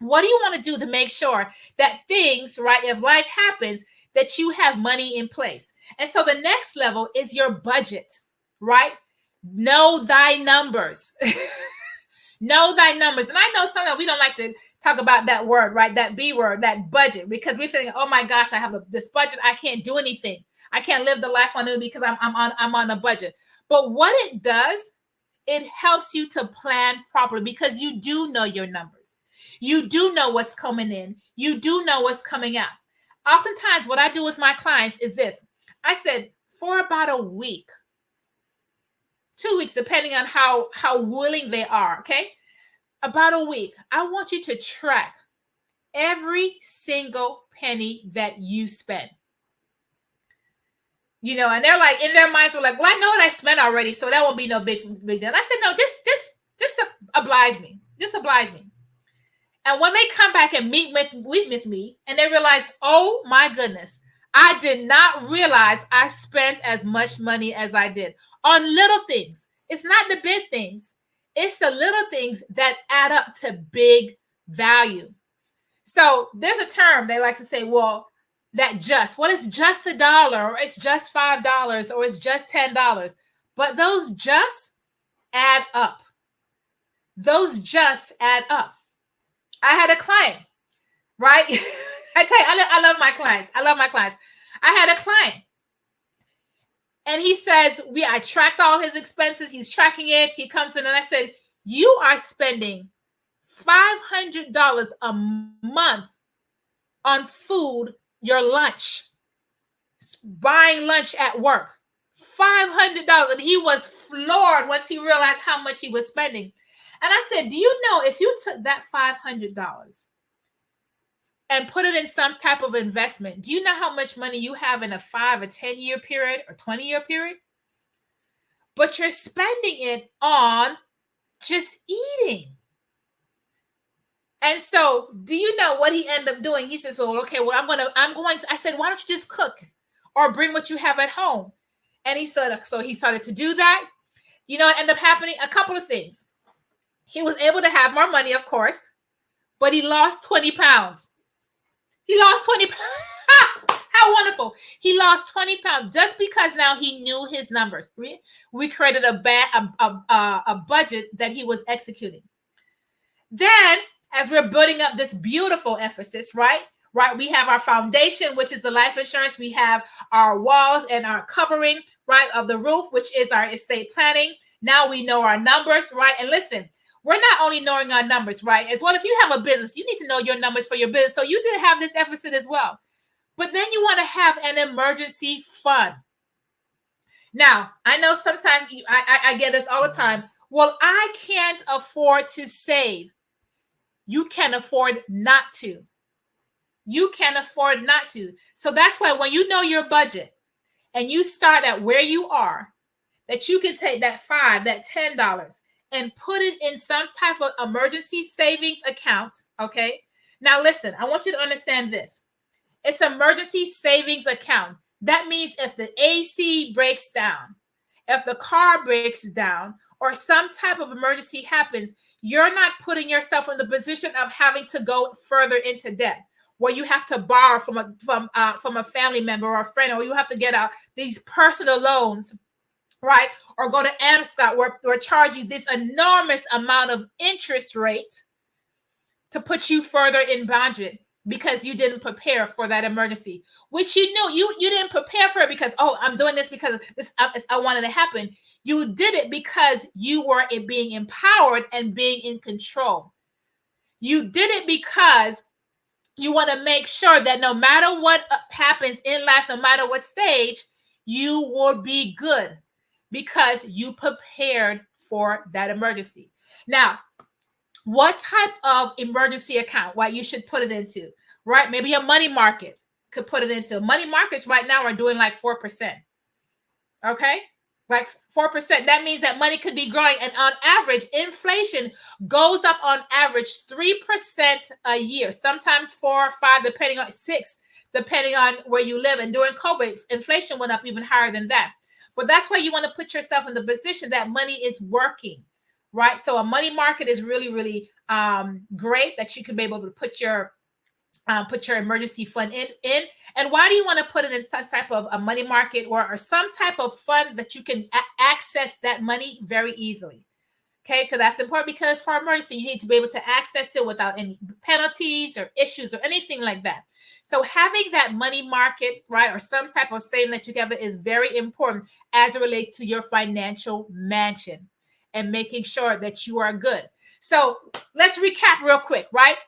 What do you want to do to make sure that things, right, if life happens, that you have money in place? And so the next level is your budget, right? Know thy numbers. Know thy numbers. And I know sometimes we don't like to talk about that word, right? That B word, that budget, because we think, oh my gosh, I have this budget. I can't do anything. I can't live the life I know because I'm on a budget. But what it does, it helps you to plan properly, because you do know your numbers. You do know what's coming in. You do know what's coming out. Oftentimes, what I do with my clients is this. I said, for about a week, 2 weeks, depending on how willing they are, okay? About a week, I want you to track every single penny that you spend. You know, and they're like, in their minds, we're like, well, I know what I spent already, so that won't be no big deal. I said, no, just oblige me. Just oblige me. And when they come back and meet with me, and they realize, oh my goodness, I did not realize I spent as much money as I did on little things. It's not the big things. It's the little things that add up to big value. So there's a term they like to say, well, it's just $1, or it's just $5, or it's just $10. But those just add up. Those just add up. I had a client, right? I tell you, I love my clients. I love my clients. I had a client, and he says, I tracked all his expenses. He's tracking it. He comes in, and I said, you are spending $500 a month on food, your lunch, buying lunch at work. $500. And he was floored once he realized how much he was spending. And I said, do you know, if you took that $500 and put it in some type of investment, do you know how much money you have in a 5 or 10-year period or 20-year period? But you're spending it on just eating. And so, do you know what he ended up doing? He says, well, okay, well, I said, why don't you just cook or bring what you have at home? And he said, so he started to do that. You know, it ended up happening a couple of things. He was able to have more money, of course, but he lost 20 pounds. He lost 20 pounds. How wonderful. He lost 20 pounds just because now he knew his numbers. We created a budget that he was executing. Then, as we're building up this beautiful emphasis, right? We have our foundation, which is the life insurance. We have our walls and our covering, right, of the roof, which is our estate planning. Now we know our numbers, right? And listen, we're not only knowing our numbers, right? As well, if you have a business, you need to know your numbers for your business. So you did have this emphasis as well. But then you want to have an emergency fund. Now, I know sometimes I get this all the time. Well, I can't afford to save. You can afford not to. You can't afford not to. So that's why when you know your budget and you start at where you are, that you can take that $5, that $10 and put it in some type of emergency savings account. Okay. Now listen, I want you to understand this. It's emergency savings account. That means if the AC breaks down, if the car breaks down, or some type of emergency happens, you're not putting yourself in the position of having to go further into debt, where you have to borrow from a family member or a friend, or you have to get out these personal loans, right? Or go to Amscot, where charge you this enormous amount of interest rate to put you further in bondage because you didn't prepare for that emergency, which you knew you didn't prepare for it because, oh, I'm doing this because this I wanted to happen. You did it because you were being empowered and being in control. You did it because you want to make sure that no matter what happens in life, no matter what stage, you will be good because you prepared for that emergency. Now, what type of emergency account, right, you should put it into, right? Maybe a money market could put it into. Money markets right now are doing like 4%. Okay? Like 4%. That means that money could be growing. And on average, inflation goes up on average 3% a year, sometimes 4 or 5, depending on 6, depending on where you live. And during COVID, inflation went up even higher than that. But that's why you want to put yourself in the position that money is working, right? So a money market is really, really great that you can be able to put your emergency fund in. And why do you want to put it in some type of a money market or some type of fund that you can access that money very easily? Okay, because that's important, because for emergency, you need to be able to access it without any penalties or issues or anything like that. So having that money market, right, or some type of saving that you have is very important as it relates to your financial mansion and making sure that you are good. So let's recap real quick, right?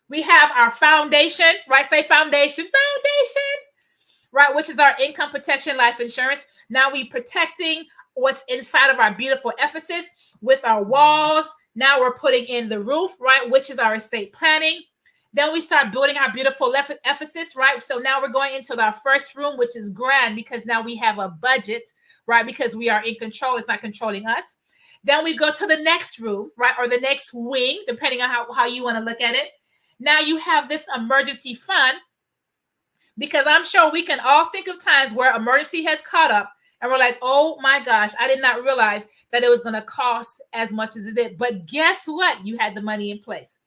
We have our foundation, right? Say foundation, right? Which is our income protection life insurance. Now we're protecting what's inside of our beautiful edifices with our walls. Now we're putting in the roof, right? Which is our estate planning. Then we start building our beautiful edifices, right? So now we're going into our first room, which is grand because now we have a budget, right? Because we are in control. It's not controlling us. Then we go to the next room, right? Or the next wing, depending on how you want to look at it. Now you have this emergency fund, because I'm sure we can all think of times where emergency has caught up and we're like, oh my gosh, I did not realize that it was going to cost as much as it did. But guess what? You had the money in place.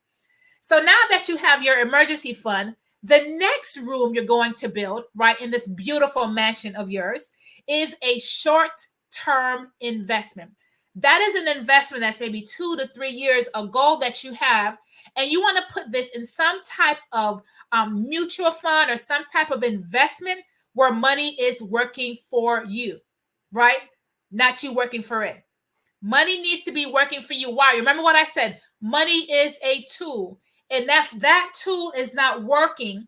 So now that you have your emergency fund, the next room you're going to build, right, in this beautiful mansion of yours is a short-term investment. That is an investment that's maybe 2 to 3 years, a goal that you have. And you want to put this in some type of mutual fund or some type of investment where money is working for you, right? Not you working for it. Money needs to be working for you. Why? Remember what I said? Money is a tool. And if that tool is not working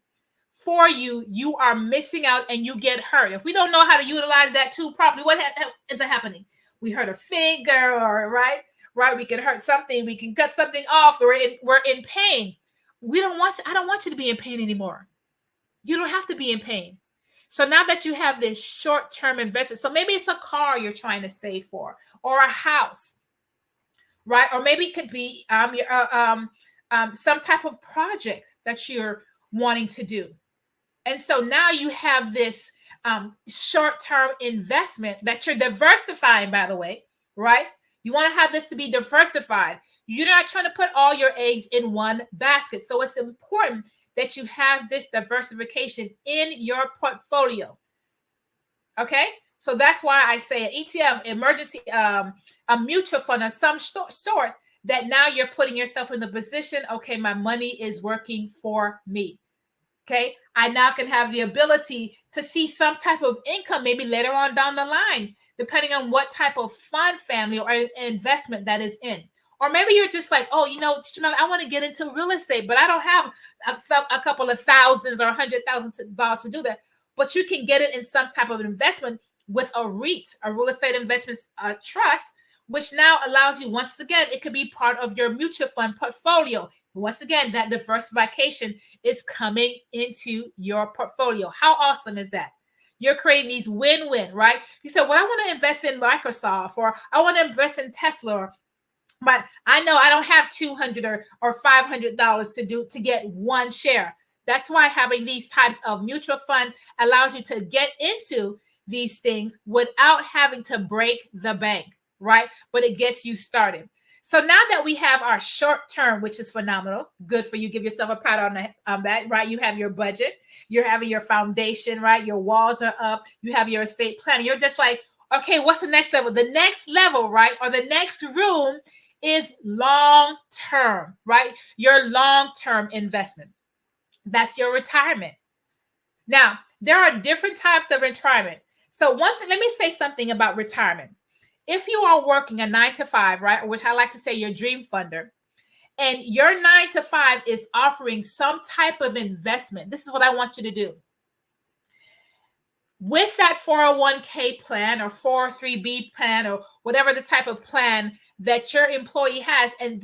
for you, you are missing out and you get hurt. If we don't know how to utilize that tool properly, what is happening? We hurt a finger, or right? We can hurt something. We can cut something off. We're in pain. I don't want you to be in pain anymore. You don't have to be in pain. So now that you have this short-term investment, so maybe it's a car you're trying to save for, or a house, right? Or maybe it could be some type of project that you're wanting to do. And so now you have this short-term investment that you're diversifying, by the way, right? You want to have this to be diversified. You're not trying to put all your eggs in one basket. So it's important that you have this diversification in your portfolio. Okay? So that's why I say an ETF, emergency, a mutual fund of some sort, that now you're putting yourself in the position, okay, my money is working for me. Okay? I now can have the ability to see some type of income maybe later on down the line, depending on what type of fund family or investment that is in. Or maybe you're just like, oh, I want to get into real estate, but I don't have a couple of thousands or $100,000 to do that. But you can get it in some type of investment with a REIT, a real estate investment trust, which now allows you, once again, it could be part of your mutual fund portfolio. Once again, that diversification is coming into your portfolio. How awesome is that? You're creating these win-win, right? You said, well, I want to invest in Microsoft, or I want to invest in Tesla, but I know I don't have $200 or $500 to get one share. That's why having these types of mutual fund allows you to get into these things without having to break the bank, right? But it gets you started. So now that we have our short term, which is phenomenal, good for you. Give yourself a pat on that, right? You have your budget, you're having your foundation, right? Your walls are up, you have your estate planning. You're just like, okay, what's the next level? The next level, right? Or the next room is long term, right? Your long term investment. That's your retirement. Now, there are different types of retirement. So one thing, let me say something about retirement. If you are working a 9 to 5, right, or what I like to say your dream funder, and your 9 to 5 is offering some type of investment, this is what I want you to do. With that 401k plan or 403b plan or whatever the type of plan that your employee has, and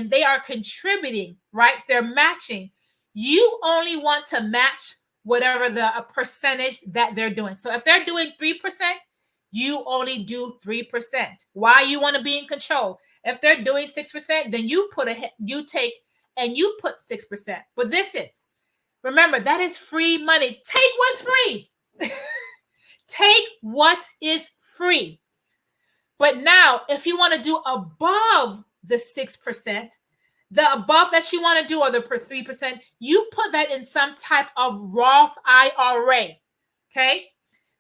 they are contributing, right, they're matching, you only want to match whatever the percentage that they're doing. So if they're doing 3%, you only do 3%. Why? You want to be in control. If they're doing 6%, then you put 6%. But this is, remember, that is free money. Take what's free. Take what is free. But now, if you want to do above the 6%, the above that you want to do, or the 3%, you put that in some type of Roth IRA. Okay?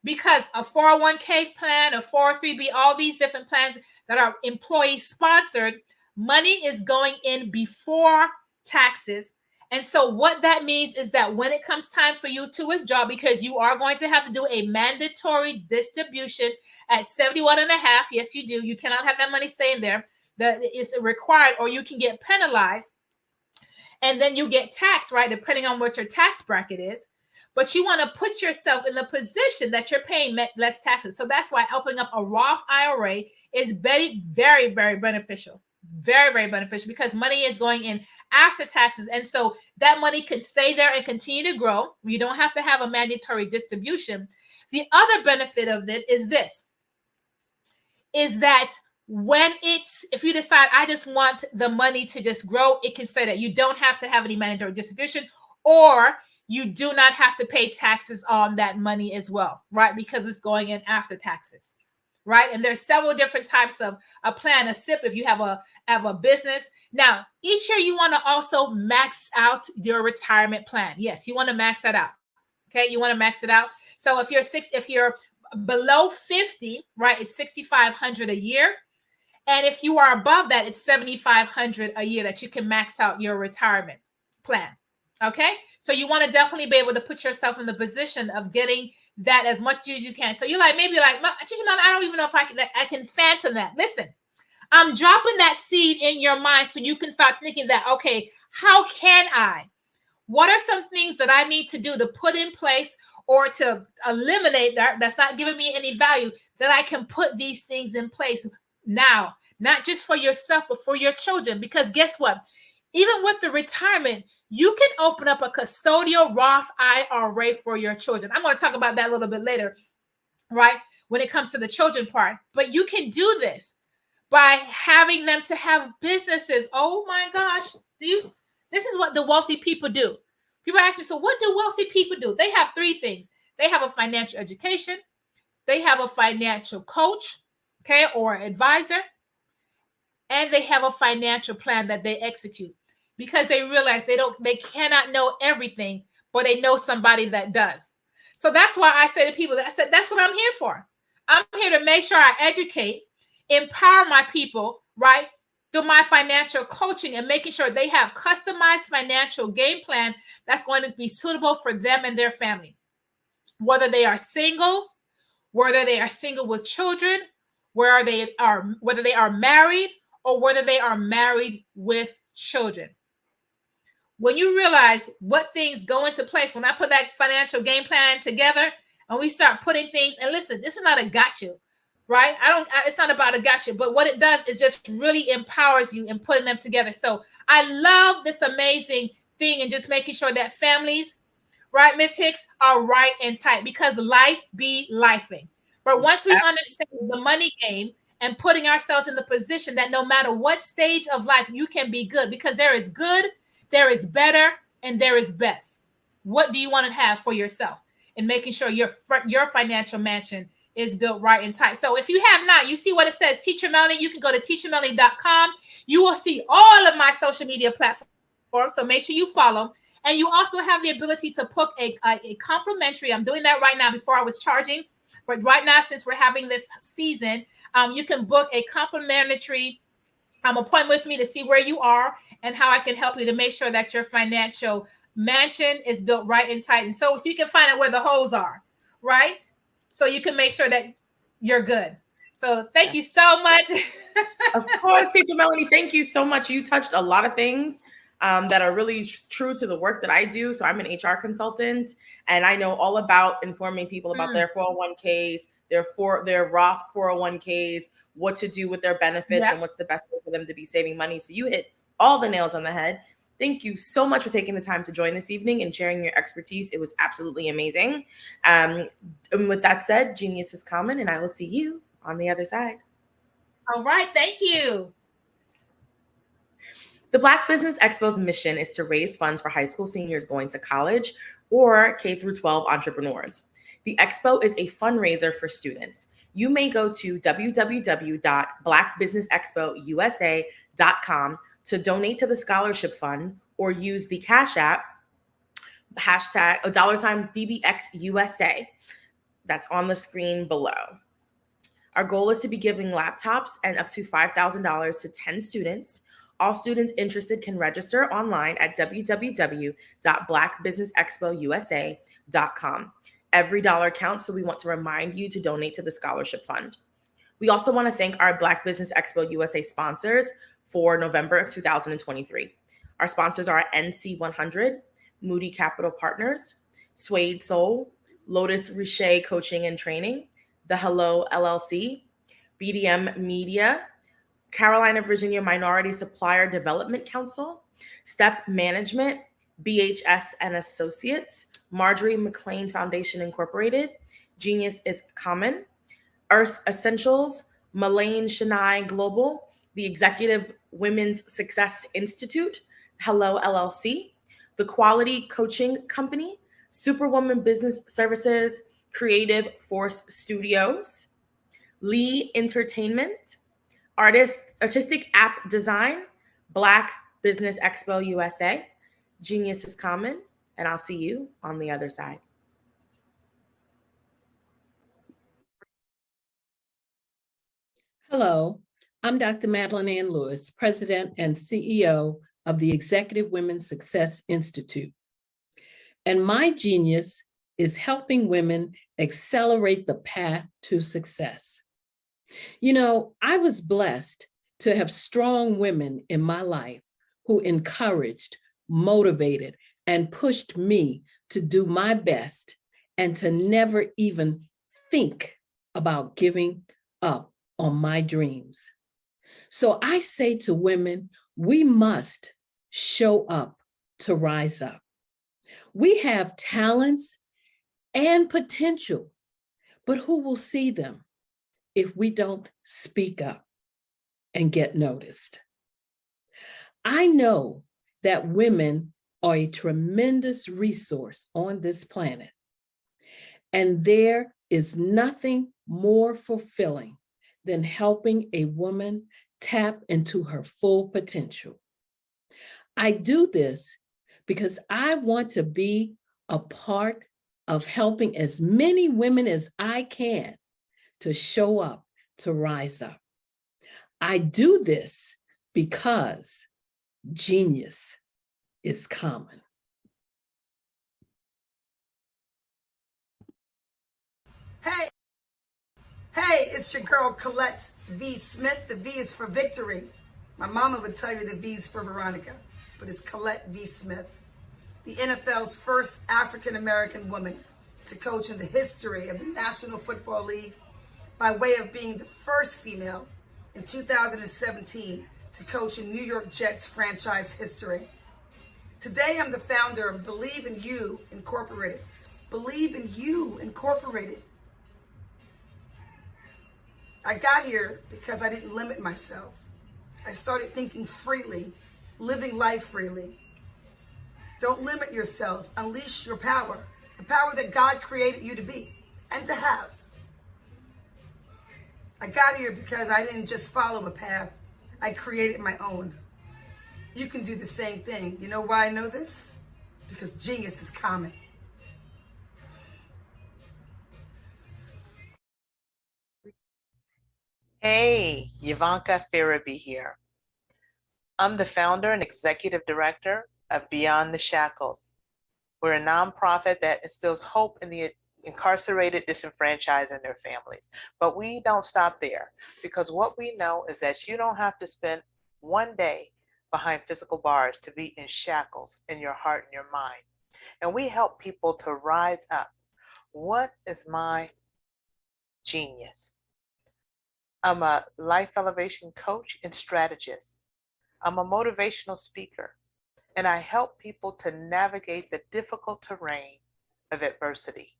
Because a 401k plan, a 403b, all these different plans that are employee sponsored, money is going in before taxes. And so what that means is that when it comes time for you to withdraw, because you are going to have to do a mandatory distribution at 71.5, yes, you do. You cannot have that money staying there. That is required, or you can get penalized. And then you get taxed, right, depending on what your tax bracket is. But you want to put yourself in the position that you're paying less taxes. So that's why opening up a Roth IRA is very, very, very beneficial. Very, very beneficial, because money is going in after taxes. And so that money can stay there and continue to grow. You don't have to have a mandatory distribution. The other benefit of it is this, is that if you decide, I just want the money to just grow, it can say that you don't have to have any mandatory distribution, or you do not have to pay taxes on that money as well, right? Because it's going in after taxes, right? And there's several different types of a plan, a SIP, if you have a business. Now, each year you want to also max out your retirement plan. Yes, you want to max that out. Okay, you want to max it out. So if you're below 50, right, it's $6,500 a year. And if you are above that, it's $7,500 a year that you can max out your retirement plan. Okay, so you want to definitely be able to put yourself in the position of getting that as much as you just can. So you're like, maybe like, I don't even know if I can phantom that. Listen, I'm dropping that seed in your mind so you can start thinking that, okay, how can I? What are some things that I need to do to put in place or to eliminate that's not giving me any value, that I can put these things in place now, not just for yourself, but for your children? Because guess what? Even with the retirement, you can open up a custodial Roth IRA for your children. I'm going to talk about that a little bit later, right, when it comes to the children part. But you can do this by having them to have businesses. Oh my gosh. This is what the wealthy people do. People ask me, so what do wealthy people do? They have three things. They have a financial education. They have a financial coach, okay, or advisor. And they have a financial plan that they execute, because they realize they cannot know everything, but they know somebody that does. So that's why I say to people, that's what I'm here for. I'm here to make sure I educate, empower my people, right, through my financial coaching, and making sure they have customized financial game plan that's going to be suitable for them and their family. Whether they are single, whether they are single with children, whether they are married, or whether they are married with children. When you realize what things go into place, when I put that financial game plan together and we start putting things, and listen, this is not a gotcha, right? It's not about a gotcha, but what it does is just really empowers you in putting them together. So I love this amazing thing and just making sure that families, right, Miss Hicks, are right and tight, because life be lifing. But once we understand the money game and putting ourselves in the position that no matter what stage of life, you can be good, because there is good, there is better, and there is best. What do you want to have for yourself? And making sure your financial mansion is built right and tight. So if you have not, you see what it says, Teacher Melanie. You can go to teachermelanie.com. You will see all of my social media platforms. So make sure you follow. And you also have the ability to book a complimentary. I'm doing that right now. Before I was charging, but right now, since we're having this season, you can book a complimentary appointment with me to see where you are and how I can help you to make sure that your financial mansion is built right and tight. And so you can find out where the holes are, right? So you can make sure that you're good. So thank you so much. Of course, Teacher Melanie, thank you so much. You touched a lot of things that are really true to the work that I do. So I'm an HR consultant, and I know all about informing people about their 401ks, their Roth 401ks, what to do with their benefits, and what's the best way for them to be saving money. So you hit all the nails on the head. Thank you so much for taking the time to join this evening and sharing your expertise. It was absolutely amazing. And with that said, genius is common, and I will see you on the other side. All right. Thank you. The Black Business Expo's mission is to raise funds for high school seniors going to college or K-12 entrepreneurs. The Expo is a fundraiser for students. You may go to www.blackbusinessexpousa.com to donate to the scholarship fund, or use the Cash App hashtag $BBXUSA that's on the screen below. Our goal is to be giving laptops and up to $5,000 to 10 students. All students interested can register online at www.blackbusinessexpousa.com. Every dollar counts, so we want to remind you to donate to the scholarship fund. We also want to thank our Black Business Expo USA sponsors for November of 2023. Our sponsors are NC 100, Moody Capital Partners, Suede Soul, Lotus Richer Coaching and Training, The Hello LLC, BDM Media, Carolina Virginia Minority Supplier Development Council, Step Management, BHS and Associates, Marjorie McLean Foundation Incorporated, Genius is Common, Earth Essentials, Malane Shania Global, the Executive Women's Success Institute, Hello LLC, the Quality Coaching Company, Superwoman Business Services, Creative Force Studios, Lee Entertainment, Artistic App Design, Black Business Expo USA, Genius is Common, and I'll see you on the other side. Hello, I'm Dr. Madeline Ann Lewis, President and CEO of the Executive Women's Success Institute. And my genius is helping women accelerate the path to success. You know, I was blessed to have strong women in my life who encouraged, motivated, and pushed me to do my best and to never even think about giving up on my dreams. So I say to women, we must show up to rise up. We have talents and potential, but who will see them if we don't speak up and get noticed? I know that women are a tremendous resource on this planet, and there is nothing more fulfilling than helping a woman tap into her full potential. I do this because I want to be a part of helping as many women as I can to show up, to rise up. I do this because genius is common. Hey, it's your girl Colette V. Smith. The V is for victory. My mama would tell you the V is for Veronica, but it's Colette V. Smith, the NFL's first African-American woman to coach in the history of the National Football League by way of being the first female in 2017 to coach in New York Jets franchise history. Today, I'm the founder of Believe in You Incorporated. Believe in You Incorporated. I got here because I didn't limit myself. I started thinking freely, living life freely. Don't limit yourself. Unleash your power, the power that God created you to be and to have. I got here because I didn't just follow a path. I created my own. You can do the same thing. You know why I know this? Because genius is common. Hey, Ivanka Farabi here. I'm the founder and executive director of Beyond the Shackles. We're a nonprofit that instills hope in the incarcerated, disenfranchised, and their families. But we don't stop there, because what we know is that you don't have to spend one day behind physical bars to be in shackles in your heart and your mind. And we help people to rise up. What is my genius? I'm a life elevation coach and strategist. I'm a motivational speaker, and I help people to navigate the difficult terrain of adversity.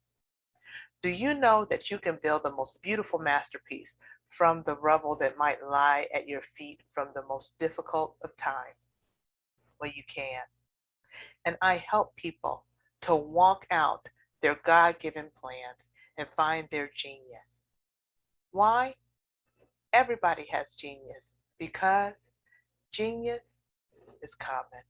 Do you know that you can build the most beautiful masterpiece from the rubble that might lie at your feet from the most difficult of times? Well, you can. And I help people to walk out their God-given plans and find their genius. Why? Everybody has genius, because genius is common.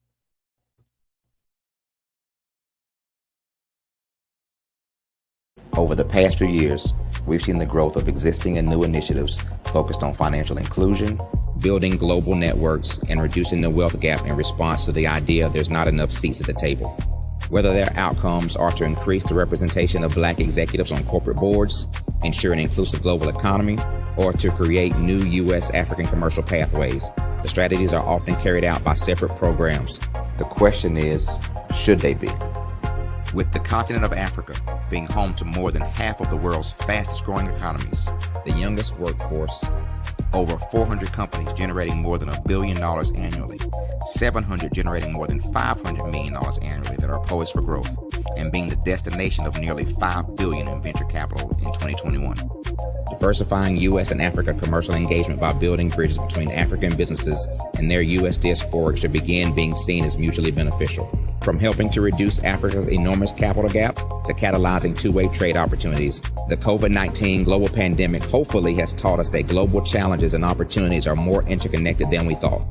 Over the past few years, we've seen the growth of existing and new initiatives focused on financial inclusion, building global networks, and reducing the wealth gap in response to the idea there's not enough seats at the table. Whether their outcomes are to increase the representation of Black executives on corporate boards, ensure an inclusive global economy, or to create new U.S. African commercial pathways, the strategies are often carried out by separate programs. The question is, should they be? With the continent of Africa being home to more than half of the world's fastest growing economies, the youngest workforce, over 400 companies generating more than $1 billion annually, 700 generating more than $500 million annually that are poised for growth, and being the destination of nearly $5 billion in venture capital in 2021. Diversifying U.S. and Africa commercial engagement by building bridges between African businesses and their U.S. diaspora should begin being seen as mutually beneficial. From helping to reduce Africa's enormous capital gap to catalyzing two-way trade opportunities, the COVID-19 global pandemic hopefully has taught us that global challenges and opportunities are more interconnected than we thought.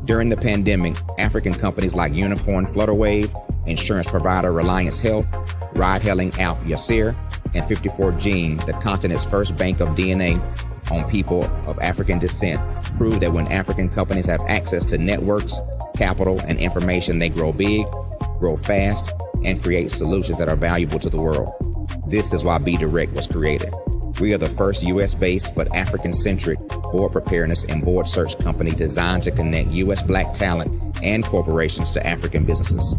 During the pandemic, African companies like Unicorn Flutterwave, insurance provider Reliance Health, ride-hailing app Yasir, and 54 Gene, the continent's first bank of DNA on people of African descent, proved that when African companies have access to networks, capital, and information, they grow big, grow fast, and create solutions that are valuable to the world. This is why Be Direct was created. We are the first U.S.-based but African-centric board preparedness and board search company designed to connect U.S. Black talent and corporations to African businesses.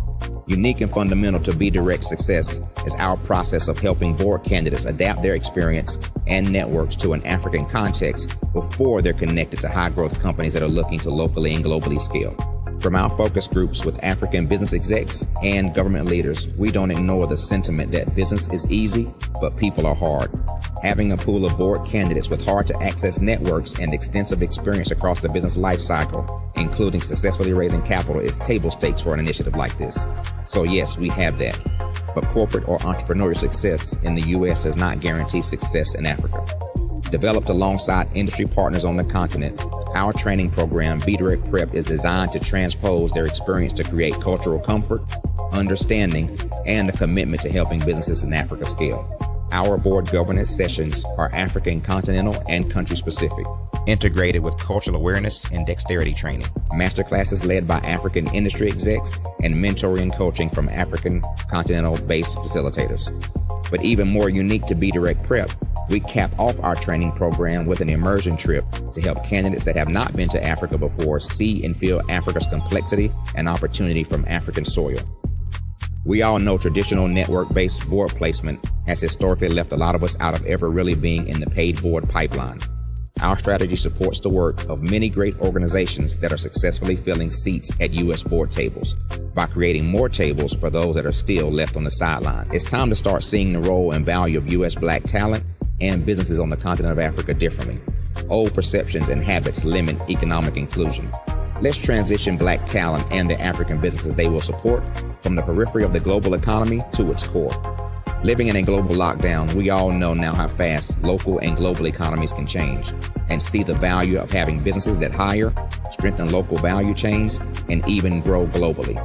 Unique and fundamental to Be Direct's success is our process of helping board candidates adapt their experience and networks to an African context before they're connected to high-growth companies that are looking to locally and globally scale. From our focus groups with African business execs and government leaders, we don't ignore the sentiment that business is easy, but people are hard. Having a pool of board candidates with hard-to-access networks and extensive experience across the business life cycle, including successfully raising capital, is table stakes for an initiative like this. So yes, we have that. But corporate or entrepreneurial success in the U.S. does not guarantee success in Africa. Developed alongside industry partners on the continent, our training program, Be Direct Prep, is designed to transpose their experience to create cultural comfort, understanding, and a commitment to helping businesses in Africa scale. Our board governance sessions are African continental and country specific, integrated with cultural awareness and dexterity training, masterclasses led by African industry execs, and mentoring and coaching from African continental-based facilitators. But even more unique to Be Direct Prep, we cap off our training program with an immersion trip to help candidates that have not been to Africa before see and feel Africa's complexity and opportunity from African soil. We all know traditional network-based board placement has historically left a lot of us out of ever really being in the paid board pipeline. Our strategy supports the work of many great organizations that are successfully filling seats at U.S. board tables by creating more tables for those that are still left on the sideline. It's time to start seeing the role and value of U.S. Black talent and businesses on the continent of Africa differently. Old perceptions and habits limit economic inclusion. Let's transition Black talent and the African businesses they will support from the periphery of the global economy to its core. Living in a global lockdown, we all know now how fast local and global economies can change and see the value of having businesses that hire, strengthen local value chains, and even grow globally.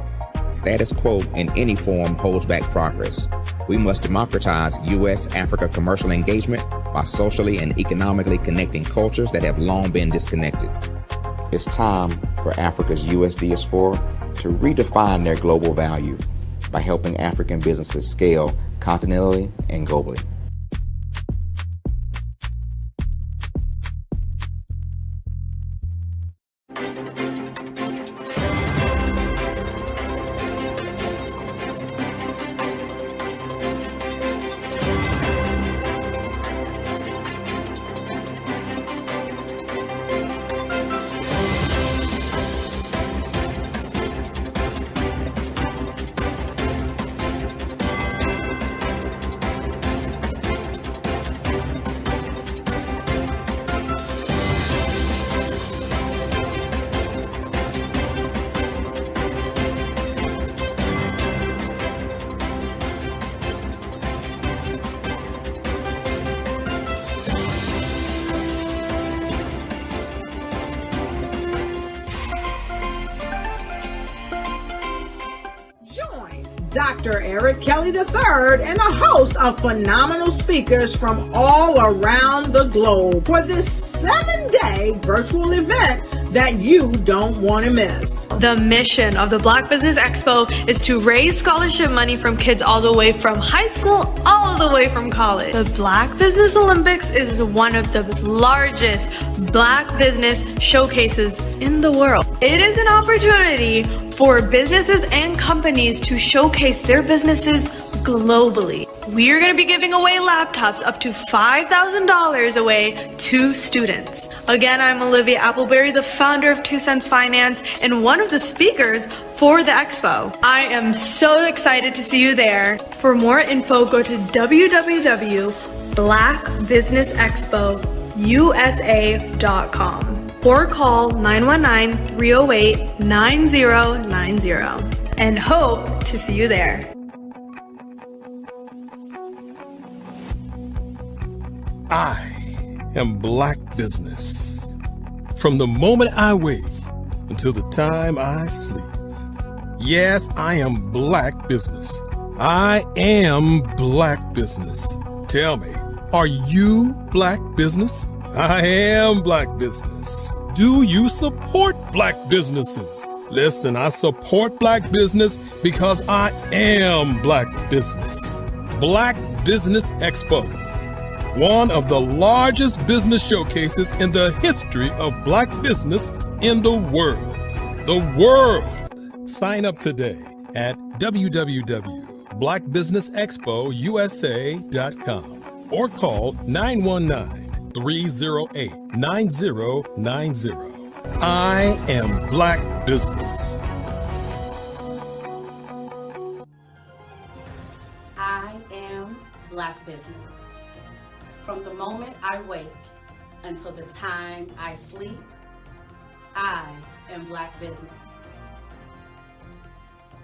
Status quo in any form holds back progress. We must democratize U.S.-Africa commercial engagement by socially and economically connecting cultures that have long been disconnected. It's time for Africa's U.S. diaspora to redefine their global value by helping African businesses scale continentally and globally. Dr. Eric Kelly III and a host of phenomenal speakers from all around the globe for this 7-day virtual event that you don't want to miss. The mission of the Black Business Expo is to raise scholarship money from kids all the way from high school all the way from college. The Black Business Olympics is one of the largest Black business showcases in the world. It is an opportunity for businesses and companies to showcase their businesses globally. We are going to be giving away laptops up to $5,000 away to students. Again, I'm Olivia Appleberry, the founder of 2 Cents Finance and one of the speakers for the expo. I am so excited to see you there. For more info, go to www.blackbusinessexpousa.com or call 919-308-9090 and hope to see you there. I am Black Business. From the moment I wake until the time I sleep. Yes, I am Black Business. I am Black Business. Tell me, are you Black Business? I am Black Business. Do you support Black businesses? Listen, I support Black business because I am Black Business. Black Business Expo, one of the largest business showcases in the history of Black business in the world. The world! Sign up today at www.blackbusinessexpousa.com or call 919-308-9090. I am Black Business. I am Black Business. From the moment I wake until the time I sleep, I am Black Business.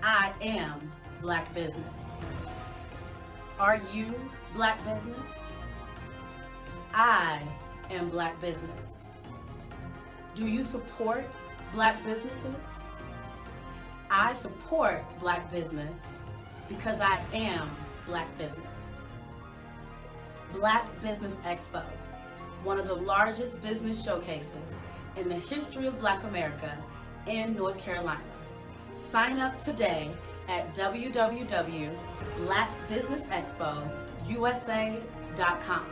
I am Black Business. Are you Black Business? I am Black Business. Do you support Black businesses? I support Black business because I am Black business. Black Business Expo, one of the largest business showcases in the history of Black America in North Carolina. Sign up today at www.blackbusinessexpousa.com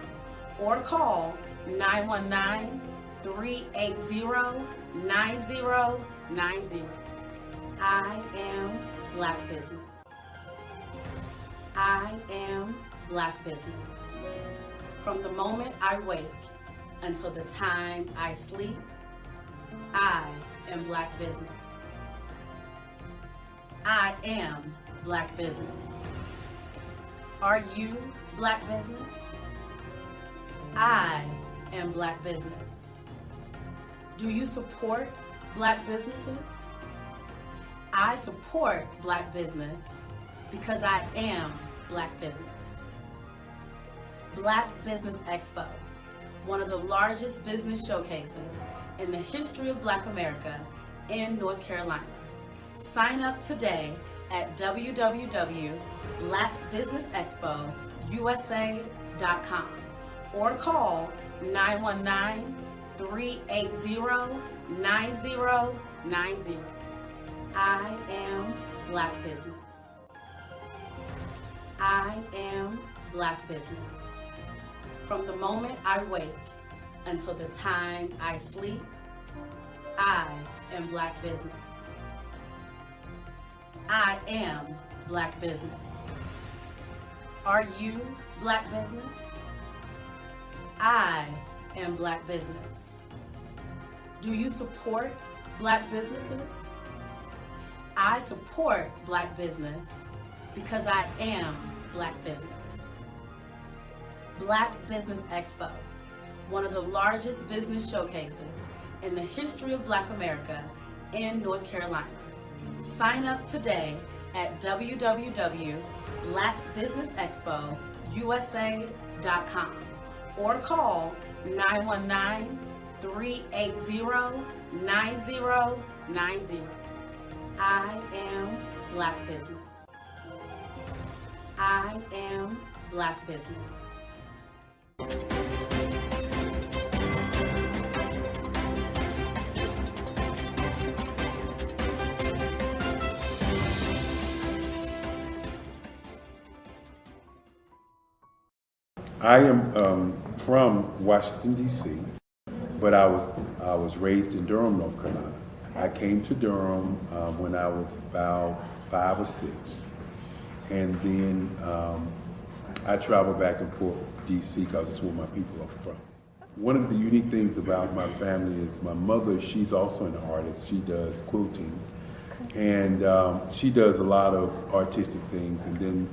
or call 919-380-9090. I am Black Business. I am Black Business. From the moment I wake until the time I sleep. I am Black business. I am Black business. Are you Black business? I am Black business. Do you support Black businesses? I support Black business because I am Black business. Black Business Expo, one of the largest business showcases in the history of Black America in North Carolina. Sign up today at www.blackbusinessexpousa.com or call 919-380-9090. I am Black business. I am Black business. From the moment I wake until the time I sleep, I am Black business. I am Black business. Are you Black business? I am Black business. Do you support Black businesses? I support Black business because I am Black business. Black Business Expo, one of the largest business showcases in the history of Black America in North Carolina. Sign up today at www.blackbusinessexpousa.com or call 919-380-9090. I am Black business. I am Black business. I am from Washington, D.C., but I was raised in Durham, North Carolina. I came to Durham when I was about 5 or 6, and then I traveled back and forth to D.C. because it's where my people are from. One of the unique things about my family is my mother, she's also an artist. She does quilting, and she does a lot of artistic things. And then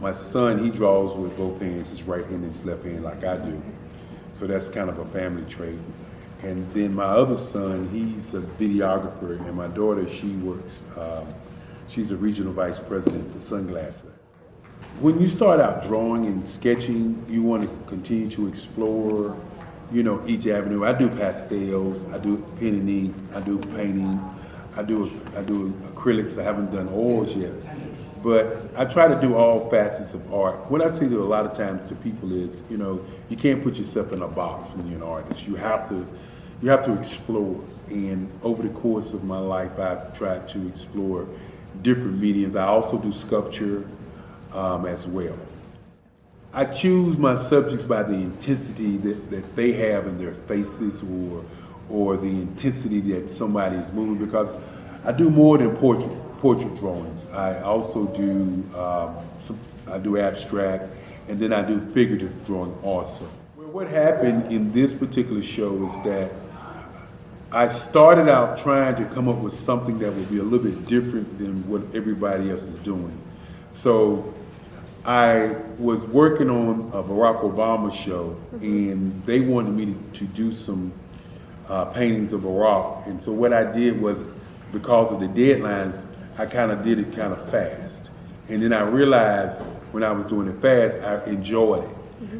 my son, he draws with both hands, his right hand and his left hand, like I do. So that's kind of a family trait. And then my other son, he's a videographer, and my daughter, she works, she's a regional vice president for Sunglasses. When you start out drawing and sketching, you want to continue to explore, you know, each avenue. I do pastels, I do pen and ink, I do painting, I do acrylics. I haven't done oils yet, but I try to do all facets of art. What I say to a lot of times to people is, you know, you can't put yourself in a box when you're an artist. You have to explore. And over the course of my life, I've tried to explore different mediums. I also do sculpture as well. I choose my subjects by the intensity that they have in their faces, or the intensity that somebody is moving, because I do more than portrait drawings. I also do I do abstract, and then I do figurative drawing also. Well, what happened in this particular show is that I started out trying to come up with something that would be a little bit different than what everybody else is doing. So I was working on a Barack Obama show, and they wanted me to do some paintings of Barack. And so what I did was, because of the deadlines, I kind of did it kind of fast. And then I realized when I was doing it fast, I enjoyed it.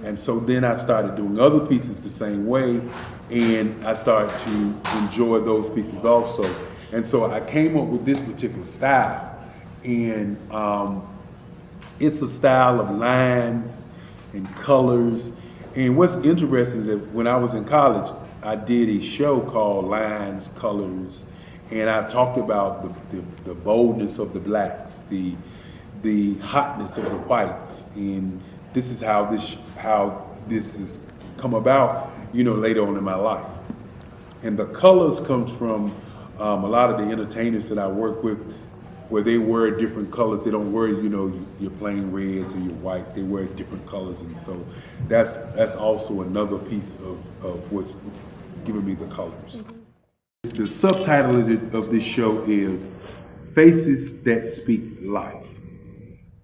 And so then I started doing other pieces the same way, and I started to enjoy those pieces also. And so I came up with this particular style, and it's a style of lines and colors. And what's interesting is that when I was in college, I did a show called Lines, Colors, and I talked about the boldness of the blacks, the hotness of the whites, and this is how this has come about, you know, later on in my life. And the colors comes from a lot of the entertainers that I work with. where they wear different colors. They don't wear, your plain reds or your whites. They wear different colors, and so that's also another piece of what's giving me the colors. The subtitle of this show is Faces That Speak Life.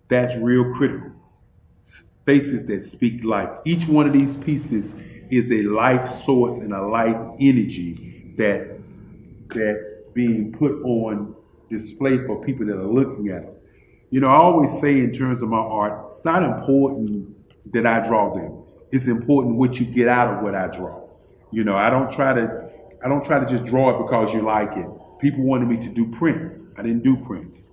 That's real critical. Faces that speak life. Each one of these pieces is a life source and a life energy that's being put on display for people that are looking at it. I always say in terms of my art, it's not important that I draw them. It's important what you get out of what I draw. I don't try to just draw it because you like it. People wanted me to do prints. I didn't do prints.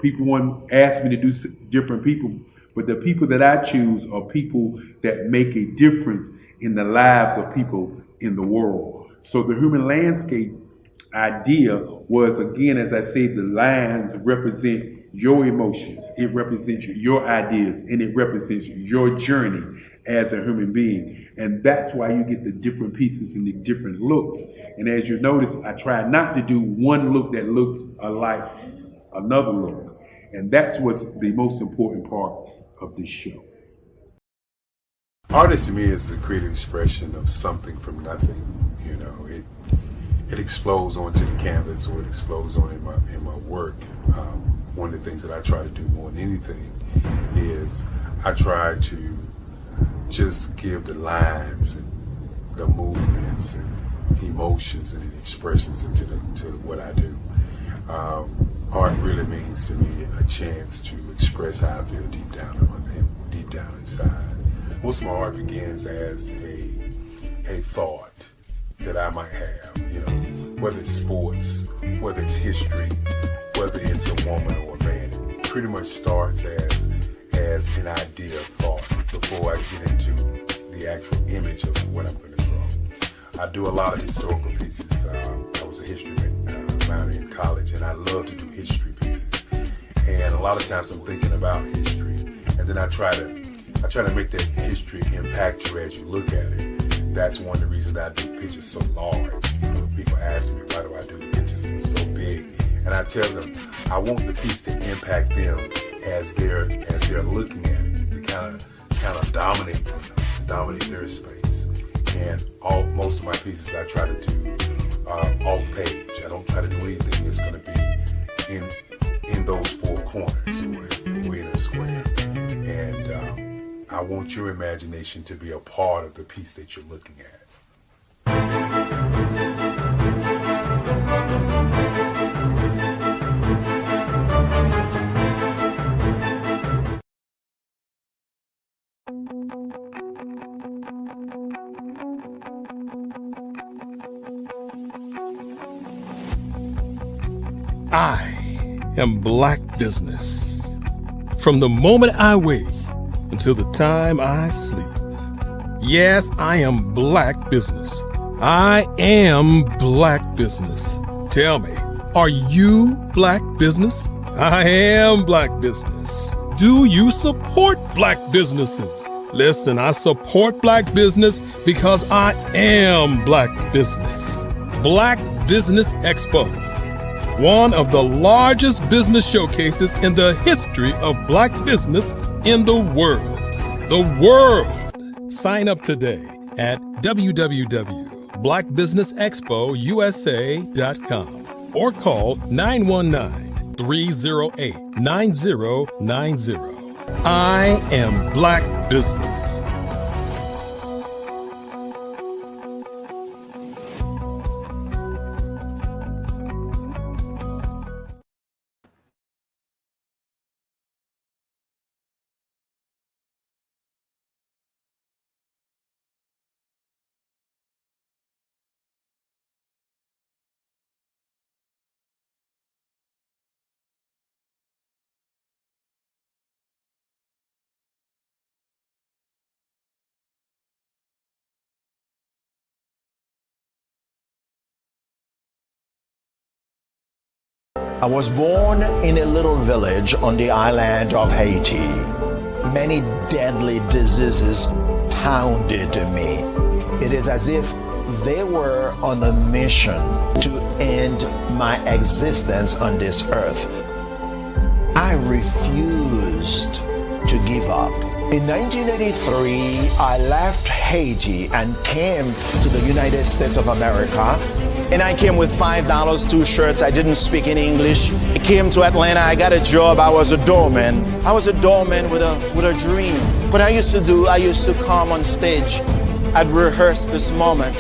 People asked me to do different people, but the people that I choose are people that make a difference in the lives of people in the world. So the human landscape idea was, again, as I say, the lines represent your emotions, it represents your ideas, and it represents your journey as a human being. And that's why you get the different pieces and the different looks. And as you notice, I try not to do one look that looks alike another look. And that's what's the most important part of this show. Art to me is a creative expression of something from nothing. It explodes onto the canvas, or it explodes on in my work. One of the things that I try to do more than anything is I try to just give the lines and the movements and emotions and expressions into what I do. Art really means to me a chance to express how I feel deep down inside. Most of my art begins as a thought that I might have, whether it's sports, whether it's history, whether it's a woman or a man. It pretty much starts as an idea of thought before I get into the actual image of what I'm going to draw. I do a lot of historical pieces. I was a history minor in college, and I love to do history pieces. And a lot of times I'm thinking about history, and then I try to make that history impact you as you look at it. That's one of the reasons I do pictures so large. People ask me, why do I do the pictures so big? And I tell them, I want the piece to impact them as they're looking at it, to kind of dominate them, dominate their space. And most of my pieces I try to do off page. I don't try to do anything that's going to be in those four corners or in a square. And I want your imagination to be a part of the piece that you're looking at. I am Black Business. From the moment I wake until the time I sleep. Yes, I am Black Business. I am Black Business. Tell me, are you Black Business? I am Black Business. Do you support Black businesses? Listen, I support Black business because I am Black Business. Black Business Expo, one of the largest business showcases in the history of Black business in the world. The world! Sign up today at www.blackbusinessexpousa.com or call 919-308-9090. I am Black Business. I was born in a little village on the island of Haiti. Many deadly diseases pounded me. It is as if they were on a mission to end my existence on this earth. I refused to give up. In 1983, I left Haiti and came to the United States of America. And I came with $5, 2 shirts. I didn't speak any English. I came to Atlanta. I got a job. I was a doorman. I was a doorman with a dream. What I used to come on stage. I'd rehearse this moment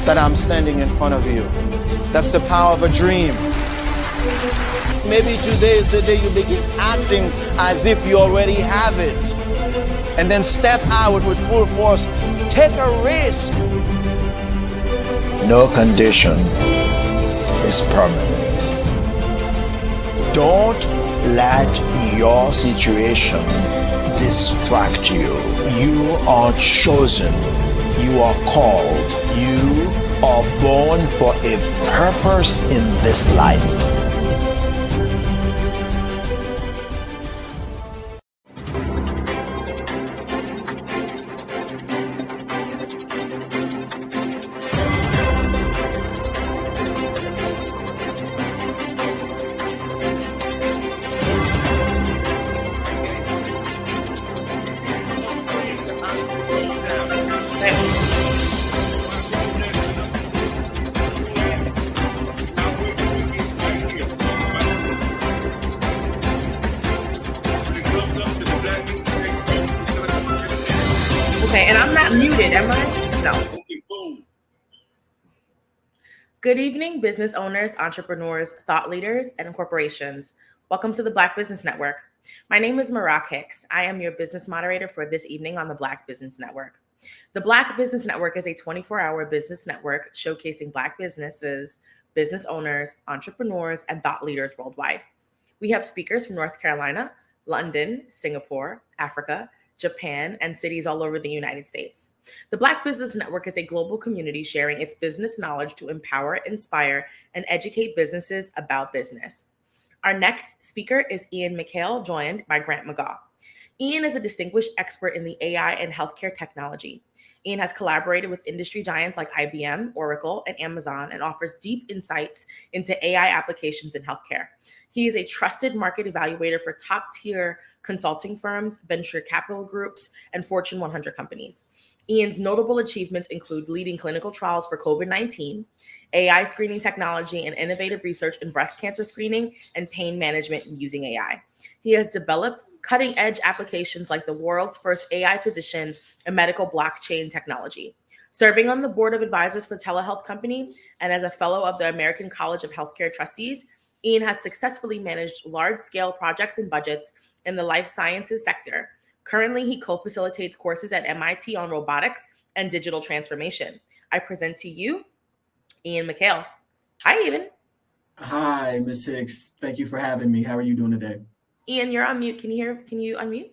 that I'm standing in front of you. That's the power of a dream. Maybe today is the day you begin acting as if you already have it. And then step out with full force. Take a risk. No condition is permanent. Don't let your situation distract you. You are chosen. You are called. You are born for a purpose in this life. Okay, and I'm not muted, am I? No. Good evening, business owners, entrepreneurs, thought leaders, and corporations. Welcome to the Black Business Network. My name is Marak Hicks. I am your business moderator for this evening on the Black Business Network. The Black Business Network is a 24-hour business network showcasing Black businesses, business owners, entrepreneurs, and thought leaders worldwide. We have speakers from North Carolina, London, Singapore, Africa, Japan, and cities all over the United States. The Black Business Network is a global community sharing its business knowledge to empower, inspire, and educate businesses about business. Our next speaker is Ian McHale, joined by Grant McGaugh. Ian is a distinguished expert in the AI and healthcare technology. Ian has collaborated with industry giants like IBM, Oracle, and Amazon, and offers deep insights into AI applications in healthcare. He is a trusted market evaluator for top-tier consulting firms, venture capital groups, and Fortune 100 companies. Ian's notable achievements include leading clinical trials for COVID-19, AI screening technology, and innovative research in breast cancer screening and pain management using AI. He has developed cutting-edge applications like the world's first AI physician and medical blockchain technology. Serving on the board of advisors for telehealth company and as a fellow of the American College of Healthcare Trustees, Ian has successfully managed large-scale projects and budgets in the life sciences sector. Currently, he co-facilitates courses at MIT on robotics and digital transformation. I present to you, Ian McHale. Hi, Ian. Hi, Ms. Hicks. Thank you for having me. How are you doing today? Ian, you're on mute. Can you unmute?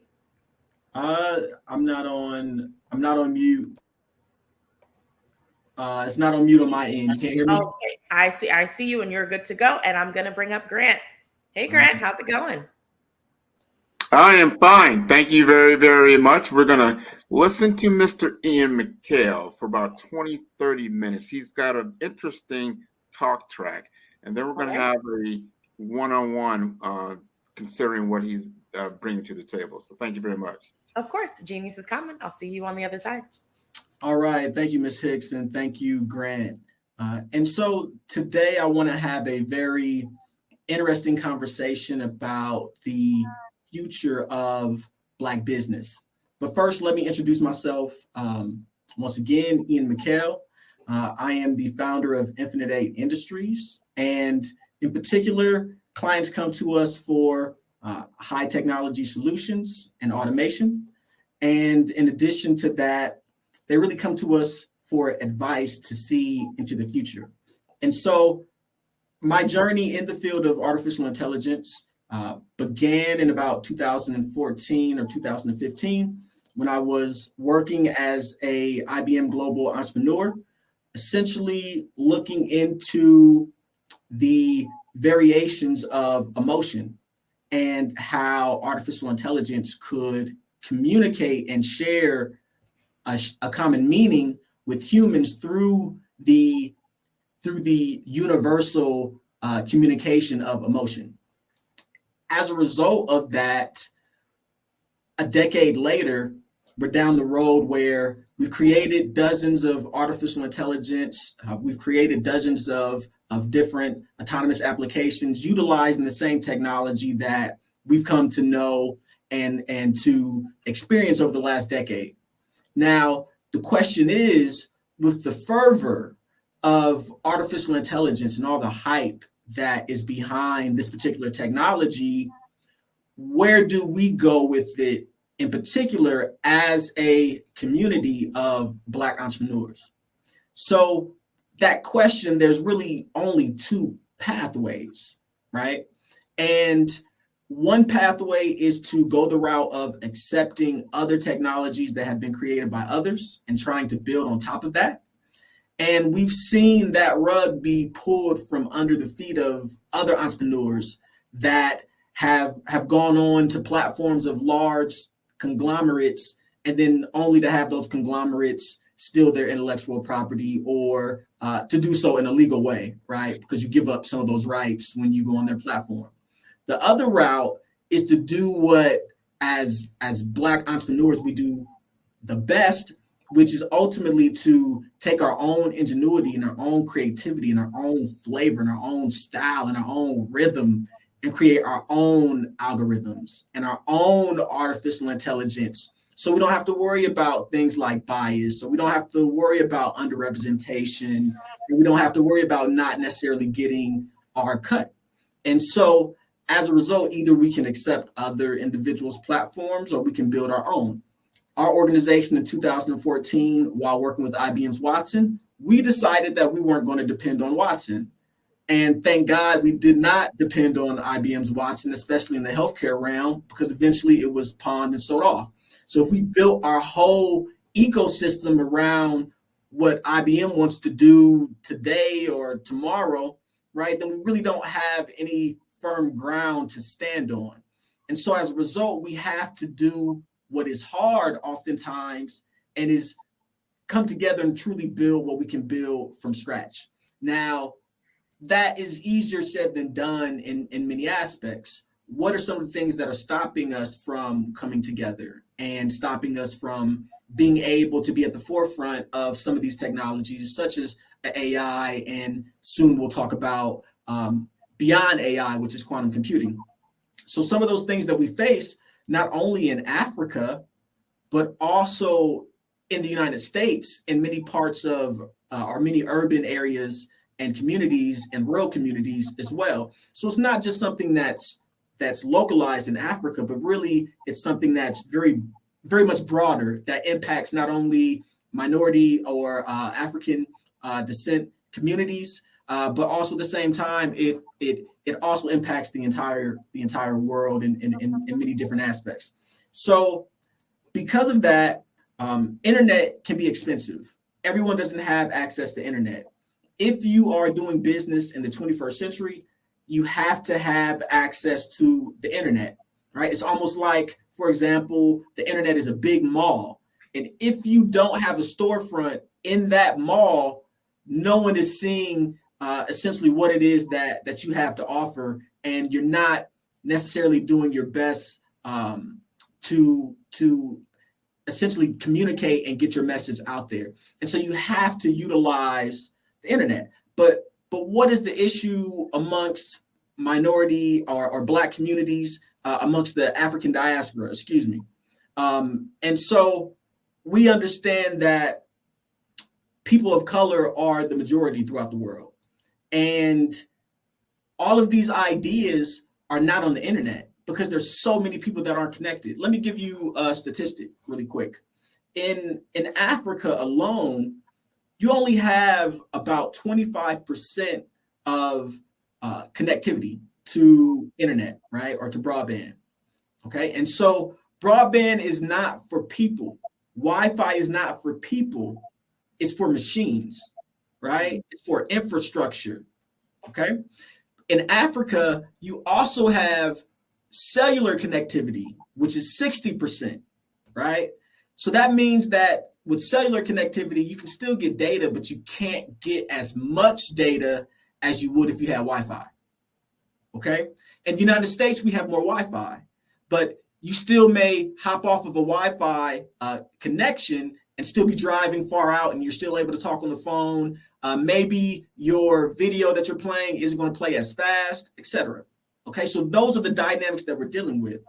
I'm not on mute. It's not on mute on my end. You can't hear me? Okay. I see you and you're good to go. And I'm gonna bring up Grant. Hey Grant, how's it going? I am fine. Thank you very, very much. We're going to listen to Mr. Ian McHale for about 20, 30 minutes. He's got an interesting talk track, and then we're going to have a one-on-one considering what he's bringing to the table. So thank you very much. Of course. Genius is coming. I'll see you on the other side. All right. Thank you, Ms. Hicks, and thank you, Grant. And so today I want to have a very interesting conversation about the future of Black business. But first, let me introduce myself. Once again, Ian McHale. I am the founder of Infinite 8 Industries. And in particular, clients come to us for high technology solutions and automation. And in addition to that, they really come to us for advice to see into the future. And so my journey in the field of artificial intelligence began in about 2014 or 2015 when I was working as a IBM global entrepreneur, essentially looking into the variations of emotion and how artificial intelligence could communicate and share a common meaning with humans through the universal communication of emotion. as a result of that, a decade later, we're down the road where we've created dozens of artificial intelligence. We've created dozens of different autonomous applications utilizing the same technology that we've come to know and to experience over the last decade. Now, the question is, with the fervor of artificial intelligence and all the hype that is behind this particular technology, where do we go with it, in particular, as a community of Black entrepreneurs? So that question, there's really only two pathways, right? And one pathway is to go the route of accepting other technologies that have been created by others and trying to build on top of that. And we've seen that rug be pulled from under the feet of other entrepreneurs that have gone on to platforms of large conglomerates, and then only to have those conglomerates steal their intellectual property or to do so in a legal way, right? Because you give up some of those rights when you go on their platform. The other route is to do what as Black entrepreneurs we do the best, which is ultimately to take our own ingenuity and our own creativity and our own flavor and our own style and our own rhythm and create our own algorithms and our own artificial intelligence. So we don't have to worry about things like bias, so we don't have to worry about underrepresentation, and we don't have to worry about not necessarily getting our cut. And so as a result, either we can accept other individuals' platforms or we can build our own. Our organization in 2014, while working with IBM's Watson, we decided that we weren't going to depend on Watson. And thank God we did not depend on IBM's Watson, especially in the healthcare realm, because eventually it was pawned and sold off. So if we built our whole ecosystem around what IBM wants to do today or tomorrow, right, then we really don't have any firm ground to stand on. And so as a result, we have to do what is hard oftentimes and is come together and truly build what we can build from scratch. Now, that is easier said than done in many aspects. What are some of the things that are stopping us from coming together and stopping us from being able to be at the forefront of some of these technologies, such as AI, and soon we'll talk about beyond AI, which is quantum computing. So some of those things that we face, not only in Africa, but also in the United States, in many parts of our many urban areas and communities and rural communities as well. So it's not just something that's localized in Africa, but really it's something that's very, very much broader that impacts not only minority or African descent communities, but also at the same time, it also impacts the entire world in many different aspects. So because of that, internet can be expensive. Everyone doesn't have access to internet. If you are doing business in the 21st century, you have to have access to the internet, right? It's almost like, for example, the internet is a big mall. And if you don't have a storefront in that mall, no one is seeing essentially what it is that you have to offer. And you're not necessarily doing your best to essentially communicate and get your message out there. And so you have to utilize the internet. But what is the issue amongst minority or Black communities, amongst the African diaspora, excuse me. And so we understand that people of color are the majority throughout the world. And all of these ideas are not on the internet because there's so many people that aren't connected. Let me give you a statistic really quick. In Africa alone, you only have about 25% of connectivity to internet, right? Or to broadband, okay? And so broadband is not for people. Wi-Fi is not for people. It's for machines, right? It's for infrastructure, okay? In Africa, you also have cellular connectivity, which is 60%, right? So that means that with cellular connectivity, you can still get data, but you can't get as much data as you would if you had Wi-Fi. Okay. In the United States, we have more Wi-Fi, but you still may hop off of a Wi-Fi connection and still be driving far out, and you're still able to talk on the phone. Maybe your video that you're playing isn't going to play as fast, etc. Okay, so those are the dynamics that we're dealing with.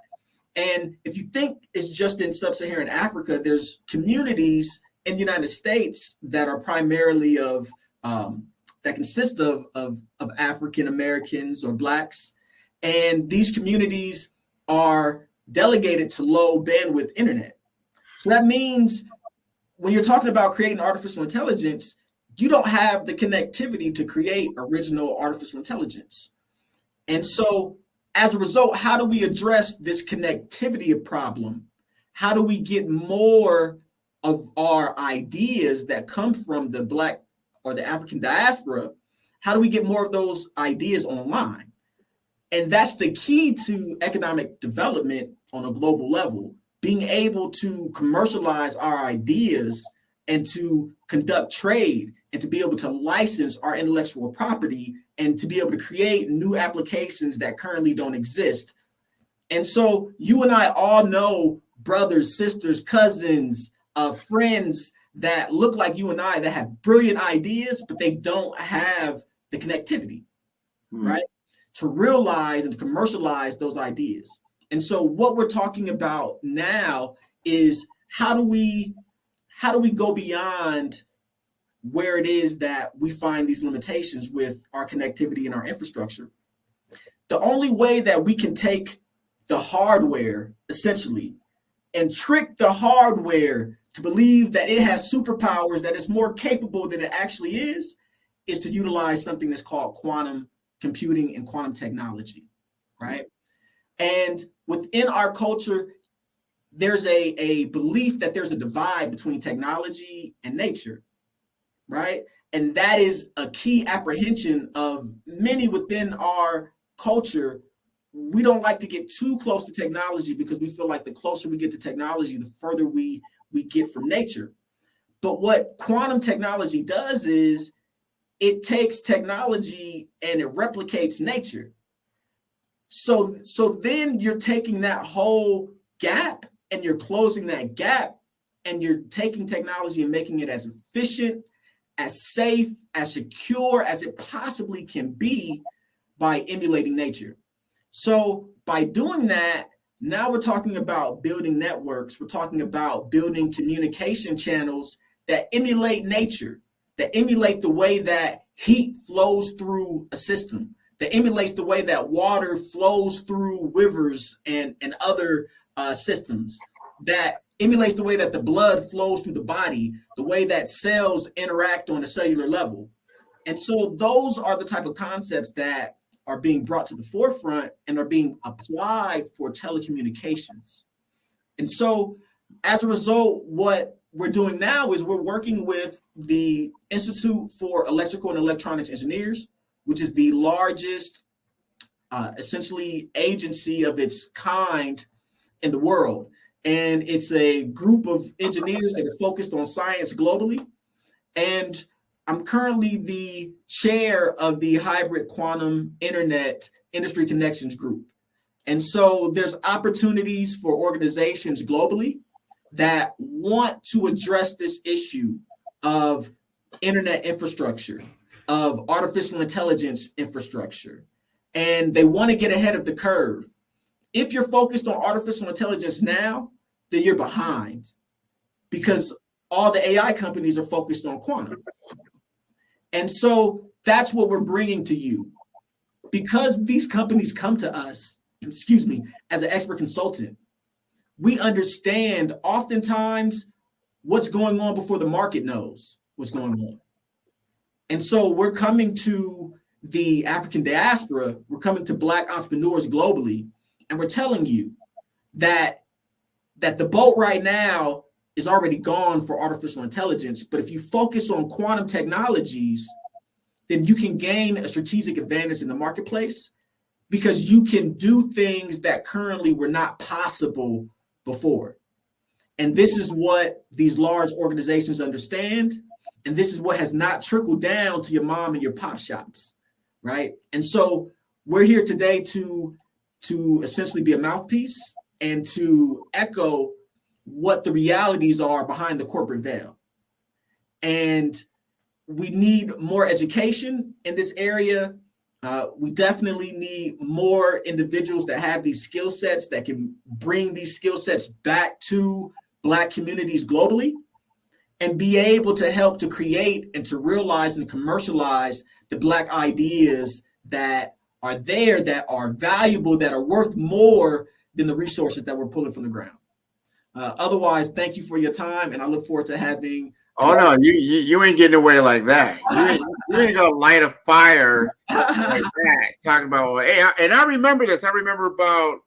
And if you think it's just in sub-Saharan Africa, there's communities in the United States that are primarily that consist of African Americans or Blacks, and these communities are delegated to low bandwidth internet. So that means when you're talking about creating artificial intelligence, you don't have the connectivity to create original artificial intelligence. And so as a result, how do we address this connectivity problem? How do we get more of our ideas that come from the Black or the African diaspora? How do we get more of those ideas online? And that's the key to economic development on a global level, being able to commercialize our ideas and to conduct trade and to be able to license our intellectual property and to be able to create new applications that currently don't exist. And so you and I all know brothers, sisters, cousins, friends that look like you and I that have brilliant ideas, but they don't have the connectivity, right? To realize and to commercialize those ideas. And so what we're talking about now is how do we go beyond where it is that we find these limitations with our connectivity and our infrastructure? The only way that we can take the hardware essentially and trick the hardware to believe that it has superpowers, that it's more capable than it actually is to utilize something that's called quantum computing and quantum technology, right? And within our culture, there's a belief that there's a divide between technology and nature, right? And that is a key apprehension of many within our culture. We don't like to get too close to technology because we feel like the closer we get to technology, the further we get from nature. But what quantum technology does is it takes technology and it replicates nature. So then you're taking that whole gap and you're closing that gap, and you're taking technology and making it as efficient, as safe, as secure as it possibly can be by emulating nature. So by doing that, now we're talking about building networks. We're talking about building communication channels that emulate nature, that emulate the way that heat flows through a system, that emulates the way that water flows through rivers and other systems, that emulates the way that the blood flows through the body, the way that cells interact on a cellular level. And so those are the type of concepts that are being brought to the forefront and are being applied for telecommunications. And so as a result, what we're doing now is we're working with the Institute for Electrical and Electronics Engineers, which is the largest essentially agency of its kind in the world. And it's a group of engineers that are focused on science globally. And I'm currently the chair of the Hybrid Quantum Internet Industry Connections Group. And so there's opportunities for organizations globally that want to address this issue of internet infrastructure, of artificial intelligence infrastructure, and they want to get ahead of the curve. If you're focused on artificial intelligence now, then you're behind, because all the AI companies are focused on quantum. And so that's what we're bringing to you. Because these companies come to us, as an expert consultant, we understand oftentimes what's going on before the market knows what's going on. And so we're coming to the African diaspora, we're coming to Black entrepreneurs globally, and we're telling you that the boat right now is already gone for artificial intelligence. But if you focus on quantum technologies, then you can gain a strategic advantage in the marketplace, because you can do things that currently were not possible before. And this is what these large organizations understand. And this is what has not trickled down to your mom and your pop shops, right? And so we're here today to essentially be a mouthpiece and to echo what the realities are behind the corporate veil. And we need more education in this area. We definitely need more individuals that have these skill sets that can bring these skill sets back to Black communities globally and be able to help to create and to realize and commercialize the Black ideas that are there, that are valuable, that are worth more than the resources that we're pulling from the ground. Otherwise, thank you for your time, and I look forward to having. Oh no, you ain't getting away like that. You ain't gonna light a fire like that. Talking about hey, and I remember this. I remember about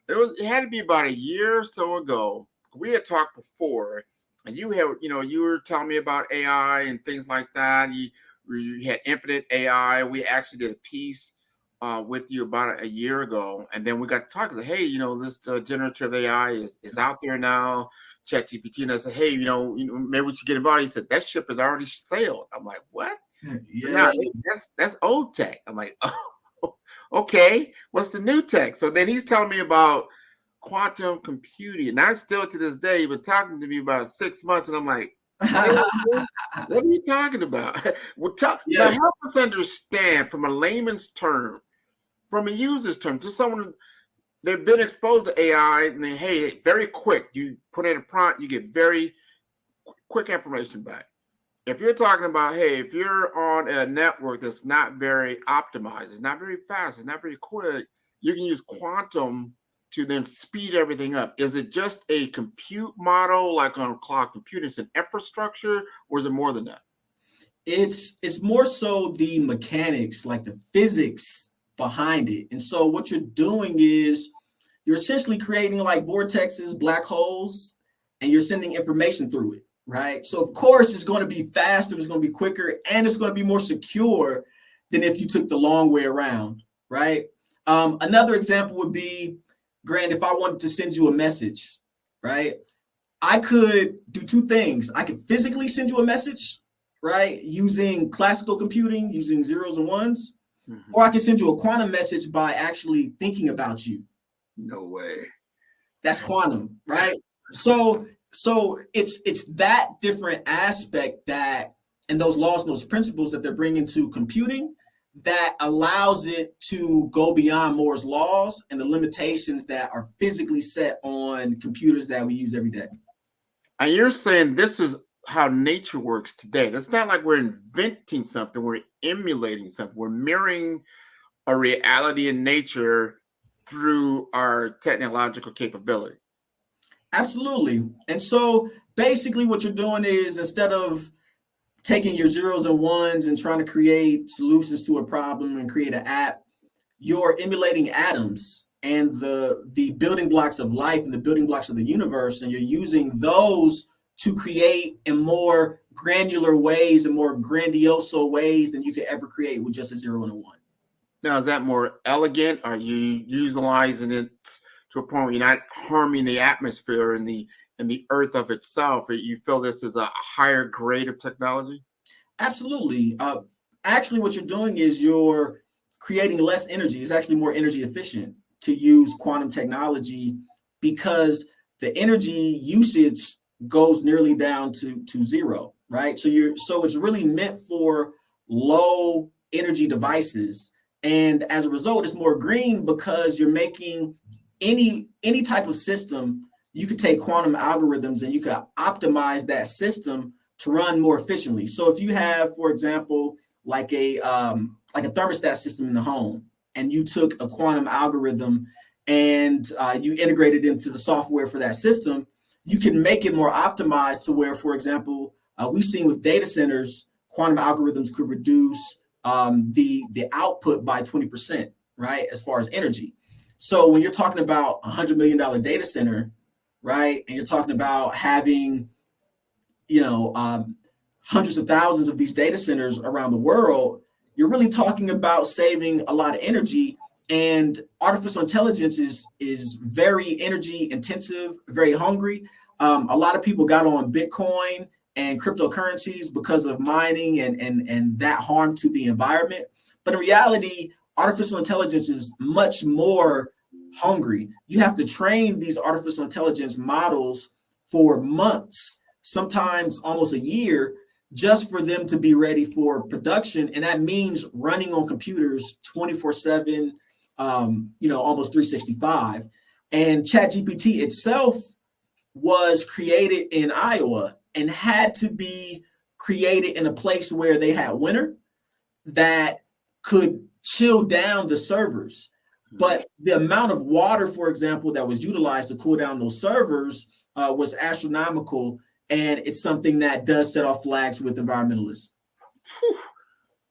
it had to be about a year or so ago. We had talked before, and you were telling me about AI and things like that. You had infinite AI. We actually did a piece with you about a year ago, and then we got to talk. Like, hey, this generative AI is out there now. ChatGPT, and I said, hey, maybe we should get involved. He said that ship has already sailed. I'm like, what? Yeah, that's old tech. I'm like, oh, okay. What's the new tech? So then he's telling me about quantum computing, and I still to this day, he's been talking to me about 6 months, and I'm like, what are you talking about? Now help us understand from a layman's term, from a user's term, to someone. They've been exposed to AI, and then, hey, very quick. You put in a prompt, you get very quick information back. If you're talking about, hey, if you're on a network that's not very optimized, it's not very fast, it's not very quick, you can use quantum to then speed everything up. Is it just a compute model like on cloud computing? It's an infrastructure, or is it more than that? It's more so the mechanics, like the physics behind it. And so what you're doing is you're essentially creating like vortexes, black holes, and you're sending information through it, right? So of course it's going to be faster, it's going to be quicker, and it's going to be more secure than if you took the long way around, right? Another example would be, Grant, if I wanted to send you a message, right? I could do two things. I could physically send you a message, right? Using classical computing, using zeros and ones. Or I can send you a quantum message by actually thinking about you. No way. That's quantum, right? So it's that different aspect that, and those laws and those principles that they're bringing to computing that allows it to go beyond Moore's laws and the limitations that are physically set on computers that we use every day. And you're saying this is how nature works today. It's not like we're inventing something, we're emulating something, we're mirroring a reality in nature through our technological capability. Absolutely. And so basically what you're doing is, instead of taking your zeros and ones and trying to create solutions to a problem and create an app, you're emulating atoms and the building blocks of life and the building blocks of the universe, and you're using those to create in more granular ways and more grandiose ways than you could ever create with just a 0 and a 1. Now, is that more elegant? Are you utilizing it to a point where you're not harming the atmosphere and the earth of itself? You feel this is a higher grade of technology? Absolutely. Actually, what you're doing is you're creating less energy. It's actually more energy efficient to use quantum technology because the energy usage goes nearly down to zero, right? So it's really meant for low energy devices. And as a result, it's more green because you're making any type of system. You could take quantum algorithms and you could optimize that system to run more efficiently. So if you have, for example, like a thermostat system in the home, and you took a quantum algorithm and you integrated into the software for that system, you can make it more optimized to where, for example, we've seen with data centers, quantum algorithms could reduce the output by 20%, right, as far as energy. So when you're talking about $100 million data center, right, and you're talking about having, hundreds of thousands of these data centers around the world, you're really talking about saving a lot of energy. And artificial intelligence is very energy intensive, very hungry. A lot of people got on Bitcoin and cryptocurrencies because of mining and that harm to the environment. But in reality, artificial intelligence is much more hungry. You have to train these artificial intelligence models for months, sometimes almost a year, just for them to be ready for production. And that means running on computers 24/7, almost 365. And ChatGPT itself was created in Iowa and had to be created in a place where they had winter that could chill down the servers. But the amount of water, for example, that was utilized to cool down those servers was astronomical. And it's something that does set off flags with environmentalists.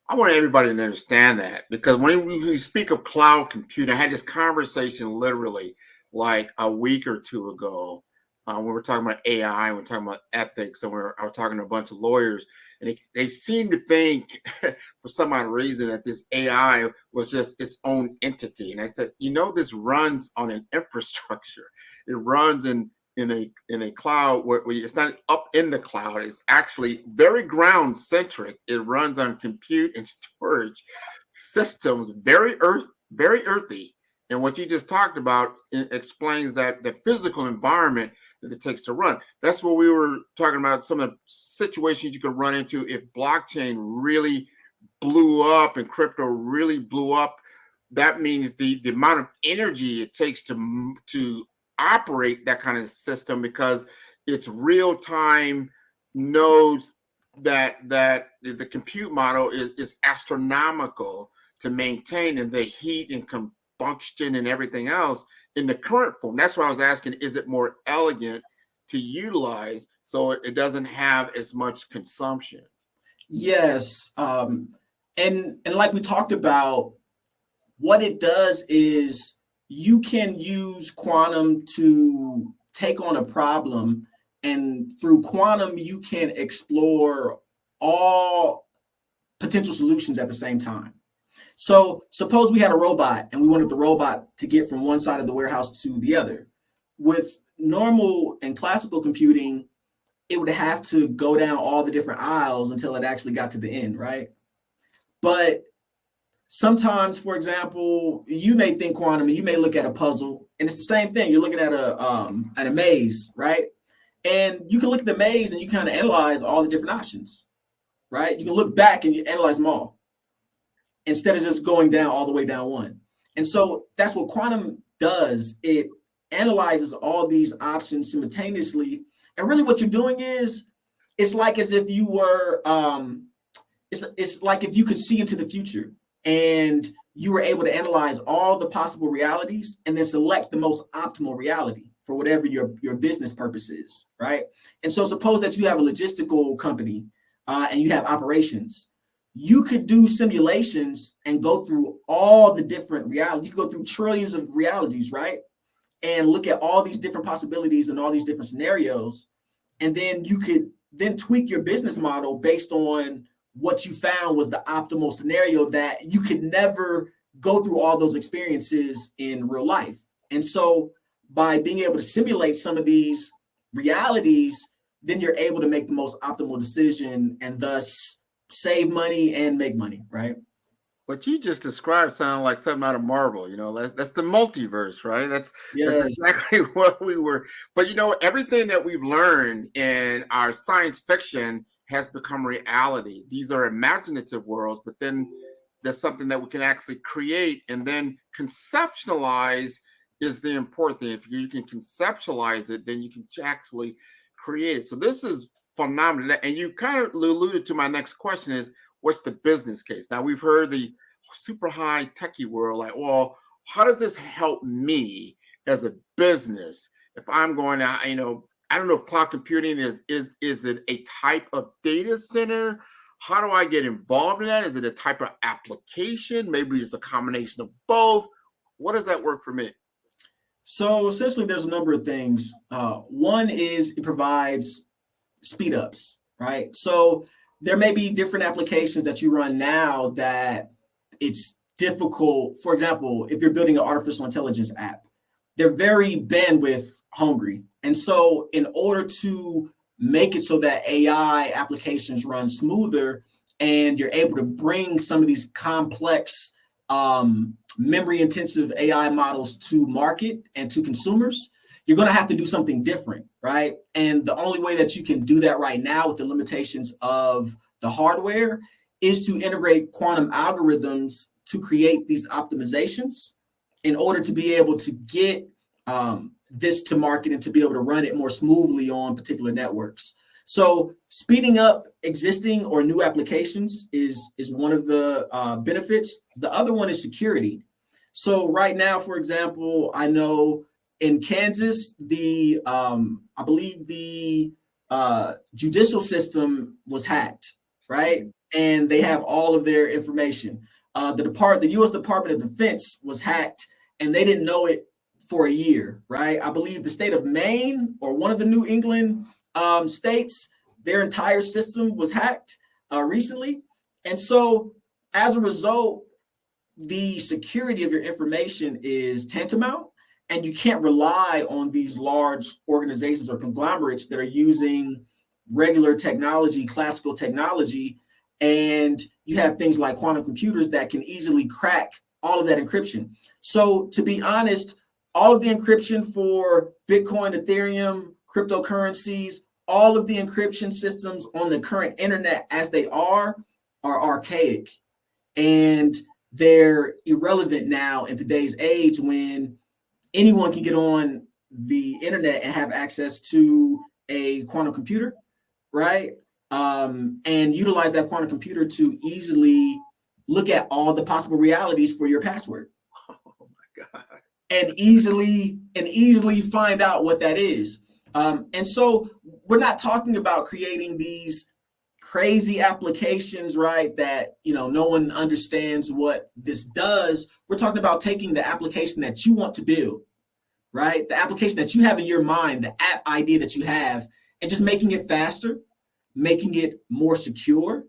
I want everybody to understand that, because when we speak of cloud computing, I had this conversation literally like a week or two ago. When we were talking about AI, and we're talking about ethics, and I was talking to a bunch of lawyers, and they seem to think for some odd reason that this AI was just its own entity. And I said, this runs on an infrastructure. It runs in a cloud where it's not up in the cloud. It's actually very ground centric. It runs on compute and storage systems, very earthy. And what you just talked about explains that the physical environment that it takes to run. That's what we were talking about, some of the situations you could run into if blockchain really blew up and crypto really blew up. That means the amount of energy it takes to operate that kind of system, because it's real-time nodes that the compute model is astronomical to maintain, and the heat and combustion and everything else in the current form. That's why I was asking, is it more elegant to utilize so it doesn't have as much consumption? Yes. And like we talked about, what it does is you can use quantum to take on a problem, and through quantum, you can explore all potential solutions at the same time. So suppose we had a robot and we wanted the robot to get from one side of the warehouse to the other. With normal and classical computing, it would have to go down all the different aisles until it actually got to the end, right? But sometimes, for example, you may think quantum and you may look at a puzzle, and it's the same thing. You're looking at a maze, right? And you can look at the maze and you kind of analyze all the different options, right? You can look back and you analyze them all, instead of just going down all the way down one. And so that's what quantum does. It analyzes all these options simultaneously. And really what you're doing is, it's like as if you were, it's like if you could see into the future and you were able to analyze all the possible realities and then select the most optimal reality for whatever your business purpose is, right? And so suppose that you have a logistical company and you have operations. You could do simulations and go through all the different realities. You go through trillions of realities, right? And look at all these different possibilities and all these different scenarios. And then you could then tweak your business model based on what you found was the optimal scenario, that you could never go through all those experiences in real life. And so by being able to simulate some of these realities, then you're able to make the most optimal decision and thus save money and make money, right? What you just described sounded like something out of Marvel. That's the multiverse, right? That's exactly what we were. But everything that we've learned in our science fiction has become reality. These are imaginative worlds, but then there's something that we can actually create, and then conceptualize is the important thing. If you can conceptualize it, then you can actually create it. So this is phenomenal. And you kind of alluded to my next question is, what's the business case? Now, we've heard the super high techie world, like, well, how does this help me as a business if I'm going out, I don't know if cloud computing is it a type of data center? How do I get involved in that? Is it a type of application? Maybe it's a combination of both. What does that work for me? So essentially, there's a number of things. One is it provides speed ups, right? So there may be different applications that you run now that it's difficult. For example, if you're building an artificial intelligence app, they're very bandwidth hungry. And so in order to make it so that AI applications run smoother and you're able to bring some of these complex memory intensive AI models to market and to consumers, you're going to have to do something different, right? And the only way that you can do that right now with the limitations of the hardware is to integrate quantum algorithms to create these optimizations in order to be able to get this to market and to be able to run it more smoothly on particular networks. So speeding up existing or new applications is one of the benefits. The other one is security. So right now, for example, I know in Kansas, I believe the judicial system was hacked, right? And they have all of their information. The U.S. Department of Defense was hacked, and they didn't know it for a year, right? I believe the state of Maine or one of the New England states, their entire system was hacked recently. And so as a result, the security of your information is tantamount, and you can't rely on these large organizations or conglomerates that are using regular technology, classical technology, and you have things like quantum computers that can easily crack all of that encryption. So to be honest, all of the encryption for Bitcoin, Ethereum, cryptocurrencies, all of the encryption systems on the current internet as they are archaic, and they're irrelevant now in today's age when anyone can get on the internet and have access to a quantum computer, right? And utilize that quantum computer to easily look at all the possible realities for your password. Oh my God. And easily find out what that is. And so we're not talking about creating these crazy applications, right? That, no one understands what this does. We're talking about taking the application that you want to build, right? The application that you have in your mind, the app idea that you have, and just making it faster, making it more secure,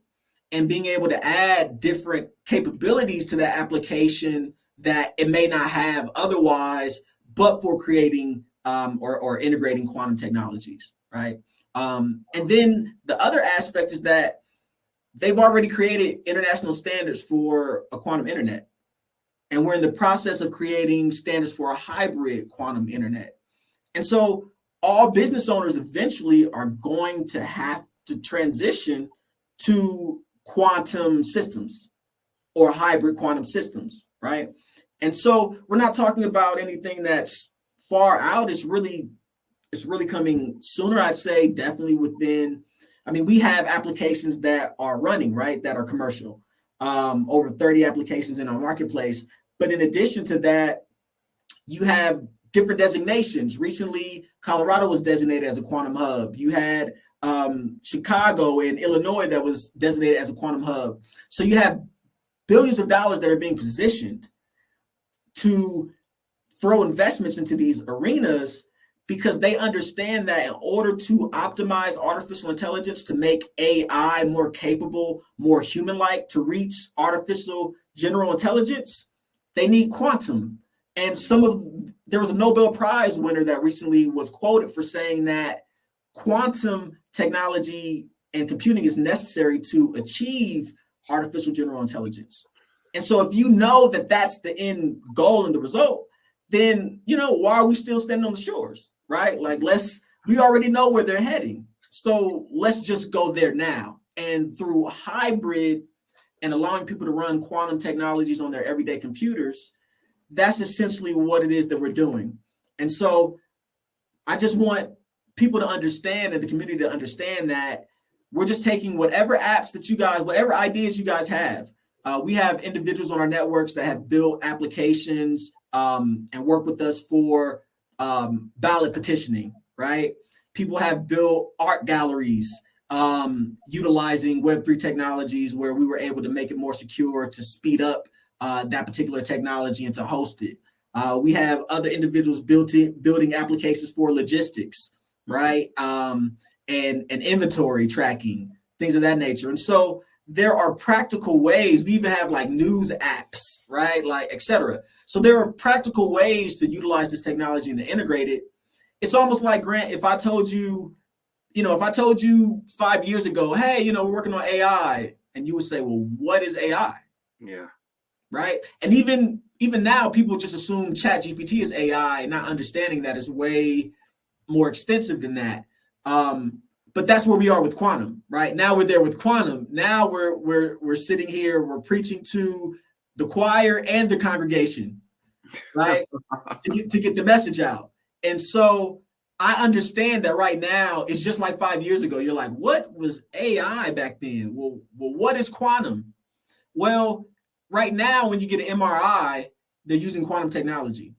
and being able to add different capabilities to that application that it may not have otherwise, but for creating or integrating quantum technologies, right? And then the other aspect is that they've already created international standards for a quantum internet. And we're in the process of creating standards for a hybrid quantum internet. And so all business owners eventually are going to have to transition to quantum systems or hybrid quantum systems, right? And so we're not talking about anything that's far out. It's really coming sooner, I'd say, definitely within. We have applications that are running, right, that are commercial, over 30 applications in our marketplace. But in addition to that, you have different designations. Recently, Colorado was designated as a quantum hub. You had Chicago and Illinois that was designated as a quantum hub. So you have billions of dollars that are being positioned to throw investments into these arenas because they understand that in order to optimize artificial intelligence to make AI more capable, more human-like, to reach artificial general intelligence, they need quantum. And there was a Nobel Prize winner that recently was quoted for saying that quantum technology and computing is necessary to achieve artificial general intelligence. And so if you know that that's the end goal and the result, then, why are we still standing on the shores, right? Like, we already know where they're heading. So let's just go there now. And through hybrid and allowing people to run quantum technologies on their everyday computers, that's essentially what it is that we're doing. And so I just want people to understand and the community to understand that we're just taking whatever apps that whatever ideas you guys have. We have individuals on our networks that have built applications and work with us for ballot petitioning, right? People have built art galleries utilizing Web3 technologies where we were able to make it more secure to speed up that particular technology and to host it. We have other individuals building applications for logistics, right? And inventory tracking, things of that nature. And so there are practical ways. We even have like news apps, right? Like, et cetera. So there are practical ways to utilize this technology and to integrate it. It's almost like, Grant, if I told you 5 years ago, hey, we're working on AI, and you would say, well, what is AI? Yeah. right? And even now, people just assume ChatGPT is AI, not understanding that it's way more extensive than that. But that's where we are with quantum, right? Now we're there with quantum. Now we're sitting here, we're preaching to the choir and the congregation, right? to get the message out. And so I understand that right now it's just like 5 years ago. You're like, what was AI back then? Well, what is quantum? Well, right now, when you get an MRI, they're using quantum technology.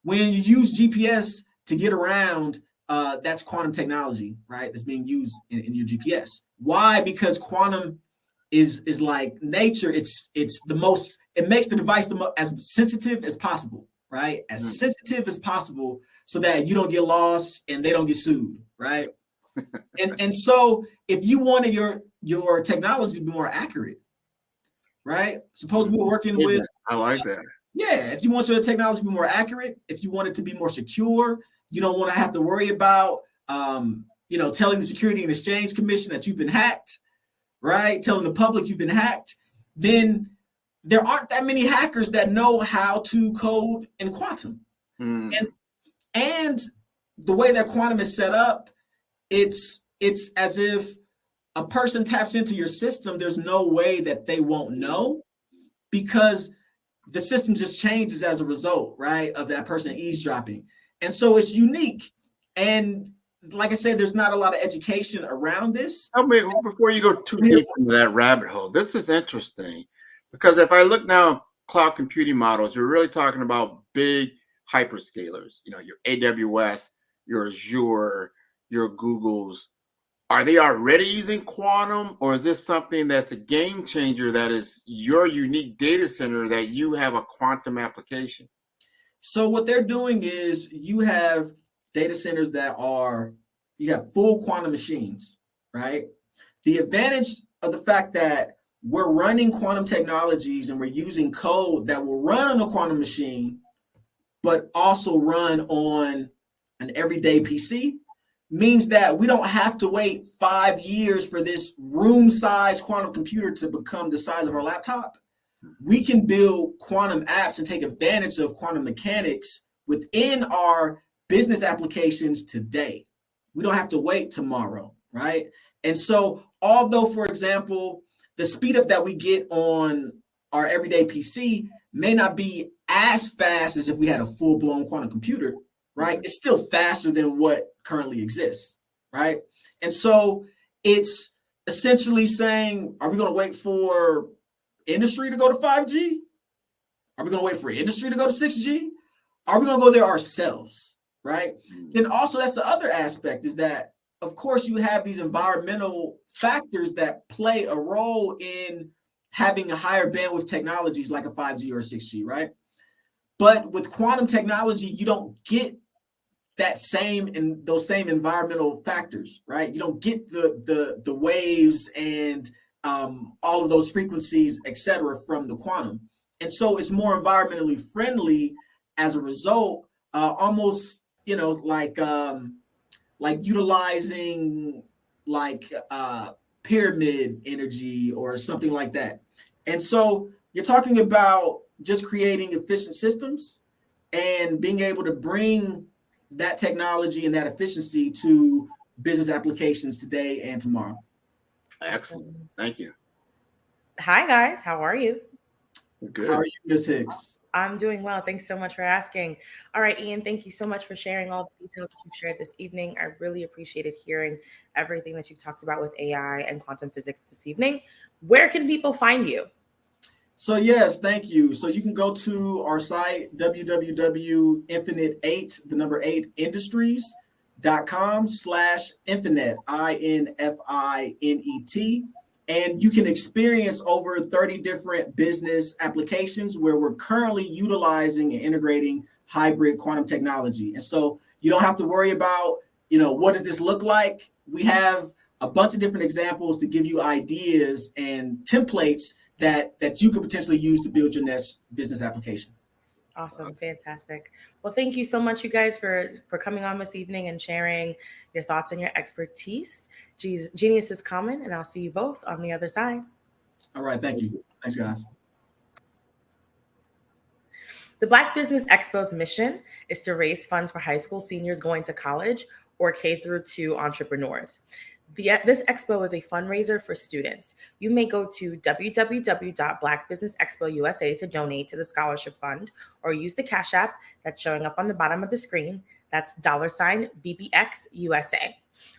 When you use GPS to get around, that's quantum technology, right? That's being used in your GPS. Why? Because quantum is like nature. It's the most. It makes the device as sensitive as possible, right? As sensitive as possible, so that you don't get lost and they don't get sued, right? and so if you wanted your technology to be more accurate, right? Suppose we're working with. I like that. Yeah, if you want your technology to be more accurate, if you want it to be more secure, you don't want to have to worry about, telling the Security and Exchange Commission that you've been hacked, right? Telling the public you've been hacked. Then there aren't that many hackers that know how to code in quantum. And the way that quantum is set up, it's as if a person taps into your system, there's no way that they won't know, because the system just changes as a result, right, of that person eavesdropping. And so it's unique. And like I said, there's not a lot of education around this. I mean, before you go too deep into that rabbit hole, this is interesting, because if I look now, cloud computing models, you're really talking about big hyperscalers, your AWS, your Azure, your Googles. Are they already using quantum, or is this something that's a game changer that is your unique data center that you have a quantum application? So what they're doing is you have data centers you have full quantum machines, right? The advantage of the fact that we're running quantum technologies and we're using code that will run on a quantum machine, but also run on an everyday PC, means that we don't have to wait 5 years for this room-sized quantum computer to become the size of our laptop. We can build quantum apps and take advantage of quantum mechanics within our business applications today. We don't have to wait tomorrow, right? And so, although, for example, the speed up that we get on our everyday PC may not be as fast as if we had a full-blown quantum computer, right? It's still faster than what currently exists, right? And so it's essentially saying, are we going to wait for industry to go to 5G? Are we going to wait for industry to go to 6G? Are we going to go there ourselves, right? Then also, that's the other aspect, is that, of course, you have these environmental factors that play a role in having a higher bandwidth technologies like a 5G or a 6G, right? But with quantum technology, you don't get those same environmental factors, right? You don't get the waves and all of those frequencies, et cetera, from the quantum. And so it's more environmentally friendly as a result, almost, like utilizing pyramid energy or something like that. And so you're talking about just creating efficient systems and being able to bring that technology and that efficiency to business applications today and tomorrow. Excellent. Thank you. Hi, guys. How are you? Good. How are you, Ms. Hicks? I'm doing well. Thanks so much for asking. All right, Ian, thank you so much for sharing all the details that you've shared this evening. I really appreciated hearing everything that you've talked about with AI and quantum physics this evening. Where can people find you? So yes, thank you. So you can go to our site, www.infinite8industries.com/infinite, INFINET. And you can experience over 30 different business applications where we're currently utilizing and integrating hybrid quantum technology. And so you don't have to worry about, what does this look like? We have a bunch of different examples to give you ideas and templates that you could potentially use to build your next business application. Awesome. Fantastic. Well, thank you so much, you guys, for coming on this evening and sharing your thoughts and your expertise. Genius is common, and I'll see you both on the other side. All right. Thank you. Thanks, guys. The Black Business Expo's mission is to raise funds for high school seniors going to college or K-2 entrepreneurs. This expo is a fundraiser for students. You may go to www.blackbusinessexpo.usa to donate to the scholarship fund or use the Cash App that's showing up on the bottom of the screen. That's $BBXUSA.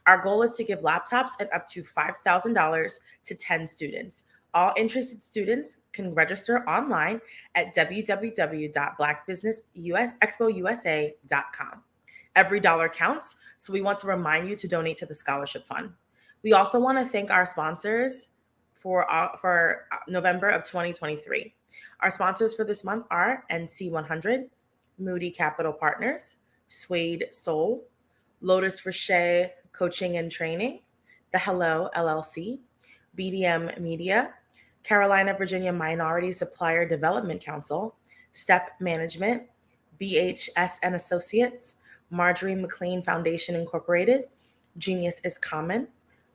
Our goal is to give laptops and up to $5,000 to 10 students. All interested students can register online at www.blackbusinessexpousa.com. Every dollar counts, so we want to remind you to donate to the scholarship fund. We also want to thank our sponsors for November of 2023. Our sponsors for this month are NC100, Moody Capital Partners, Suede Soul, Lotus Rocher Coaching and Training, The Hello LLC, BDM Media, Carolina Virginia Minority Supplier Development Council, Step Management, BHS and Associates, Marjorie McLean Foundation Incorporated, Genius is Common,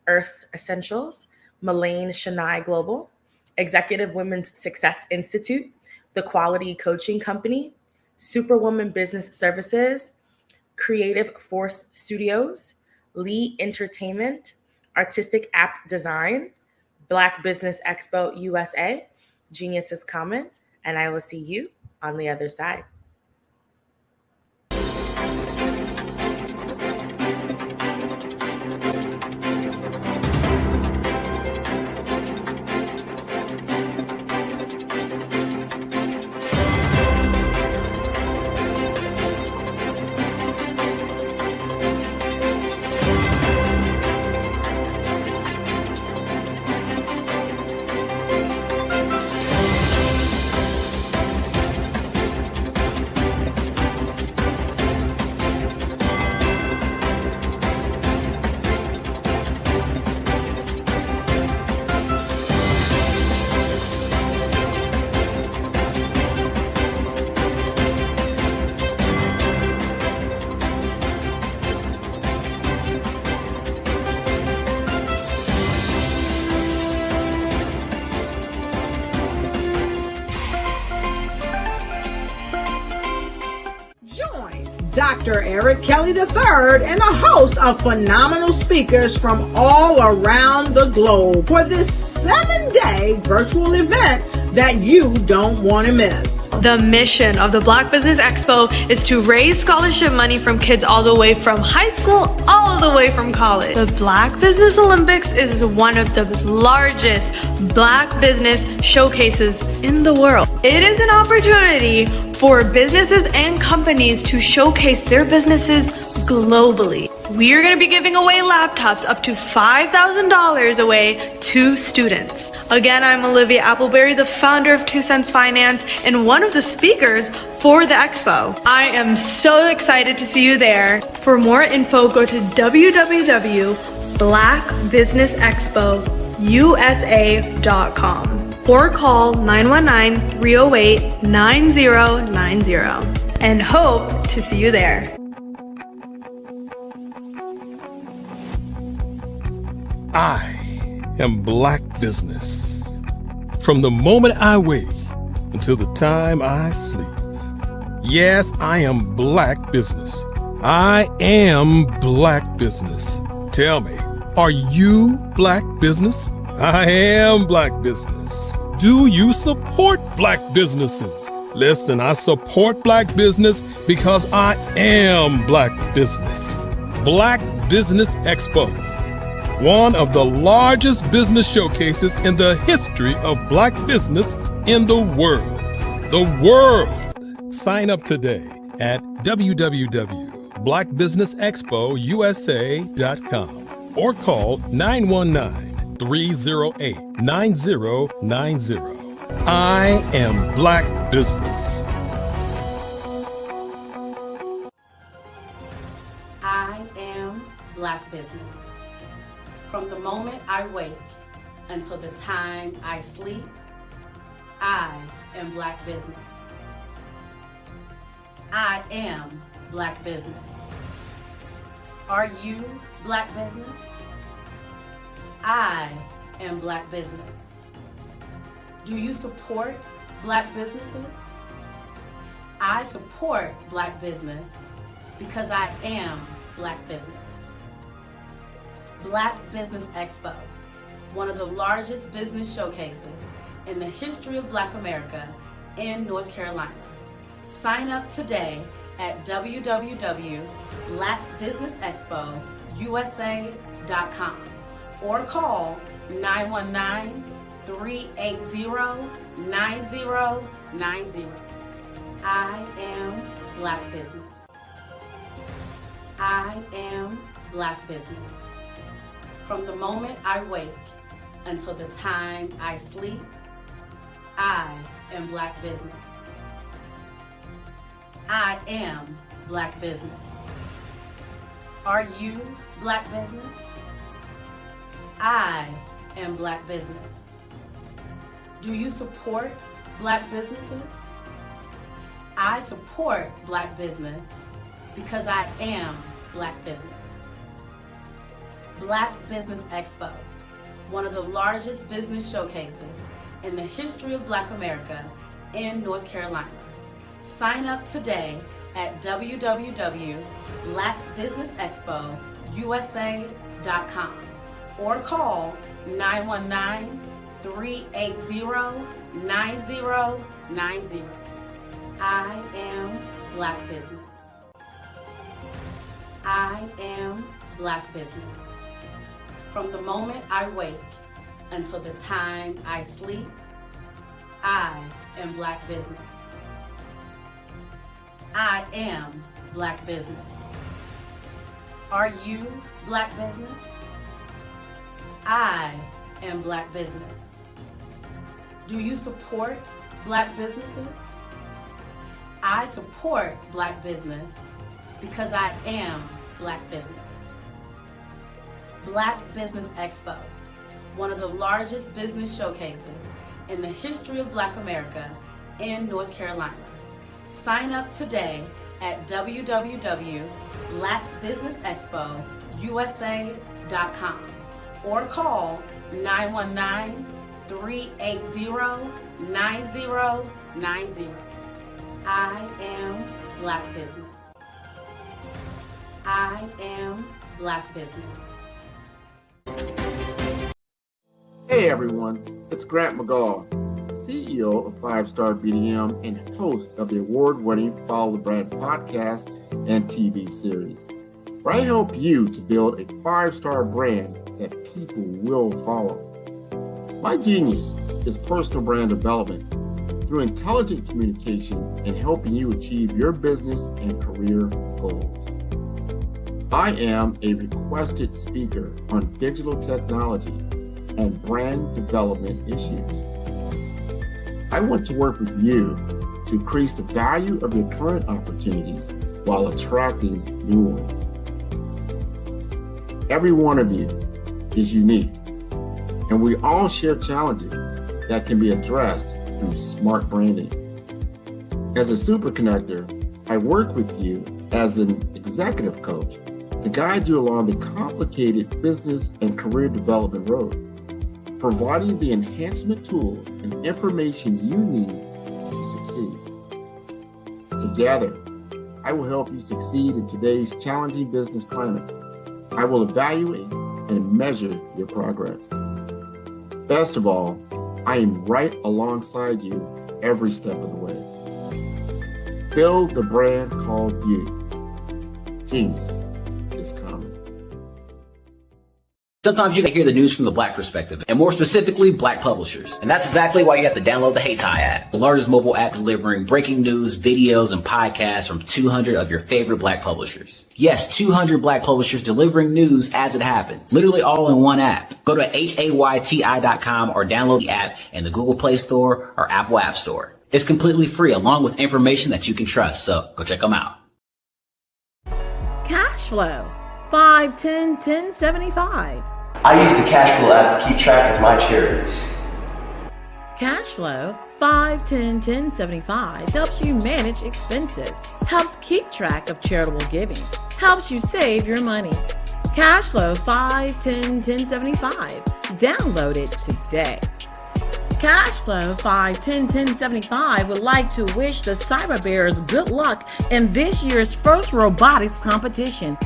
Earth Essentials, Mullane Shania Global, Executive Women's Success Institute, The Quality Coaching Company, Superwoman Business Services, Creative Force Studios, Lee Entertainment, Artistic App Design, Black Business Expo USA, Genius is Common, and I will see you on the other side. Dr. Eric Kelly III and a host of phenomenal speakers from all around the globe for this 7-day virtual event that you don't want to miss. The mission of the Black Business Expo is to raise scholarship money from kids all the way from high school, all the way from college. The Black Business Olympics is one of the largest Black business showcases in the world. It is an opportunity for businesses and companies to showcase their businesses globally. We are going to be giving away laptops up to $5,000 away to students. Again, I'm Olivia Appleberry, the founder of 2 Cents Finance and one of the speakers for the expo. I am so excited to see you there. For more info, go to www.blackbusinessexpousa.com or call 919-308-9090 and hope to see you there. I am Black Business. From the moment I wake until the time I sleep. Yes, I am Black Business. I am Black Business. Tell me, are you Black Business? I am Black Business. Do you support Black businesses? Listen, I support Black business because I am Black Business. Black Business Expo, one of the largest business showcases in the history of Black business in the world. The world! Sign up today at www.blackbusinessexpousa.com or call 919-308-9090. I am Black Business. I am Black Business. From the moment I wake until the time I sleep, I am Black Business. I am Black Business. Are you Black Business? I am Black Business. Do you support Black businesses? I support Black business because I am Black business. Black Business Expo, one of the largest business showcases in the history of Black America in North Carolina. Sign up today at www.blackbusinessexpousa.com or call 919-380-9090. I am Black business. I am Black business. From the moment I wake until the time I sleep, I am Black business. I am Black business. Are you Black business? I am Black business. Do you support Black businesses? I support Black business because I am Black business. Black Business Expo, one of the largest business showcases in the history of Black America in North Carolina. Sign up today at www.blackbusinessexpousa.com or call 919-380-9090. I am Black business. I am Black business. From the moment I wake until the time I sleep, I am Black business. I am Black business. Are you Black business? I am Black business. Do you support Black businesses? I support Black business because I am Black business. Black Business Expo, one of the largest business showcases in the history of Black America in North Carolina. Sign up today at www.blackbusinessexpousa.com or call 919-380-9090. I am Black business. I am Black business. Hey everyone, it's Grant McGaw, CEO of 5-Star BDM and host of the award-winning Follow the Brand podcast and TV series, where I help you to build a 5-star brand that people will follow. My genius is personal brand development through intelligent communication and helping you achieve your business and career goals. I am a requested speaker on digital technology and brand development issues. I want to work with you to increase the value of your current opportunities while attracting new ones. Every one of you is unique, and we all share challenges that can be addressed through smart branding. As a super connector, I work with you as an executive coach to guide you along the complicated business and career development road, providing the enhancement tools and information you need to succeed. Together, I will help you succeed in today's challenging business climate. I will evaluate and measure your progress. Best of all, I am right alongside you every step of the way. Build the brand called you. Genius is coming. Sometimes you can hear the news from the Black perspective, and more specifically, Black publishers. And that's exactly why you have to download the Hey Tie app, the largest mobile app delivering breaking news, videos, and podcasts from 200 of your favorite Black publishers. Yes, 200 Black publishers delivering news as it happens, literally all in one app. Go to hayti.com or download the app in the Google Play Store or Apple App Store. It's completely free, along with information that you can trust, so go check them out. Cash flow, 5, 10, 10, 75. I use the cash flow app to keep track of my charities. Cash flow, 5, 10, 10, 75 helps you manage expenses, helps keep track of charitable giving, helps you save your money. Cash flow, 5, 10, 10, 75. Download it today. Cashflow 5101075 would like to wish the Cyber Bears good luck in this year's first robotics competition.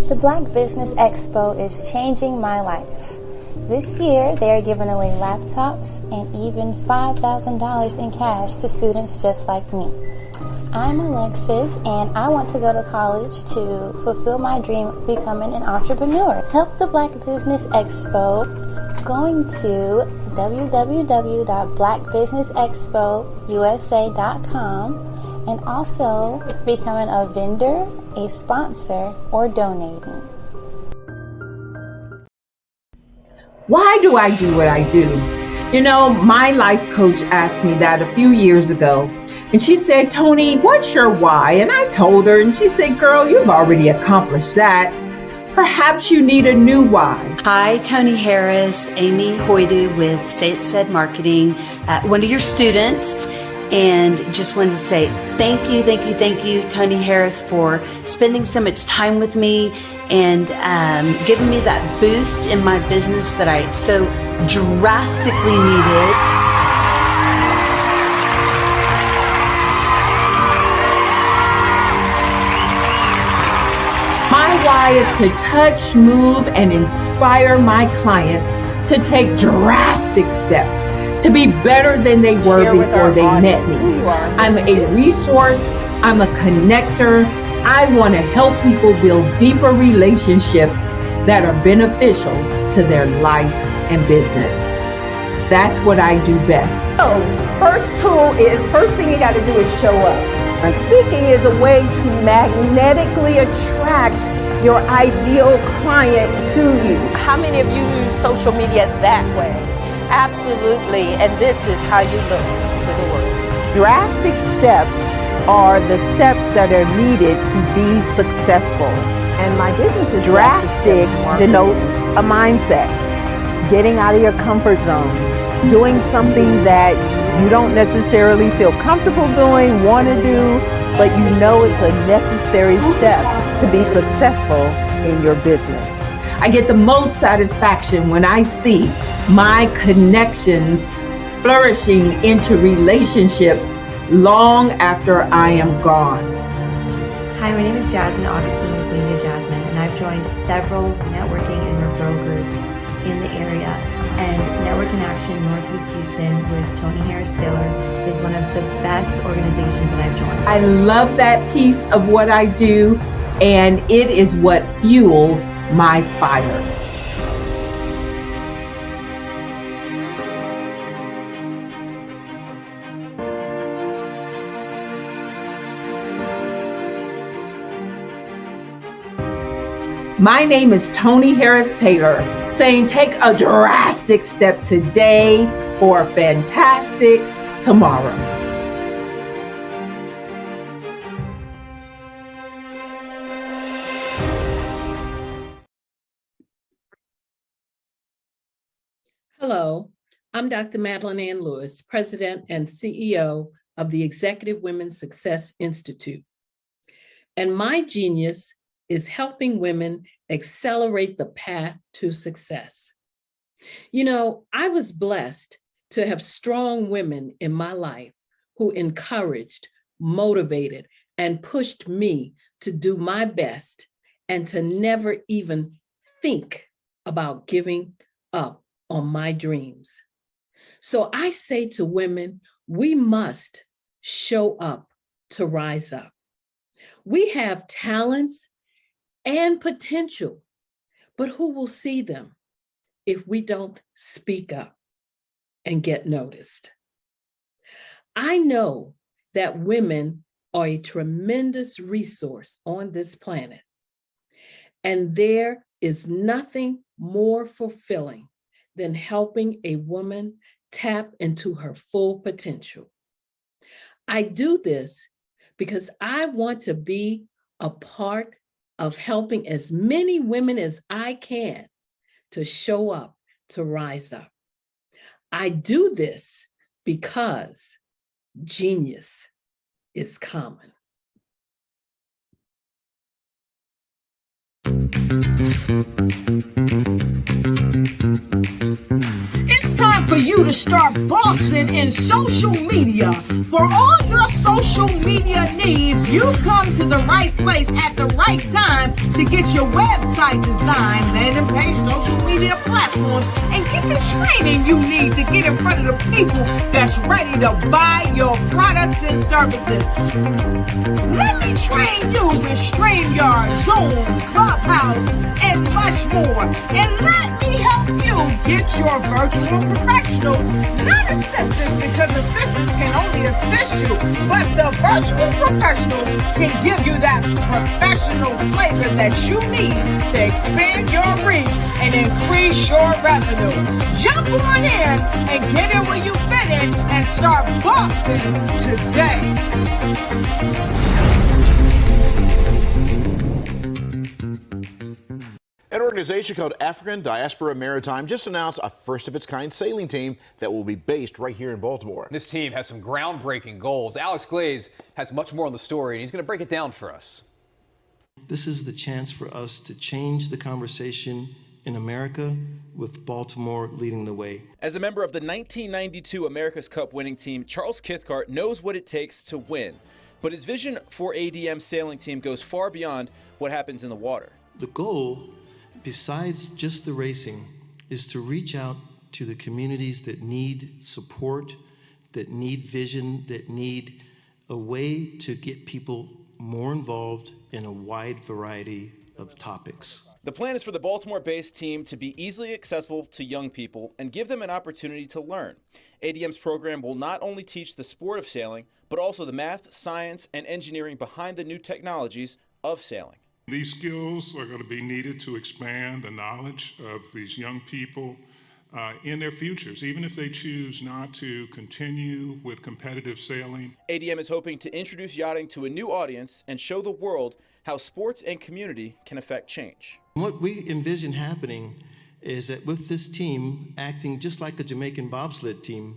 The Black Business Expo is changing my life. This year, they are giving away laptops and even $5,000 in cash to students just like me. I'm Alexis, and I want to go to college to fulfill my dream of becoming an entrepreneur. Help the Black Business Expo going to www.blackbusinessexpousa.com and also becoming a vendor, a sponsor, or donating. Why do I do what I do? You know, my life coach asked me that a few years ago. And she said, Tony, what's your why? And I told her, and she said, girl, you've already accomplished that. Perhaps you need a new why. Hi, Tony Harris, Amy Hoydu with Say It Said Marketing, one of your students. And just wanted to say thank you, Tony Harris, for spending so much time with me and giving me that boost in my business that I so drastically needed. My why is to touch, move, and inspire my clients to take drastic steps to be better than they were before they met me. I'm a resource. I'm a connector. I want to help people build deeper relationships that are beneficial to their life and business. That's what I do best. So, first thing you got to do is show up. And speaking is a way to magnetically attract your ideal client to you. How many of you use social media that way? Absolutely. And this is how you look to the world. Drastic steps are the steps that are needed to be successful. And my business is drastic denotes a mindset. Getting out of your comfort zone. Doing something that you don't necessarily feel comfortable doing, want to do, but you know it's a necessary step to be successful in your business. I get the most satisfaction when I see my connections flourishing into relationships long after I am gone. Hi, my name is Jasmine Augustine with Media Jasmine, and I've joined several networking and referral groups in the area. And Network in Action Northeast Houston with Tony Harris Taylor is one of the best organizations that I've joined. I love that piece of what I do, and it is what fuels my fire. My name is Tony Harris Taylor, saying take a drastic step today for a fantastic tomorrow. Hello, I'm Dr. Madeline Ann Lewis, President and CEO of the Executive Women's Success Institute. And my genius is helping women accelerate the path to success. You know, I was blessed to have strong women in my life who encouraged, motivated, and pushed me to do my best and to never even think about giving up on my dreams. So I say to women, we must show up to rise up. We have talents and potential, but who will see them if we don't speak up and get noticed? I know that women are a tremendous resource on this planet, and there is nothing more fulfilling than helping a woman tap into her full potential. I do this because I want to be a part of helping as many women as I can to show up, to rise up. I do this because genius is common. It's time for you to start bossing in social media. For all your social media needs, you've come to the right place at the right time to get your website designed, landing page, social media platforms, and get the training you need to get in front of the people that's ready to buy your products and services. Let me train you with StreamYard, Zoom, Clubhouse, and much more. And let me help you get your virtual professionals, not assistants, because assistants can only assist you, but the virtual professionals can give you that professional flavor that you need to expand your reach and increase your revenue. Jump on in and get in where you fit in and start bossing today. An organization called African Diaspora Maritime just announced a first-of-its-kind sailing team that will be based right here in Baltimore. This team has some groundbreaking goals. Alex Glaze has much more on the story, and he's going to break it down for us. This is the chance for us to change the conversation in America, with Baltimore leading the way. As a member of the 1992 America's Cup winning team, Charles Cathcart knows what it takes to win. But his vision for ADM's sailing team goes far beyond what happens in the water. The goal, besides just the racing, is to reach out to the communities that need support, that need vision, that need a way to get people more involved in a wide variety of topics. The plan is for the Baltimore-based team to be easily accessible to young people and give them an opportunity to learn. ADM's program will not only teach the sport of sailing, but also the math, science, and engineering behind the new technologies of sailing. These skills are going to be needed to expand the knowledge of these young people in their futures, even if they choose not to continue with competitive sailing. ADM is hoping to introduce yachting to a new audience and show the world how sports and community can affect change. What we envision happening is that with this team acting just like a Jamaican bobsled team,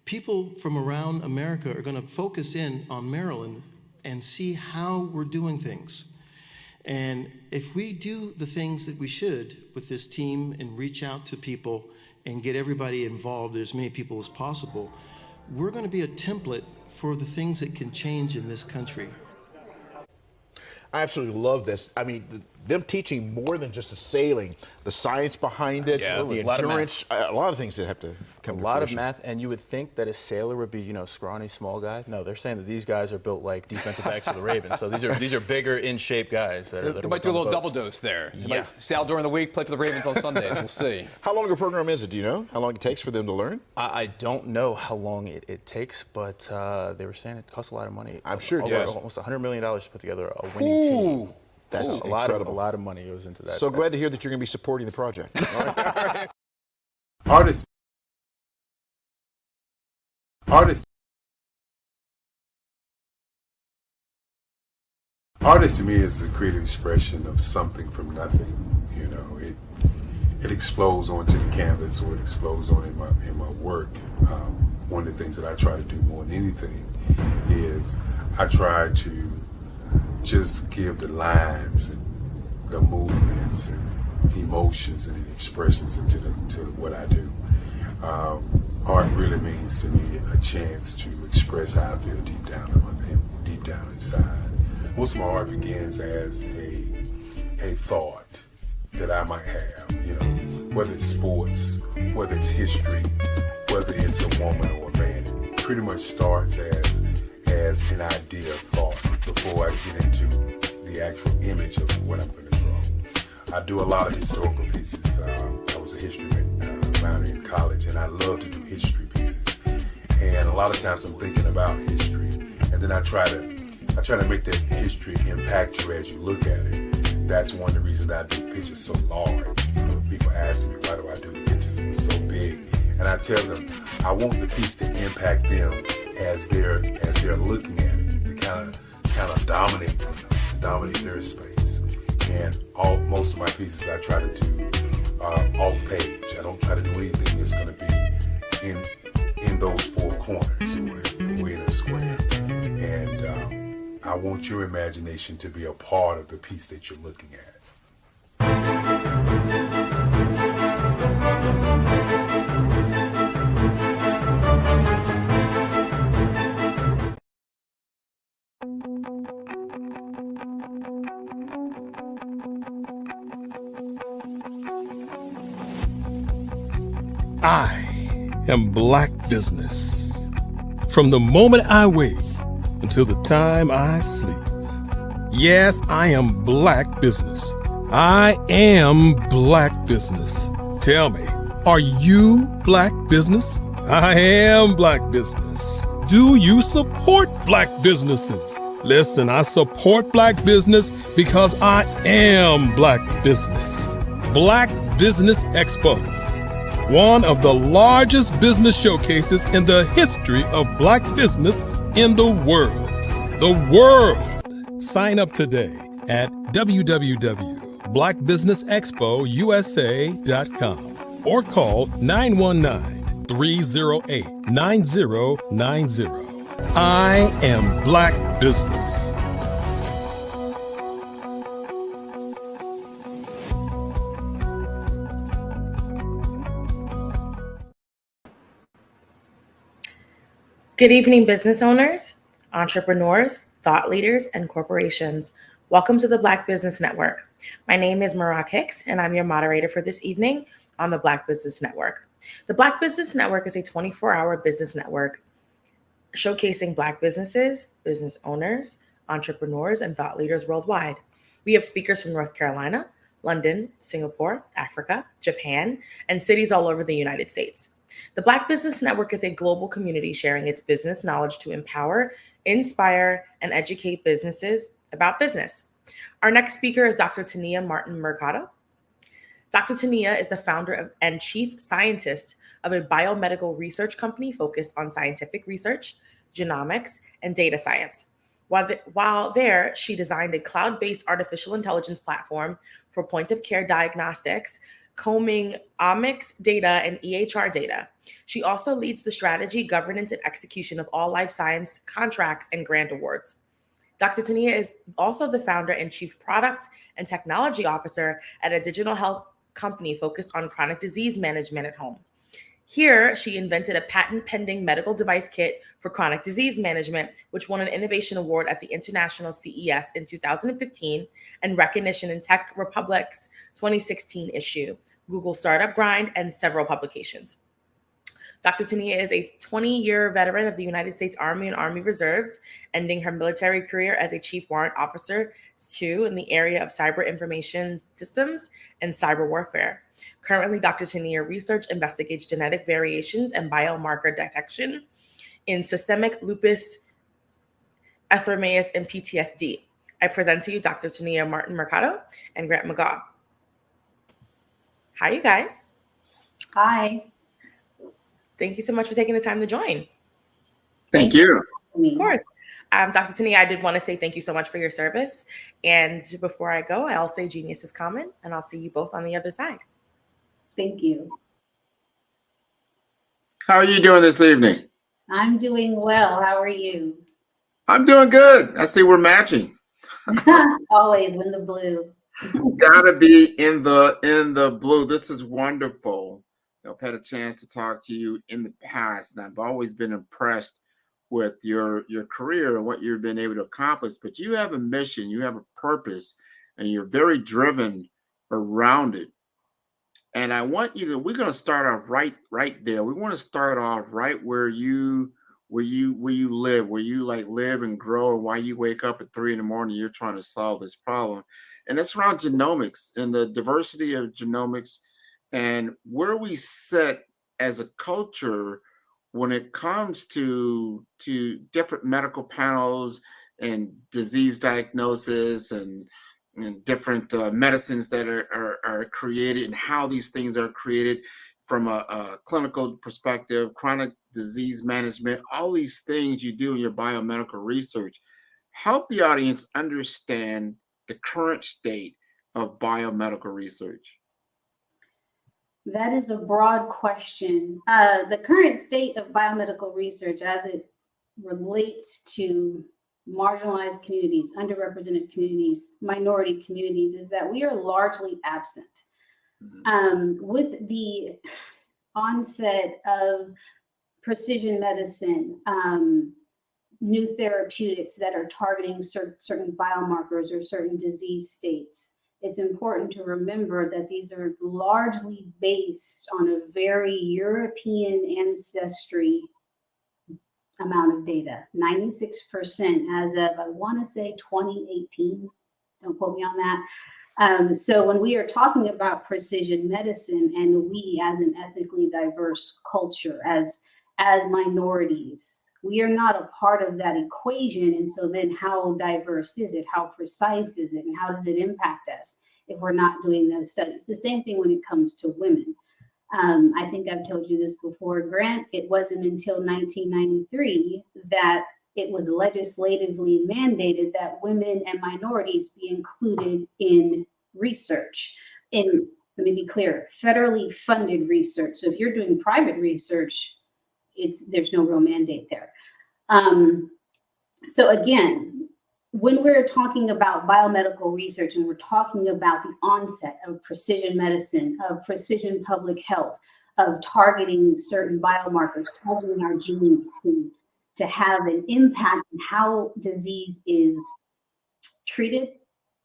people from around America are going to focus in on Maryland and see how we're doing things. And if we do the things that we should with this team and reach out to people and get everybody involved, as many people as possible, we're going to be a template for the things that can change in this country. I absolutely love this. I mean, them teaching more than just the sailing, the science behind it, the endurance, a lot of things that have to come to fruition. A lot of math, and you would think that a sailor would be, you know, scrawny, small guy. No, they're saying that these guys are built like defensive backs for the Ravens. So these are bigger, in shape guys. They might do a little double dose there. They might sail during the week, play for the Ravens on Sundays. We'll see. How long a program is it? Do you know how long it takes for them to learn? I don't know how long it takes, but they were saying it costs a lot of money. I'm sure it does. Almost $100 million to put together a winning team. That's a lot of money goes into that. So glad to hear that you're going to be supporting the project. Artists to me is a creative expression of something from nothing. You know, it explodes onto the canvas, or it explodes on in my work. One of the things that I try to do more than anything is I try to just give the lines and the movements and emotions and expressions into what I do. Art really means to me a chance to express how I feel deep down inside. Most of my art begins as a thought that I might have, you know, whether it's sports, whether it's history, whether it's a woman or a man. It pretty much starts as an idea of thought before I get into the actual image of what I'm going to draw. I do a lot of historical pieces. I was a history minor in college, and I love to do history pieces. And a lot of times I'm thinking about history, and then I try to make that history impact you as you look at it. That's one of the reasons I do pictures so large. People ask me, why do I do the pictures so big? And I tell them, I want the piece to impact them as they're looking at it. To kind of dominate them, to dominate their space. And most of my pieces I try to do off page. I don't try to do anything that's going to be in those four corners or in a square. And I want your imagination to be a part of the piece that you're looking at. I am Black Business. From the moment I wake until the time I sleep. Yes, I am Black Business. I am Black Business. Tell me, are you Black Business? I am Black Business. Do you support Black businesses? Listen, I support Black business because I am Black Business. Black Business Expo, one of the largest business showcases in the history of Black business in the world. The world! Sign up today at www.blackbusinessexpousa.com or call 919-308-9090. I am Black Business. Good evening, business owners, entrepreneurs, thought leaders, and corporations. Welcome to the Black Business Network. My name is Marak Hicks, and I'm your moderator for this evening on the Black Business Network. The Black Business Network is a 24-hour business network showcasing Black businesses, business owners, entrepreneurs, and thought leaders worldwide. We have speakers from North Carolina, London, Singapore, Africa, Japan, and cities all over the United States. The Black Business Network is a global community sharing its business knowledge to empower, inspire, and educate businesses about business. Our next speaker is Dr. Tania Martin Mercado. Dr. Tania is the founder and chief scientist of a biomedical research company focused on scientific research, genomics, and data science. While there, she designed a cloud-based artificial intelligence platform for point-of-care diagnostics, combing omics data and EHR data. She also leads the strategy, governance, and execution of all life science contracts and grant awards. Dr. Tania is also the founder and chief product and technology officer at a digital health company focused on chronic disease management at home. Here, she invented a patent-pending medical device kit for chronic disease management, which won an innovation award at the International CES in 2015 and recognition in Tech Republic's 2016 issue, Google Startup Grind, and several publications. Dr. Tania is a 20-year veteran of the United States Army and Army Reserves, ending her military career as a Chief Warrant Officer 2 in the area of cyber information systems and cyber warfare. Currently, Dr. Tania research investigates genetic variations and biomarker detection in systemic lupus erythematosus and PTSD. I present to you Dr. Tania Martin Mercado and Grant McGaugh. Hi, you guys. Hi. Thank you so much for taking the time to join. Thank you. Of course. Dr. Tania, I did want to say thank you so much for your service. And before I go, I'll say genius is common, and I'll see you both on the other side. Thank you. How are you doing this evening? I'm doing well. How are you? I'm doing good. I see we're matching. Always in the blue. Gotta be in the blue. This is wonderful. I've had a chance to talk to you in the past, and I've always been impressed with your career and what you've been able to accomplish. But you have a mission, you have a purpose, and you're very driven around it. And I want you to, we're going to start off right there. We want to start off right where you live, where you like live and grow, and why you wake up at 3 a.m. You're trying to solve this problem. And it's around genomics and the diversity of genomics and where we sit as a culture when it comes to different medical panels and disease diagnosis and different medicines that are created and how these things are created from a clinical perspective, chronic disease management, all these things you do in your biomedical research. Help the audience understand the current state of biomedical research. That is a broad question. The current state of biomedical research as it relates to marginalized communities, underrepresented communities, minority communities, is that we are largely absent. With the onset of precision medicine, new therapeutics that are targeting certain biomarkers or certain disease states, it's important to remember that these are largely based on a very European ancestry amount of data. 96% as of, I want to say 2018, don't quote me on that. So when we are talking about precision medicine, and we as an ethnically diverse culture, as minorities, we are not a part of that equation. And so then how diverse is it? How precise is it? And how does it impact us if we're not doing those studies? The same thing when it comes to women. I think I've told you this before, Grant. It wasn't until 1993 that it was legislatively mandated that women and minorities be included in research. And let me be clear, federally funded research. So if you're doing private research, there's no real mandate there. So again, when we're talking about biomedical research and we're talking about the onset of precision medicine, of precision public health, of targeting certain biomarkers, targeting our genes to have an impact on how disease is treated,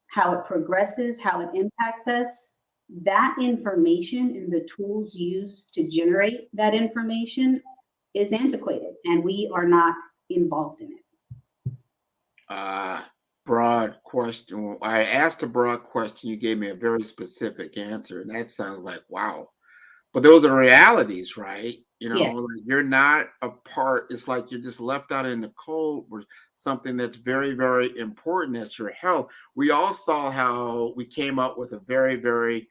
how it progresses, how it impacts us, that information and the tools used to generate that information is antiquated, and we are not involved in it. Broad question. I asked a broad question. You gave me a very specific answer, and that sounds like, wow. But those are realities, right? You know, Yes. like you're not a part. It's like you're just left out in the cold with something that's very, very important. That's your health. We all saw how we came up with a very, very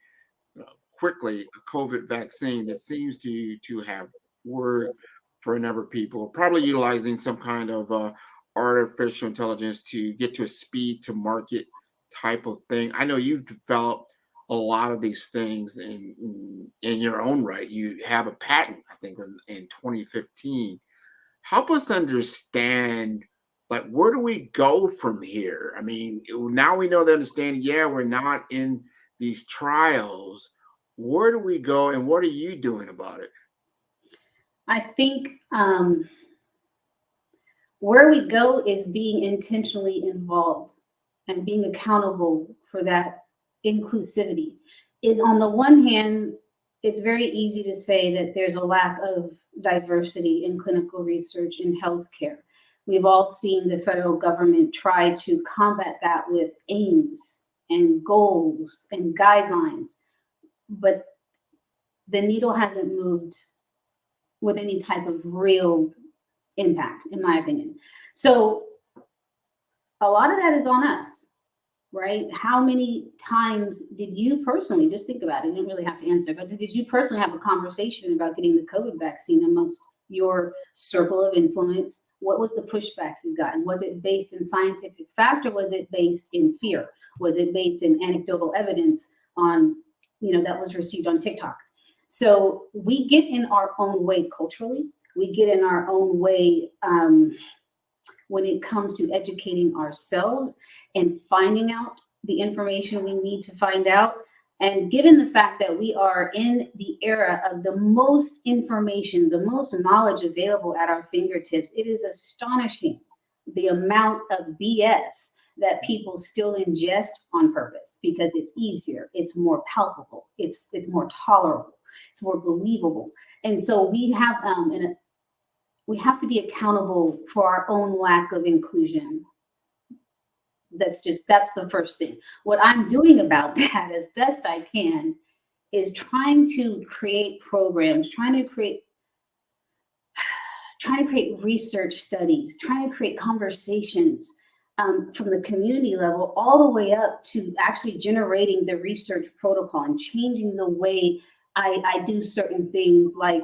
quickly a COVID vaccine that seems to have worked for a number of people, probably utilizing some kind of artificial intelligence to get to a speed to market type of thing. I know you've developed a lot of these things in your own right. You have a patent, I think, in 2015. Help us understand, like, where do we go from here? I mean, now we know the understanding, yeah, we're not in these trials. Where do we go, and what are you doing about it? I think where we go is being intentionally involved and being accountable for that inclusivity. On the one hand, it's very easy to say that there's a lack of diversity in clinical research in healthcare. We've all seen the federal government try to combat that with aims and goals and guidelines, but the needle hasn't moved with any type of real impact, in my opinion. So a lot of that is on us, right? How many times did you personally, just think about it, you didn't really have to answer, but did you personally have a conversation about getting the COVID vaccine amongst your circle of influence? What was the pushback you got? And was it based in scientific fact, or was it based in fear? Was it based in anecdotal evidence on, that was received on TikTok? So we get in our own way culturally. We get in our own way when it comes to educating ourselves and finding out the information we need to find out. And given the fact that we are in the era of the most information, the most knowledge available at our fingertips, it is astonishing the amount of BS that people still ingest on purpose, because it's easier, it's more palpable, it's more tolerable, it's more believable. And so we have to be accountable for our own lack of inclusion. That's the first thing. What I'm doing about that as best I can is trying to create programs, trying to create research studies, trying to create conversations from the community level all the way up to actually generating the research protocol and changing the way I do certain things, like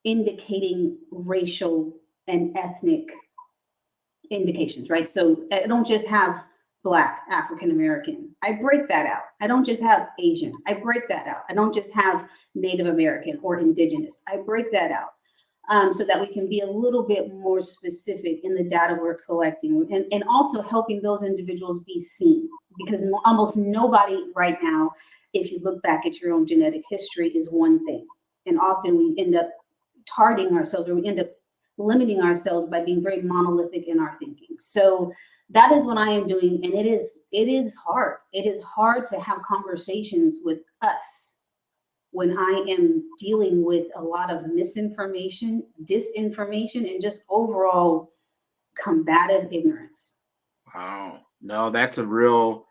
indicating racial and ethnic indications, right? So I don't just have Black, African American. I break that out. I don't just have Asian. I break that out. I don't just have Native American or Indigenous. I break that out. so that we can be a little bit more specific in the data we're collecting, and also helping those individuals be seen, because almost nobody right now, if you look back at your own genetic history, is one thing. And often we end up targeting ourselves, or we end up limiting ourselves by being very monolithic in our thinking. So that is what I am doing, and it is hard. It is hard to have conversations with us when I am dealing with a lot of misinformation, disinformation, and just overall combative ignorance. Wow. No, that's a real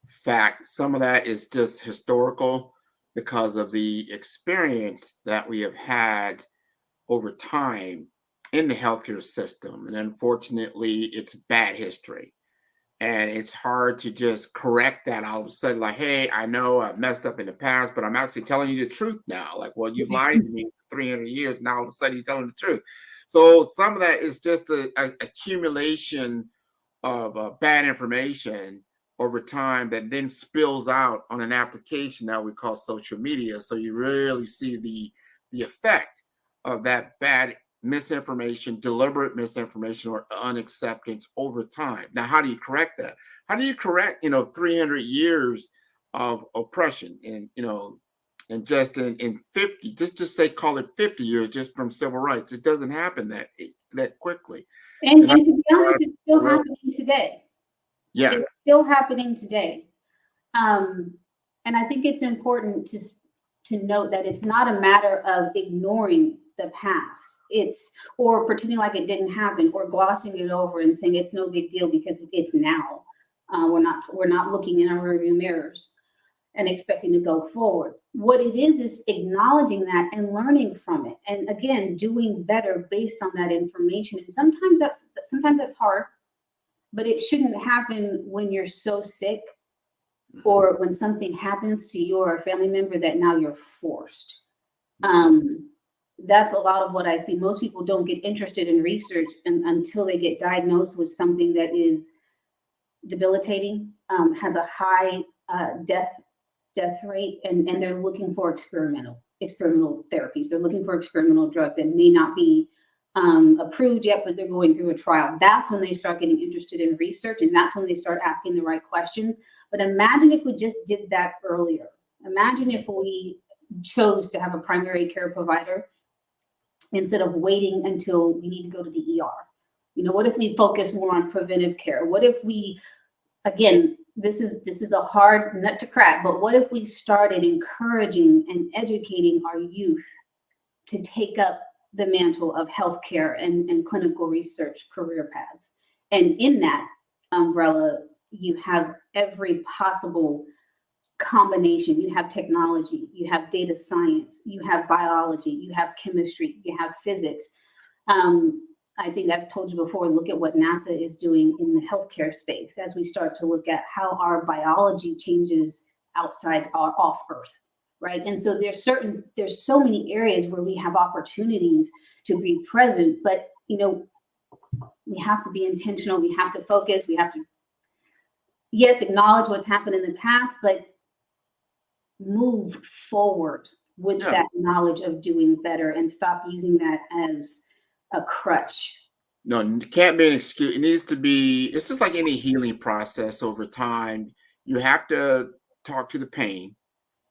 fact. Some of that is just historical because of the experience that we have had over time in the healthcare system. And unfortunately, it's bad history. And it's hard to just correct that all of a sudden, like, hey, I know I've messed up in the past, but I'm actually telling you the truth now. Like, well, you've lied to me for 300 years. Now all of a sudden you're telling the truth. So some of that is just a accumulation of bad information over time that then spills out on an application that we call social media. So you really see the effect of that bad misinformation, deliberate misinformation, or unacceptance over time. Now, how do you correct that? How do you correct, 300 years of oppression and, and just in 50, just say, call it 50 years just from civil rights. It doesn't happen that quickly. And to be honest, it's still happening today. Yeah. It's still happening today. And I think it's important to note that it's not a matter of ignoring the past. Or pretending like it didn't happen, or glossing it over and saying it's no big deal because it's now. We're not looking in our rearview mirrors and expecting to go forward. What it is acknowledging that and learning from it, and again, doing better based on that information. And sometimes that's hard, but it shouldn't happen when you're so sick, or when something happens to you or a family member that now you're forced. That's a lot of what I see. Most people don't get interested in research until they get diagnosed with something that is debilitating, has a high death rate, and they're looking for experimental therapies. They're looking for experimental drugs that may not be approved yet, but they're going through a trial. That's when they start getting interested in research, and that's when they start asking the right questions. But imagine if we just did that earlier. Imagine if we chose to have a primary care provider instead of waiting until we need to go to the ER. What if we focus more on preventive care? What if we, again, this is a hard nut to crack, but what if we started encouraging and educating our youth to take up the mantle of healthcare and clinical research career paths? And in that umbrella, you have every possible combination. You have technology, you have data science, you have biology, you have chemistry, you have physics. I think I've told you before, look at what NASA is doing in the healthcare space as we start to look at how our biology changes outside off Earth, right? And so there's so many areas where we have opportunities to be present, but we have to be intentional, we have to focus, we have to, yes, acknowledge what's happened in the past, but move forward with that knowledge of doing better and stop using that as a crutch. No, it can't be an excuse. It needs to be, it's just like any healing process over time. You have to talk to the pain.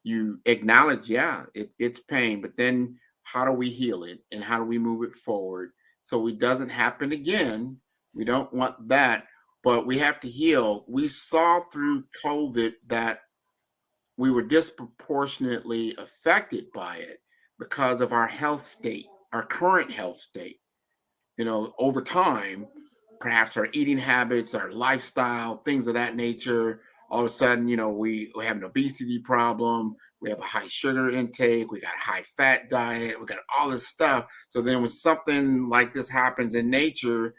You acknowledge, it's pain, but then how do we heal it and how do we move it forward so it doesn't happen again? We don't want that, but we have to heal. We saw through COVID that we were disproportionately affected by it because of our health state, our current health state. Over time, perhaps our eating habits, our lifestyle, things of that nature, all of a sudden, we have an obesity problem, we have a high sugar intake, we got a high fat diet, we got all this stuff. So then when something like this happens in nature,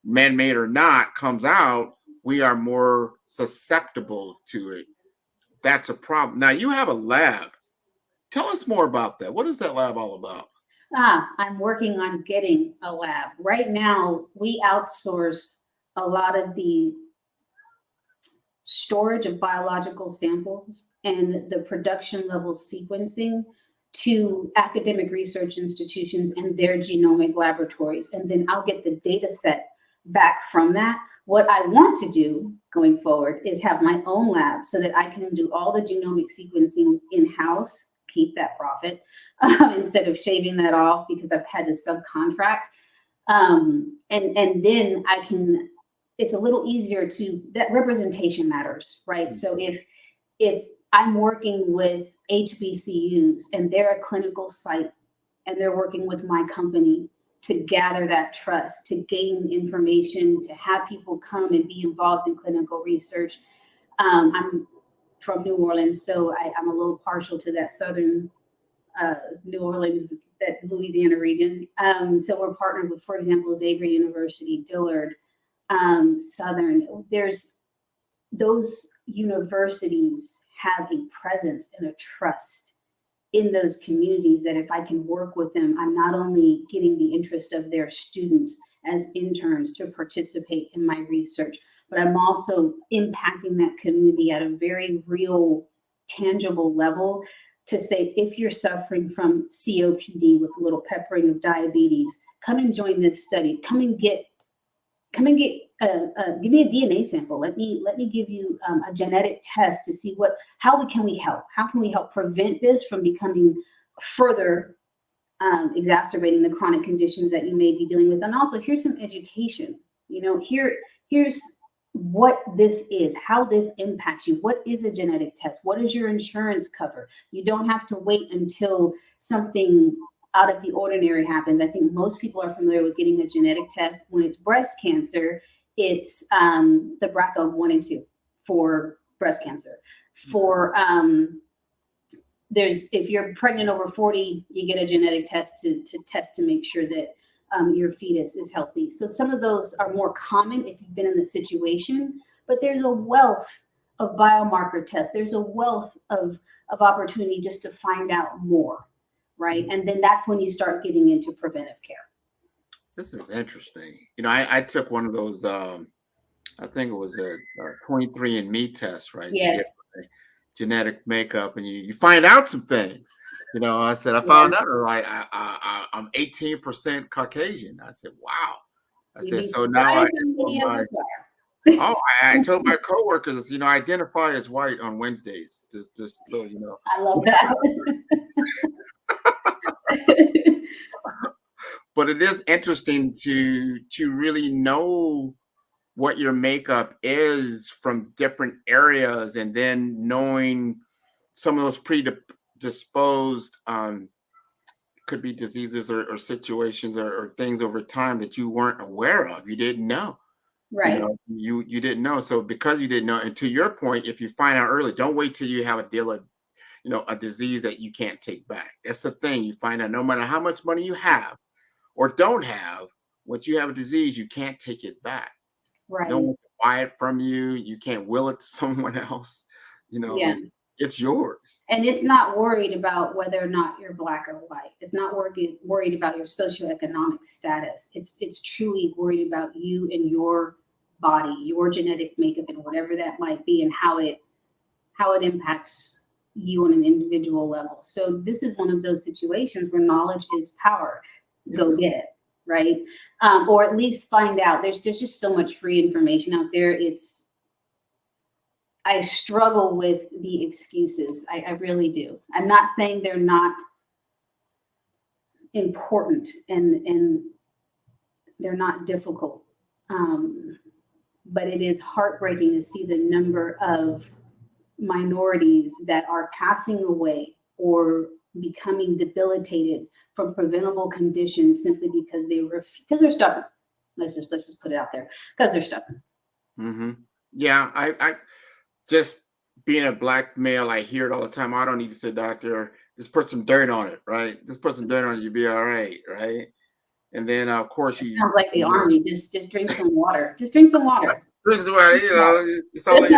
man-made or not, comes out, we are more susceptible to it. That's a problem. Now you have a lab. Tell us more about that. What is that lab all about? I'm working on getting a lab. Right now, we outsource a lot of the storage of biological samples and the production level sequencing to academic research institutions and their genomic laboratories. And then I'll get the data set back from that. What I want to do going forward is have my own lab so that I can do all the genomic sequencing in-house, keep that profit, instead of shaving that off because I've had to subcontract. And then I can, it's a little easier to, that representation matters, right? So if I'm working with HBCUs and they're a clinical site and they're working with my company to gather that trust, to gain information, to have people come and be involved in clinical research. I'm from New Orleans, so I'm a little partial to that southern New Orleans, that Louisiana region. So we're partnered with, for example, Xavier University, Dillard, Southern. There's those universities have a presence and a trust in those communities that if I can work with them, I'm not only getting the interest of their students as interns to participate in my research, but I'm also impacting that community at a very real, tangible level to say, if you're suffering from COPD with a little peppering of diabetes, come and join this study. Come and give me a DNA sample. Let me give you a genetic test to see how can we help? How can we help prevent this from becoming further exacerbating the chronic conditions that you may be dealing with? And also, here's some education. You know, here's what this is, how this impacts you. What is a genetic test? What does your insurance cover? You don't have to wait until something out of the ordinary happens. I think most people are familiar with getting a genetic test. When it's breast cancer, it's the BRCA 1 and 2 for breast cancer. For if you're pregnant over 40, you get a genetic test to test to make sure that your fetus is healthy. So some of those are more common if you've been in the situation, but there's a wealth of biomarker tests. There's a wealth of opportunity just to find out more, right? And then that's when you start getting into preventive care. This is interesting. You know, I took one of those, I think it was a 23andMe test, right? Yes. Genetic makeup, and you find out some things. You know, I said, I found out like I'm 18% Caucasian. I said, wow. I said, so now I told my coworkers, you know, I identify as white on Wednesdays, just so you know. I love that. But it is interesting to really know what your makeup is from different areas, and then knowing some of those predisposed could be diseases or situations or things over time that you weren't aware of. You didn't know. Right. You know, you didn't know. So because you didn't know, and to your point, if you find out early, don't wait till you have a deal of, you know, a disease that you can't take back. That's the thing. You find out no matter how much money you have or don't have, once you have a disease, you can't take it back. Right. No one can buy it from you. You can't will it to someone else. You know, it's yours. And it's not worried about whether or not you're Black or white. It's not worried about your socioeconomic status. It's truly worried about you and your body, your genetic makeup, and whatever that might be, and how it impacts you on an individual level. So this is one of those situations where knowledge is power. Go get it, right? Or at least find out. There's just so much free information out there. I struggle with the excuses. I really do. I'm not saying they're not important and they're not difficult. But it is heartbreaking to see the number of minorities that are passing away or becoming debilitated from preventable conditions simply because they're stubborn. Let's just put it out there, because they're stubborn. Mm-hmm. Yeah, I just being a Black male, I hear it all the time. I don't need to say, doctor, just put some dirt on it, right? Just put some dirt on it, you'll be all right, right? And then of course you sounds like the army. Just drink some water. Just drink some water. Drink some water. You know, it's all like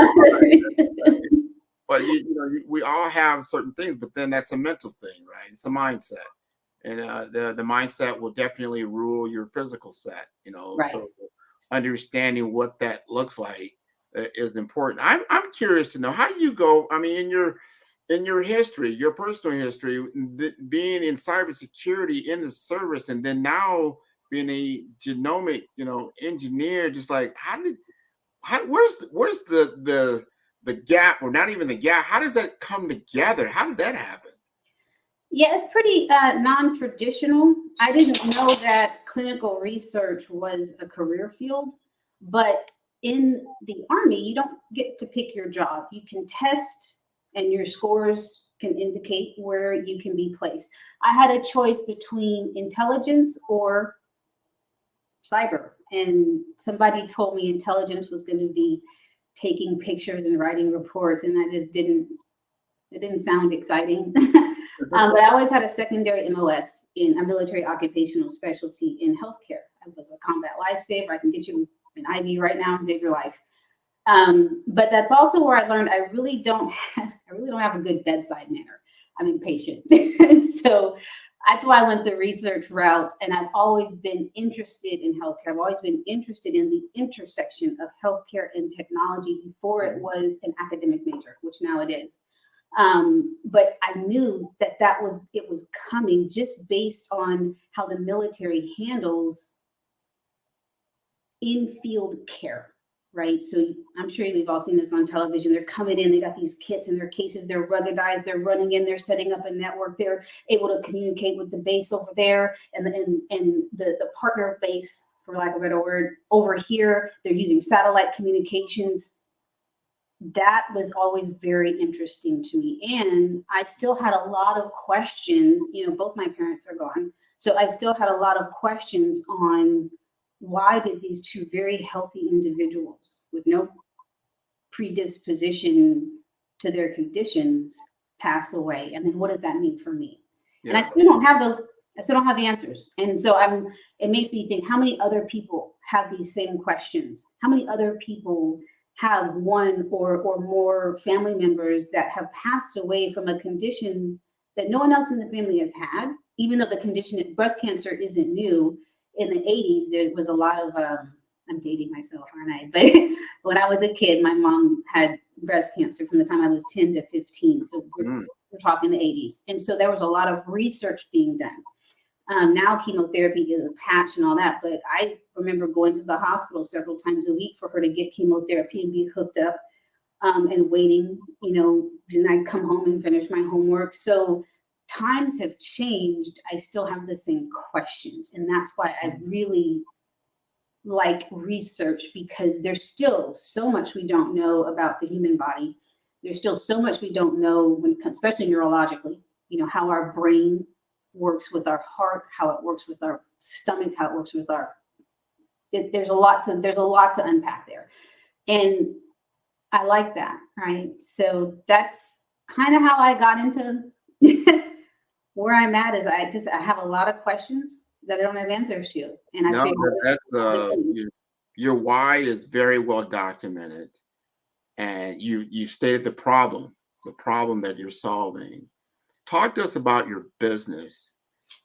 but you know, we all have certain things, but then that's a mental thing, right? It's a mindset, and the mindset will definitely rule your physical set. You know, right. So understanding what that looks like is important. I'm curious to know, how do you go? I mean, in your in your history, your personal history, being in cybersecurity in the service, and then now being a genomic, engineer, just like where's the gap, or not even the gap? How does that come together? How did that happen? Yeah, it's pretty non-traditional. I didn't know that clinical research was a career field, but in the Army, you don't get to pick your job. You can test and your scores can indicate where you can be placed. I had a choice between intelligence or cyber, and somebody told me intelligence was going to be taking pictures and writing reports, and it didn't sound exciting. But I always had a secondary MOS in a military occupational specialty in healthcare. I was a combat lifesaver. I can get you an IV right now and save your life. But that's also where I learned I really don't have a good bedside manner. I'm impatient. So that's why I went the research route. And I've always been interested in healthcare. I've always been interested in the intersection of healthcare and technology before it was an academic major, which now it is. But I knew that it was coming just based on how the military handles in-field care, right? So I'm sure we've all seen this on television. They're coming in, they got these kits in their cases, they're ruggedized, they're running in, they're setting up a network, they're able to communicate with the base over there and the partner base, for lack of a better word, over here. They're using satellite communications. That was always very interesting to me. And I still had a lot of questions. Both my parents are gone. So I still had a lot of questions on why did these two very healthy individuals with no predisposition to their conditions pass away? And then what does that mean for me? Yeah. And I still don't have the answers. And so it makes me think, how many other people have these same questions? How many other people have one or more family members that have passed away from a condition that no one else in the family has had, even though the condition, breast cancer, isn't new. In the 80s, there was a lot of, I'm dating myself, aren't I? But when I was a kid, my mom had breast cancer from the time I was 10 to 15. So we're talking the 80s. And so there was a lot of research being done. Now chemotherapy is a patch and all that, but I remember going to the hospital several times a week for her to get chemotherapy and be hooked up and waiting, and I'd come home and finish my homework. So times have changed. I still have the same questions. And that's why I really like research, because there's still so much we don't know about the human body. There's still so much we don't know, especially neurologically, how our brain works with our heart, how it works with our stomach, how it works with there's a lot to unpack there. And I like that, right? So that's kind of how I got into where I'm at. Is I have a lot of questions that I don't have answers to. And I figure your why is very well documented, and you stated the problem that you're solving. Talk to us about your business,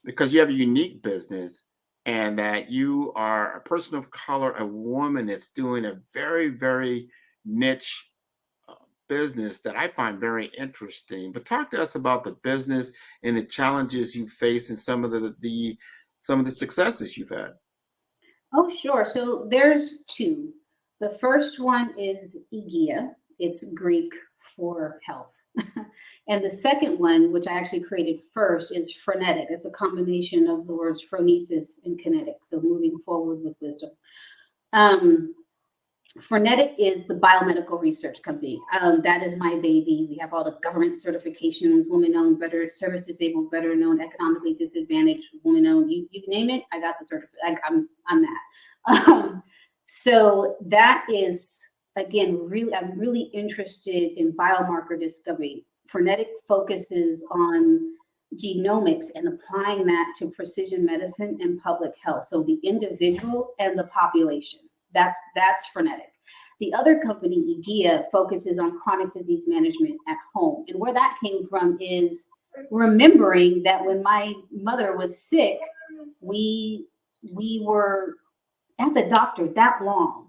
because you have a unique business, and that you are a person of color, a woman that's doing a very, very niche business that I find very interesting. But talk to us about the business and the challenges you face, and some of the successes you've had. Oh, sure. So there's two. The first one is Ygea. It's Greek for health. And the second one, which I actually created first, is Frenetic. It's a combination of the words phronesis and kinetic, so moving forward with wisdom. Frenetic is the biomedical research company. That is my baby. We have all the government certifications, woman-owned, veteran, service-disabled, veteran-owned, economically disadvantaged, woman-owned. You name it, I got the certificate. I'm that. So that is, again, I'm really interested in biomarker discovery. Frenetic focuses on genomics and applying that to precision medicine and public health. So the individual and the population. That's Frenetic. The other company, Ygea, focuses on chronic disease management at home. And where that came from is remembering that when my mother was sick, we were at the doctor that long.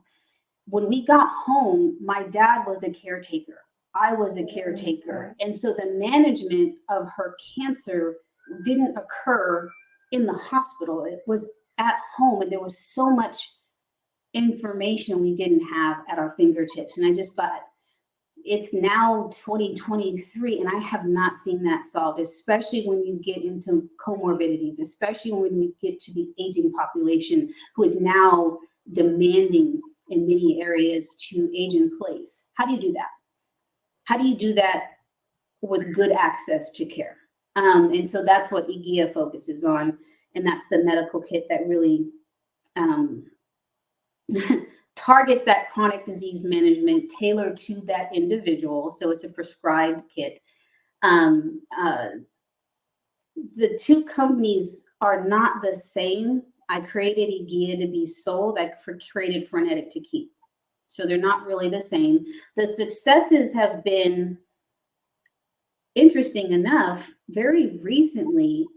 When we got home, my dad was a caretaker. I was a caretaker. And so the management of her cancer didn't occur in the hospital. It was at home, and there was so much information we didn't have at our fingertips. And I just thought, it's now 2023, and I have not seen that solved, especially when you get into comorbidities, especially when we get to the aging population who is now demanding in many areas to age in place. How do you do that? How do you do that with good access to care? And so that's what IGEA focuses on, and that's the medical kit that really targets that chronic disease management tailored to that individual. So it's a prescribed kit. The two companies are not the same. I created IGEA to be sold. I created Frenetic to keep. So they're not really the same. The successes have been, interesting enough, very recently,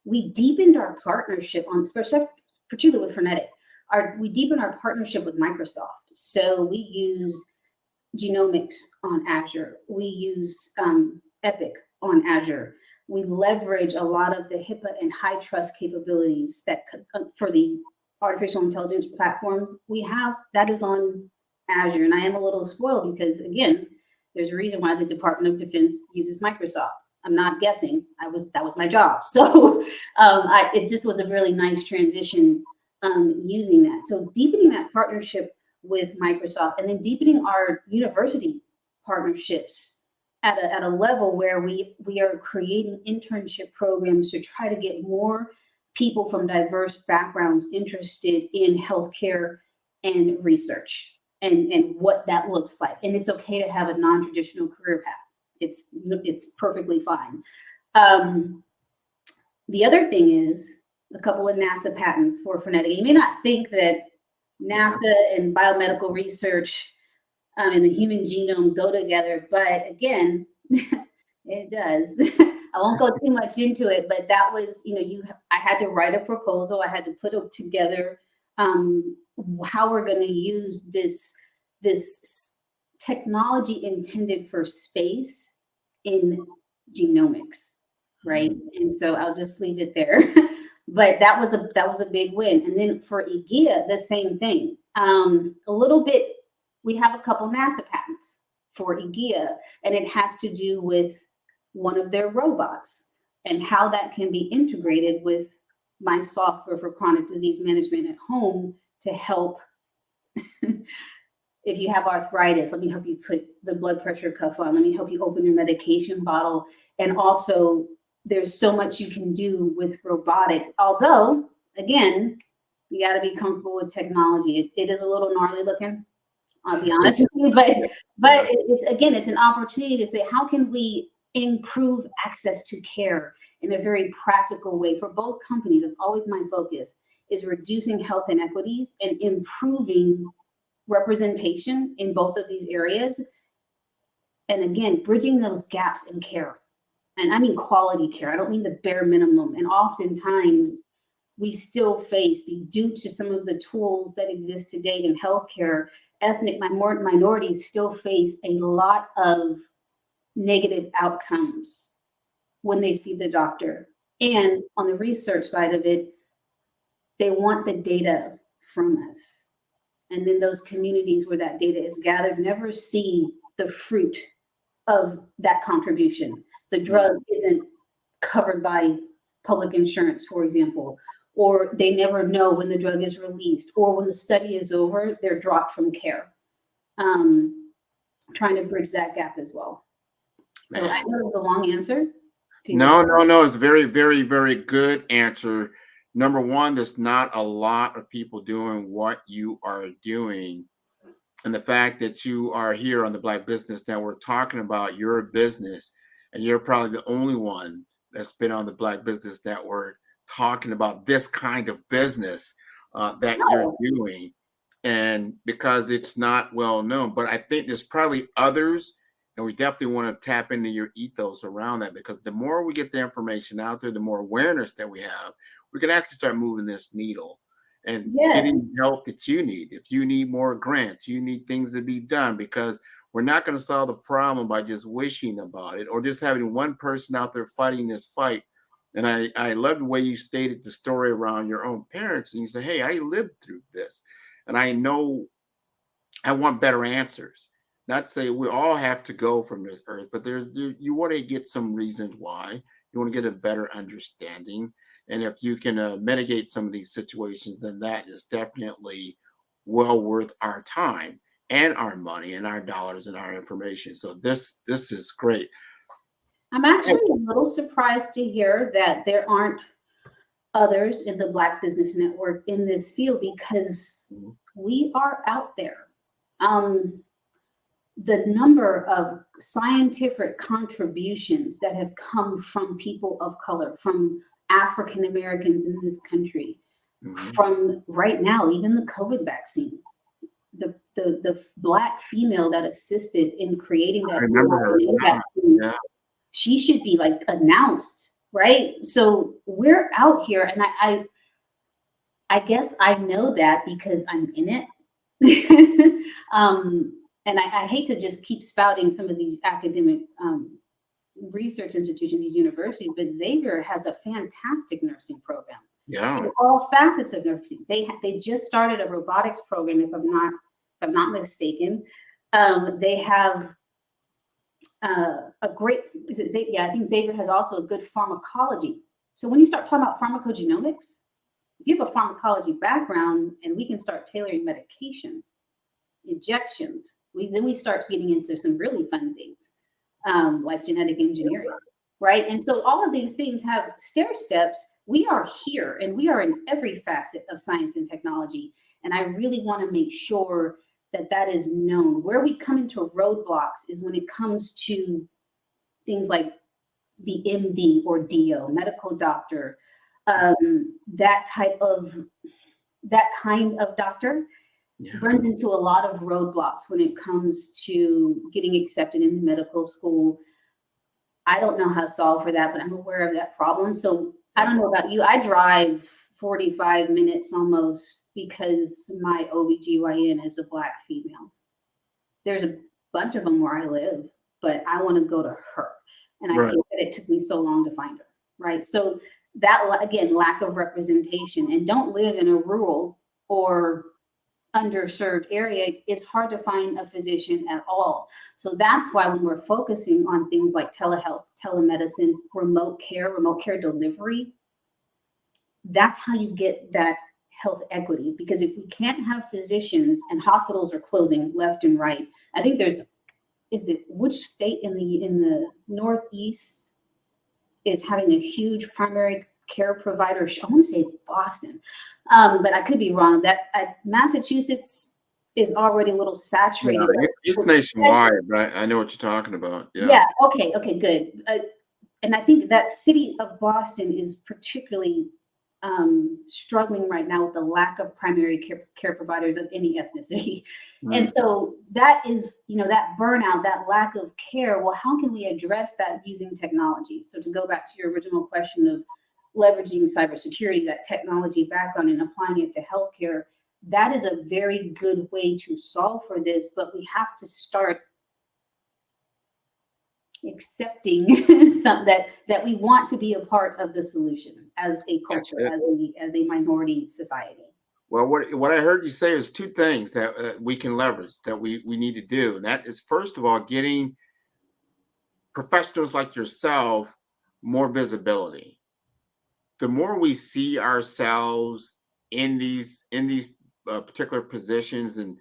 we deepened our partnership on, particularly with Frenetic. We deepened our partnership with Microsoft. So we use genomics on Azure. We use Epic on Azure. We leverage a lot of the HIPAA and high trust capabilities that for the artificial intelligence platform we have, that is on Azure. And I am a little spoiled because, again, there's a reason why the Department of Defense uses Microsoft. I'm not guessing. That was my job. So it just was a really nice transition using that. So deepening that partnership with Microsoft, and then deepening our university partnerships at a level where we are creating internship programs to try to get more people from diverse backgrounds interested in healthcare and research and what that looks like. And it's okay to have a non-traditional career path. It's perfectly fine. The other thing is a couple of NASA patents for Frenetic. You may not think that NASA and biomedical research and the human genome go together, but again, it does. I won't go too much into it, but that was, I had to write a proposal. I had to put it together how we're going to use this technology intended for space in genomics, right? And so I'll just leave it there. But that was a big win. And then for IGEA, the same thing. A little bit, we have a couple NASA patents for IGEA, and it has to do with one of their robots and how that can be integrated with my software for chronic disease management at home to help. If you have arthritis, let me help you put the blood pressure cuff on. Let me help you open your medication bottle. And also, there's so much you can do with robotics. Although, again, you got to be comfortable with technology. It is a little gnarly looking, I'll be honest with you. But it's an opportunity to say, how can we improve access to care in a very practical way for both companies? That's always my focus, is reducing health inequities and improving representation in both of these areas. And again, bridging those gaps in care. And I mean quality care. I don't mean the bare minimum. And oftentimes we still face, due to some of the tools that exist today in healthcare, ethnic minorities still face a lot of negative outcomes when they see the doctor. And on the research side of it, they want the data from us. And then those communities where that data is gathered never see the fruit of that contribution. The drug isn't covered by public insurance, for example, or they never know when the drug is released, or when the study is over, they're dropped from care. Trying to bridge that gap as well. So I know it was a long answer. No. It's a very, very, very good answer. Number one, there's not a lot of people doing what you are doing. And the fact that you are here on the Black Business Network talking about your business, and you're probably the only one that's been on the Black Business Network talking about this kind of business that you're doing. And because it's not well known, but I think there's probably others, and we definitely want to tap into your ethos around that, because the more we get the information out there, the more awareness that we have, we can actually start moving this needle and getting help that you need. If you need more grants, you need things to be done, because We're not going to solve the problem by just wishing about it or just having one person out there fighting this fight. And I love the way you stated the story around your own parents. And you say, hey, I lived through this. And I know I want better answers. Not to say we all have to go from this earth, but you want to get some reasons why. You want to get a better understanding. And if you can mitigate some of these situations, then that is definitely well worth our time and our money and our dollars and our information. So this is great. I'm actually a little surprised to hear that there aren't others in the Black Business Network in this field, because we are out there. The number of scientific contributions that have come from people of color, from African Americans in this country, from right now, even the COVID vaccine, the Black female that assisted in creating that. I remember her. Yeah. She should be like announced, right? So we're out here, and I guess I know that because I'm in it. And I hate to just keep spouting some of these academic research institutions, these universities, but Xavier has a fantastic nursing program. Yeah. In all facets of nursing. They just started a robotics program, if I'm not mistaken. They have a great, is it Xavier? Yeah, I think Xavier has also a good pharmacology. So when you start talking about pharmacogenomics, if you have a pharmacology background and we can start tailoring medications, injections, then we start getting into some really fun things, like genetic engineering, right? And so all of these things have stair steps. We are here, and we are in every facet of science and technology. And I really want to make sure that that is known. Where we come into roadblocks is when it comes to things like the MD or DO, medical doctor, that kind of doctor runs into a lot of roadblocks when it comes to getting accepted into medical school. I don't know how to solve for that, but I'm aware of that problem. So I don't know about you. I drive 45 minutes almost because my OBGYN is a Black female. There's a bunch of them where I live, but I want to go to her. And I think that it took me so long to find her, right? So that, again, lack of representation, and don't live in a rural or underserved area, it's hard to find a physician at all. So that's why when we're focusing on things like telehealth, telemedicine, remote care delivery, that's how you get that health equity. Because if we can't have physicians, and hospitals are closing left and right, I think which state in the Northeast is having a huge primary care provider? I want to say it's Boston, but I could be wrong. That Massachusetts is already a little saturated. Yeah, it's nationwide, but I know what you're talking about. Yeah. Okay. Good. And I think that city of Boston is particularly struggling right now with the lack of primary care providers of any ethnicity. And so that is, that burnout, that lack of care. Well, how can we address that using technology? So to go back to your original question of leveraging cybersecurity, that technology background, and applying it to healthcare, that is a very good way to solve for this. But we have to start accepting that we want to be a part of the solution as a culture, as a minority society. Well, what I heard you say is two things that we can leverage, that we need to do. And that is, first of all, getting professionals like yourself more visibility. The more we see ourselves in these particular positions and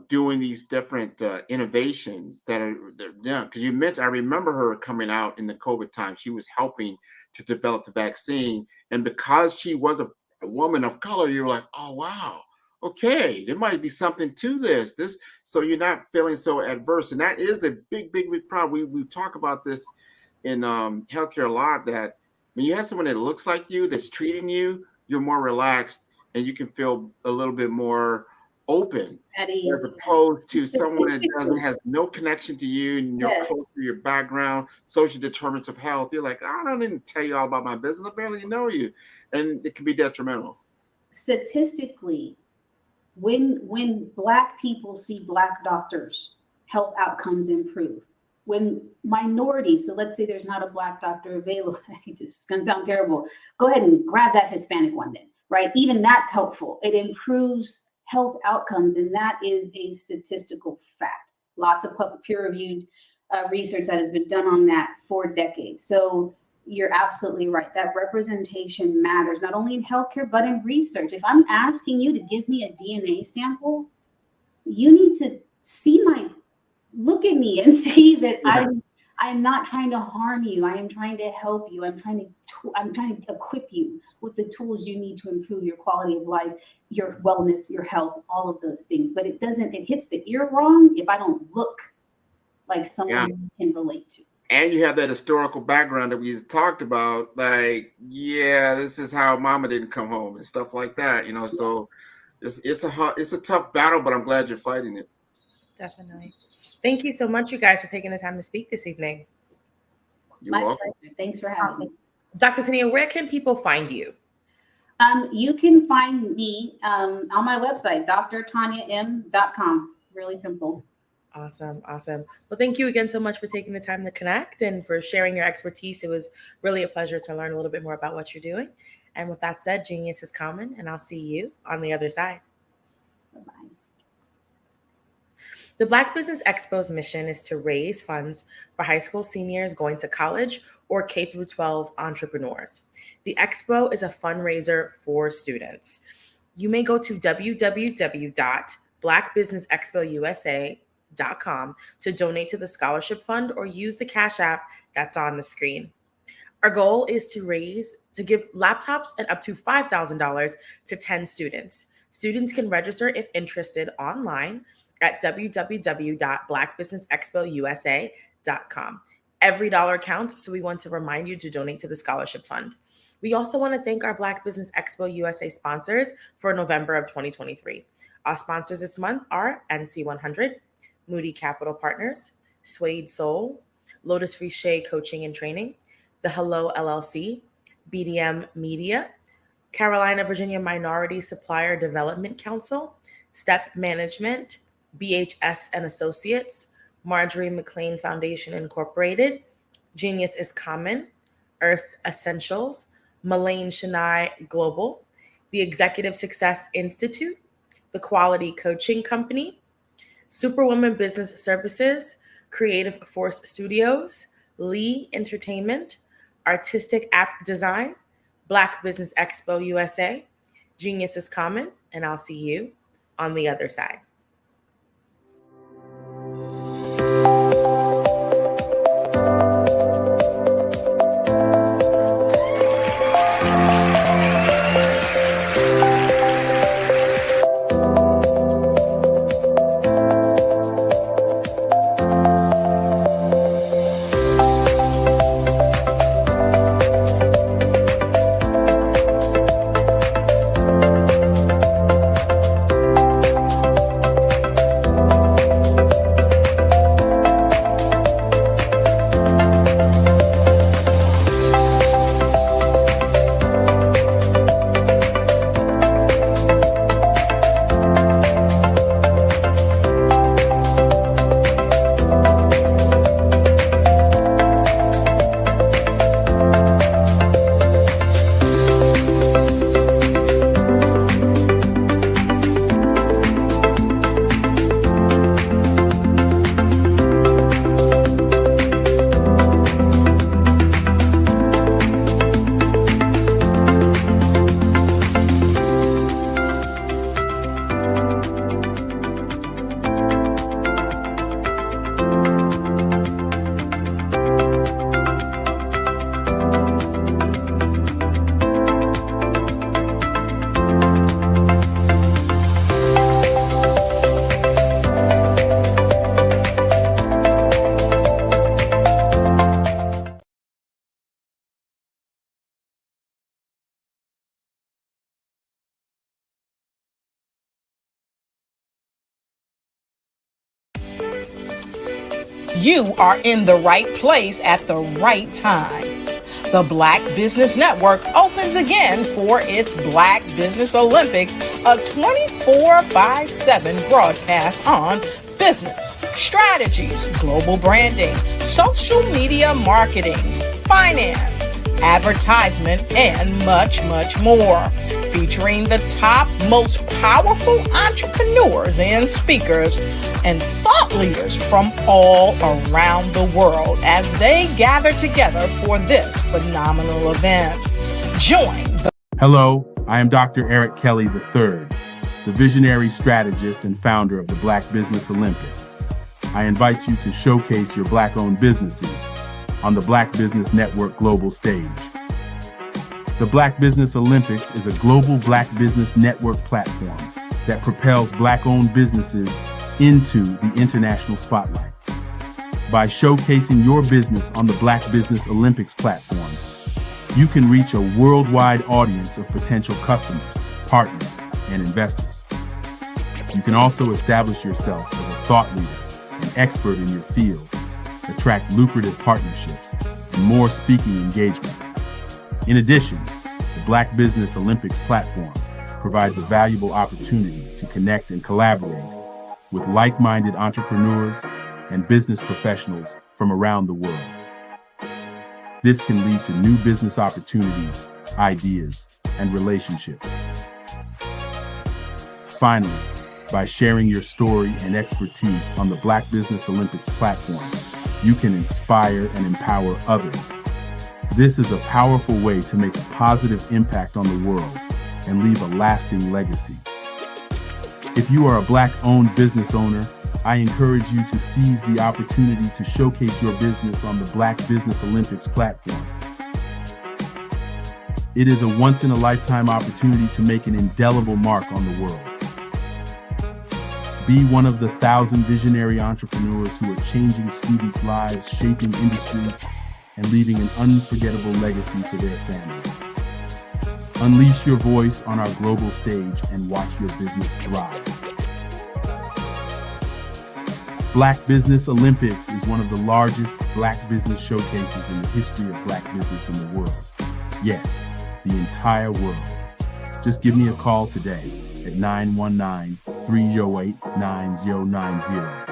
doing these different innovations because you mentioned, I remember her coming out in the COVID time. She was helping to develop the vaccine, and because she was a woman of color, you're like, oh wow, okay, there might be something to this. So you're not feeling so adverse, and that is a big problem. We talk about this in healthcare a lot, that when you have someone that looks like you, that's treating you, you're more relaxed and you can feel a little bit more open, as opposed to someone that has no connection to you, your culture, your background, social determinants of health. You're like, I don't need to tell you all about my business. I barely know you. And it can be detrimental. Statistically, when Black people see Black doctors, health outcomes improve. When minorities, so let's say there's not a Black doctor available, this is gonna sound terrible, go ahead and grab that Hispanic one then, right? Even that's helpful. It improves health outcomes, and that is a statistical fact. Lots of public peer-reviewed research that has been done on that for decades. So you're absolutely right. That representation matters, not only in healthcare, but in research. If I'm asking you to give me a DNA sample, you need to look at me and see that I'm not trying to harm you. I am trying to help you. I'm trying to equip you with the tools you need to improve your quality of life, your wellness, your health, all of those things. But it hits the ear wrong if I don't look like someone you can relate to. And you have that historical background that we talked about, like, this is how mama didn't come home and stuff like that, so it's a tough battle, but I'm glad you're fighting it. Definitely. Thank you so much, you guys, for taking the time to speak this evening. You're welcome. Pleasure. Thanks for having me. Dr. Tania, where can people find you? You can find me on my website, drtaniam.com. Really simple. Awesome. Well, thank you again so much for taking the time to connect and for sharing your expertise. It was really a pleasure to learn a little bit more about what you're doing. And with that said, genius is common, and I'll see you on the other side. Bye-bye. The Black Business Expo's mission is to raise funds for high school seniors going to college or K-12 entrepreneurs. The Expo is a fundraiser for students. You may go to www.blackbusinessexpousa.com to donate to the scholarship fund or use the Cash App that's on the screen. Our goal is to give laptops and up to $5,000 to 10 students. Students can register if interested online at www.blackbusinessexpousa.com. Every dollar counts, so we want to remind you to donate to the scholarship fund. We also want to thank our Black Business Expo USA sponsors for November of 2023. Our sponsors this month are NC100, Moody Capital Partners, Suede Soul, Lotus Free Shea Coaching and Training, The Hello LLC, BDM Media, Carolina Virginia Minority Supplier Development Council, Step Management, BHS and Associates, Marjorie McLean Foundation Incorporated, Genius is Common, Earth Essentials, Malaine Chennai Global, the Executive Success Institute, the Quality Coaching Company, Superwoman Business Services, Creative Force Studios, Lee Entertainment, Artistic App Design, Black Business Expo USA, Genius is Common, and I'll see you on the other side. You are in the right place at the right time. The Black Business Network opens again for its Black Business Olympics, a 24/7 broadcast on business, strategies, global branding, social media marketing, finance, advertisement, and much, much more. Featuring the top, most powerful entrepreneurs and speakers and thought leaders from all around the world as they gather together for this phenomenal event. Join the... Hello, I am Dr. Eric Kelly III, the visionary strategist and founder of the Black Business Olympics. I invite you to showcase your Black-owned businesses on the Black Business Network global stage. The Black Business Olympics is a global Black Business Network platform that propels Black-owned businesses into the international spotlight. By showcasing your business on the Black Business Olympics platform, you can reach a worldwide audience of potential customers, partners, and investors. You can also establish yourself as a thought leader and expert in your field, attract lucrative partnerships, and more speaking engagements. In addition, the Black Business Olympics platform provides a valuable opportunity to connect and collaborate with like-minded entrepreneurs and business professionals from around the world. This can lead to new business opportunities, ideas, and relationships. Finally, by sharing your story and expertise on the Black Business Olympics platform, you can inspire and empower others. This is a powerful way to make a positive impact on the world and leave a lasting legacy. If you are a Black-owned business owner, I encourage you to seize the opportunity to showcase your business on the Black Business Olympics platform. It is a once-in-a-lifetime opportunity to make an indelible mark on the world. Be one of the 1,000 visionary entrepreneurs who are changing students' lives, shaping industries, and leaving an unforgettable legacy for their families. Unleash your voice on our global stage and watch your business thrive. Black Business Olympics is one of the largest Black business showcases in the history of Black business in the world. Yes, the entire world. Just give me a call today at 919-308-9090.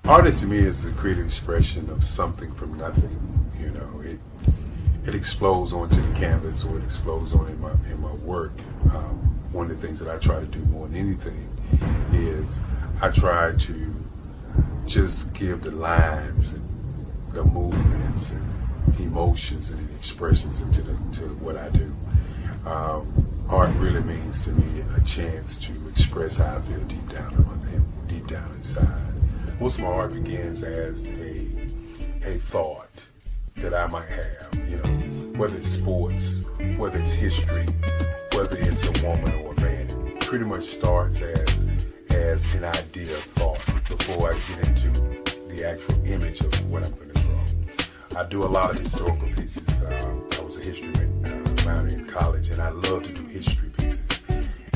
Artist to me is a creative expression of something from nothing. You know, it explodes onto the canvas, or it explodes on in my work. One of the things that I try to do more than anything is I try to just give the lines and the movements and emotions and expressions into what I do. Art really means to me a chance to express how I feel deep down inside. Most of my art begins as a thought that I might have, you know, whether it's sports, whether it's history, whether it's a woman or a man. It pretty much starts as an idea of thought before I get into the actual image of what I'm going to draw. I do a lot of historical pieces. I was a history minor in college, and I love to do history pieces.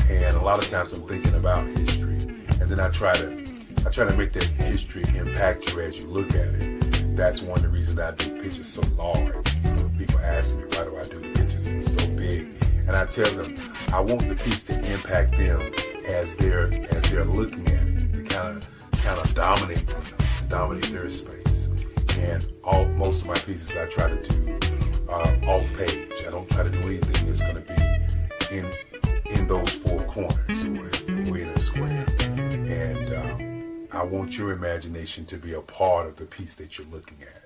And a lot of times I'm thinking about history, and then I try to make that history impact you as you look at it. That's one of the reasons I do pictures so large. People ask me, why do I do pictures so big? And I tell them, I want the piece to impact them as they're looking at it, to kind of dominate them, dominate their space. And most of my pieces I try to do off page. I don't try to do anything that's going to be in those four corners or in a square. And I want your imagination to be a part of the piece that you're looking at.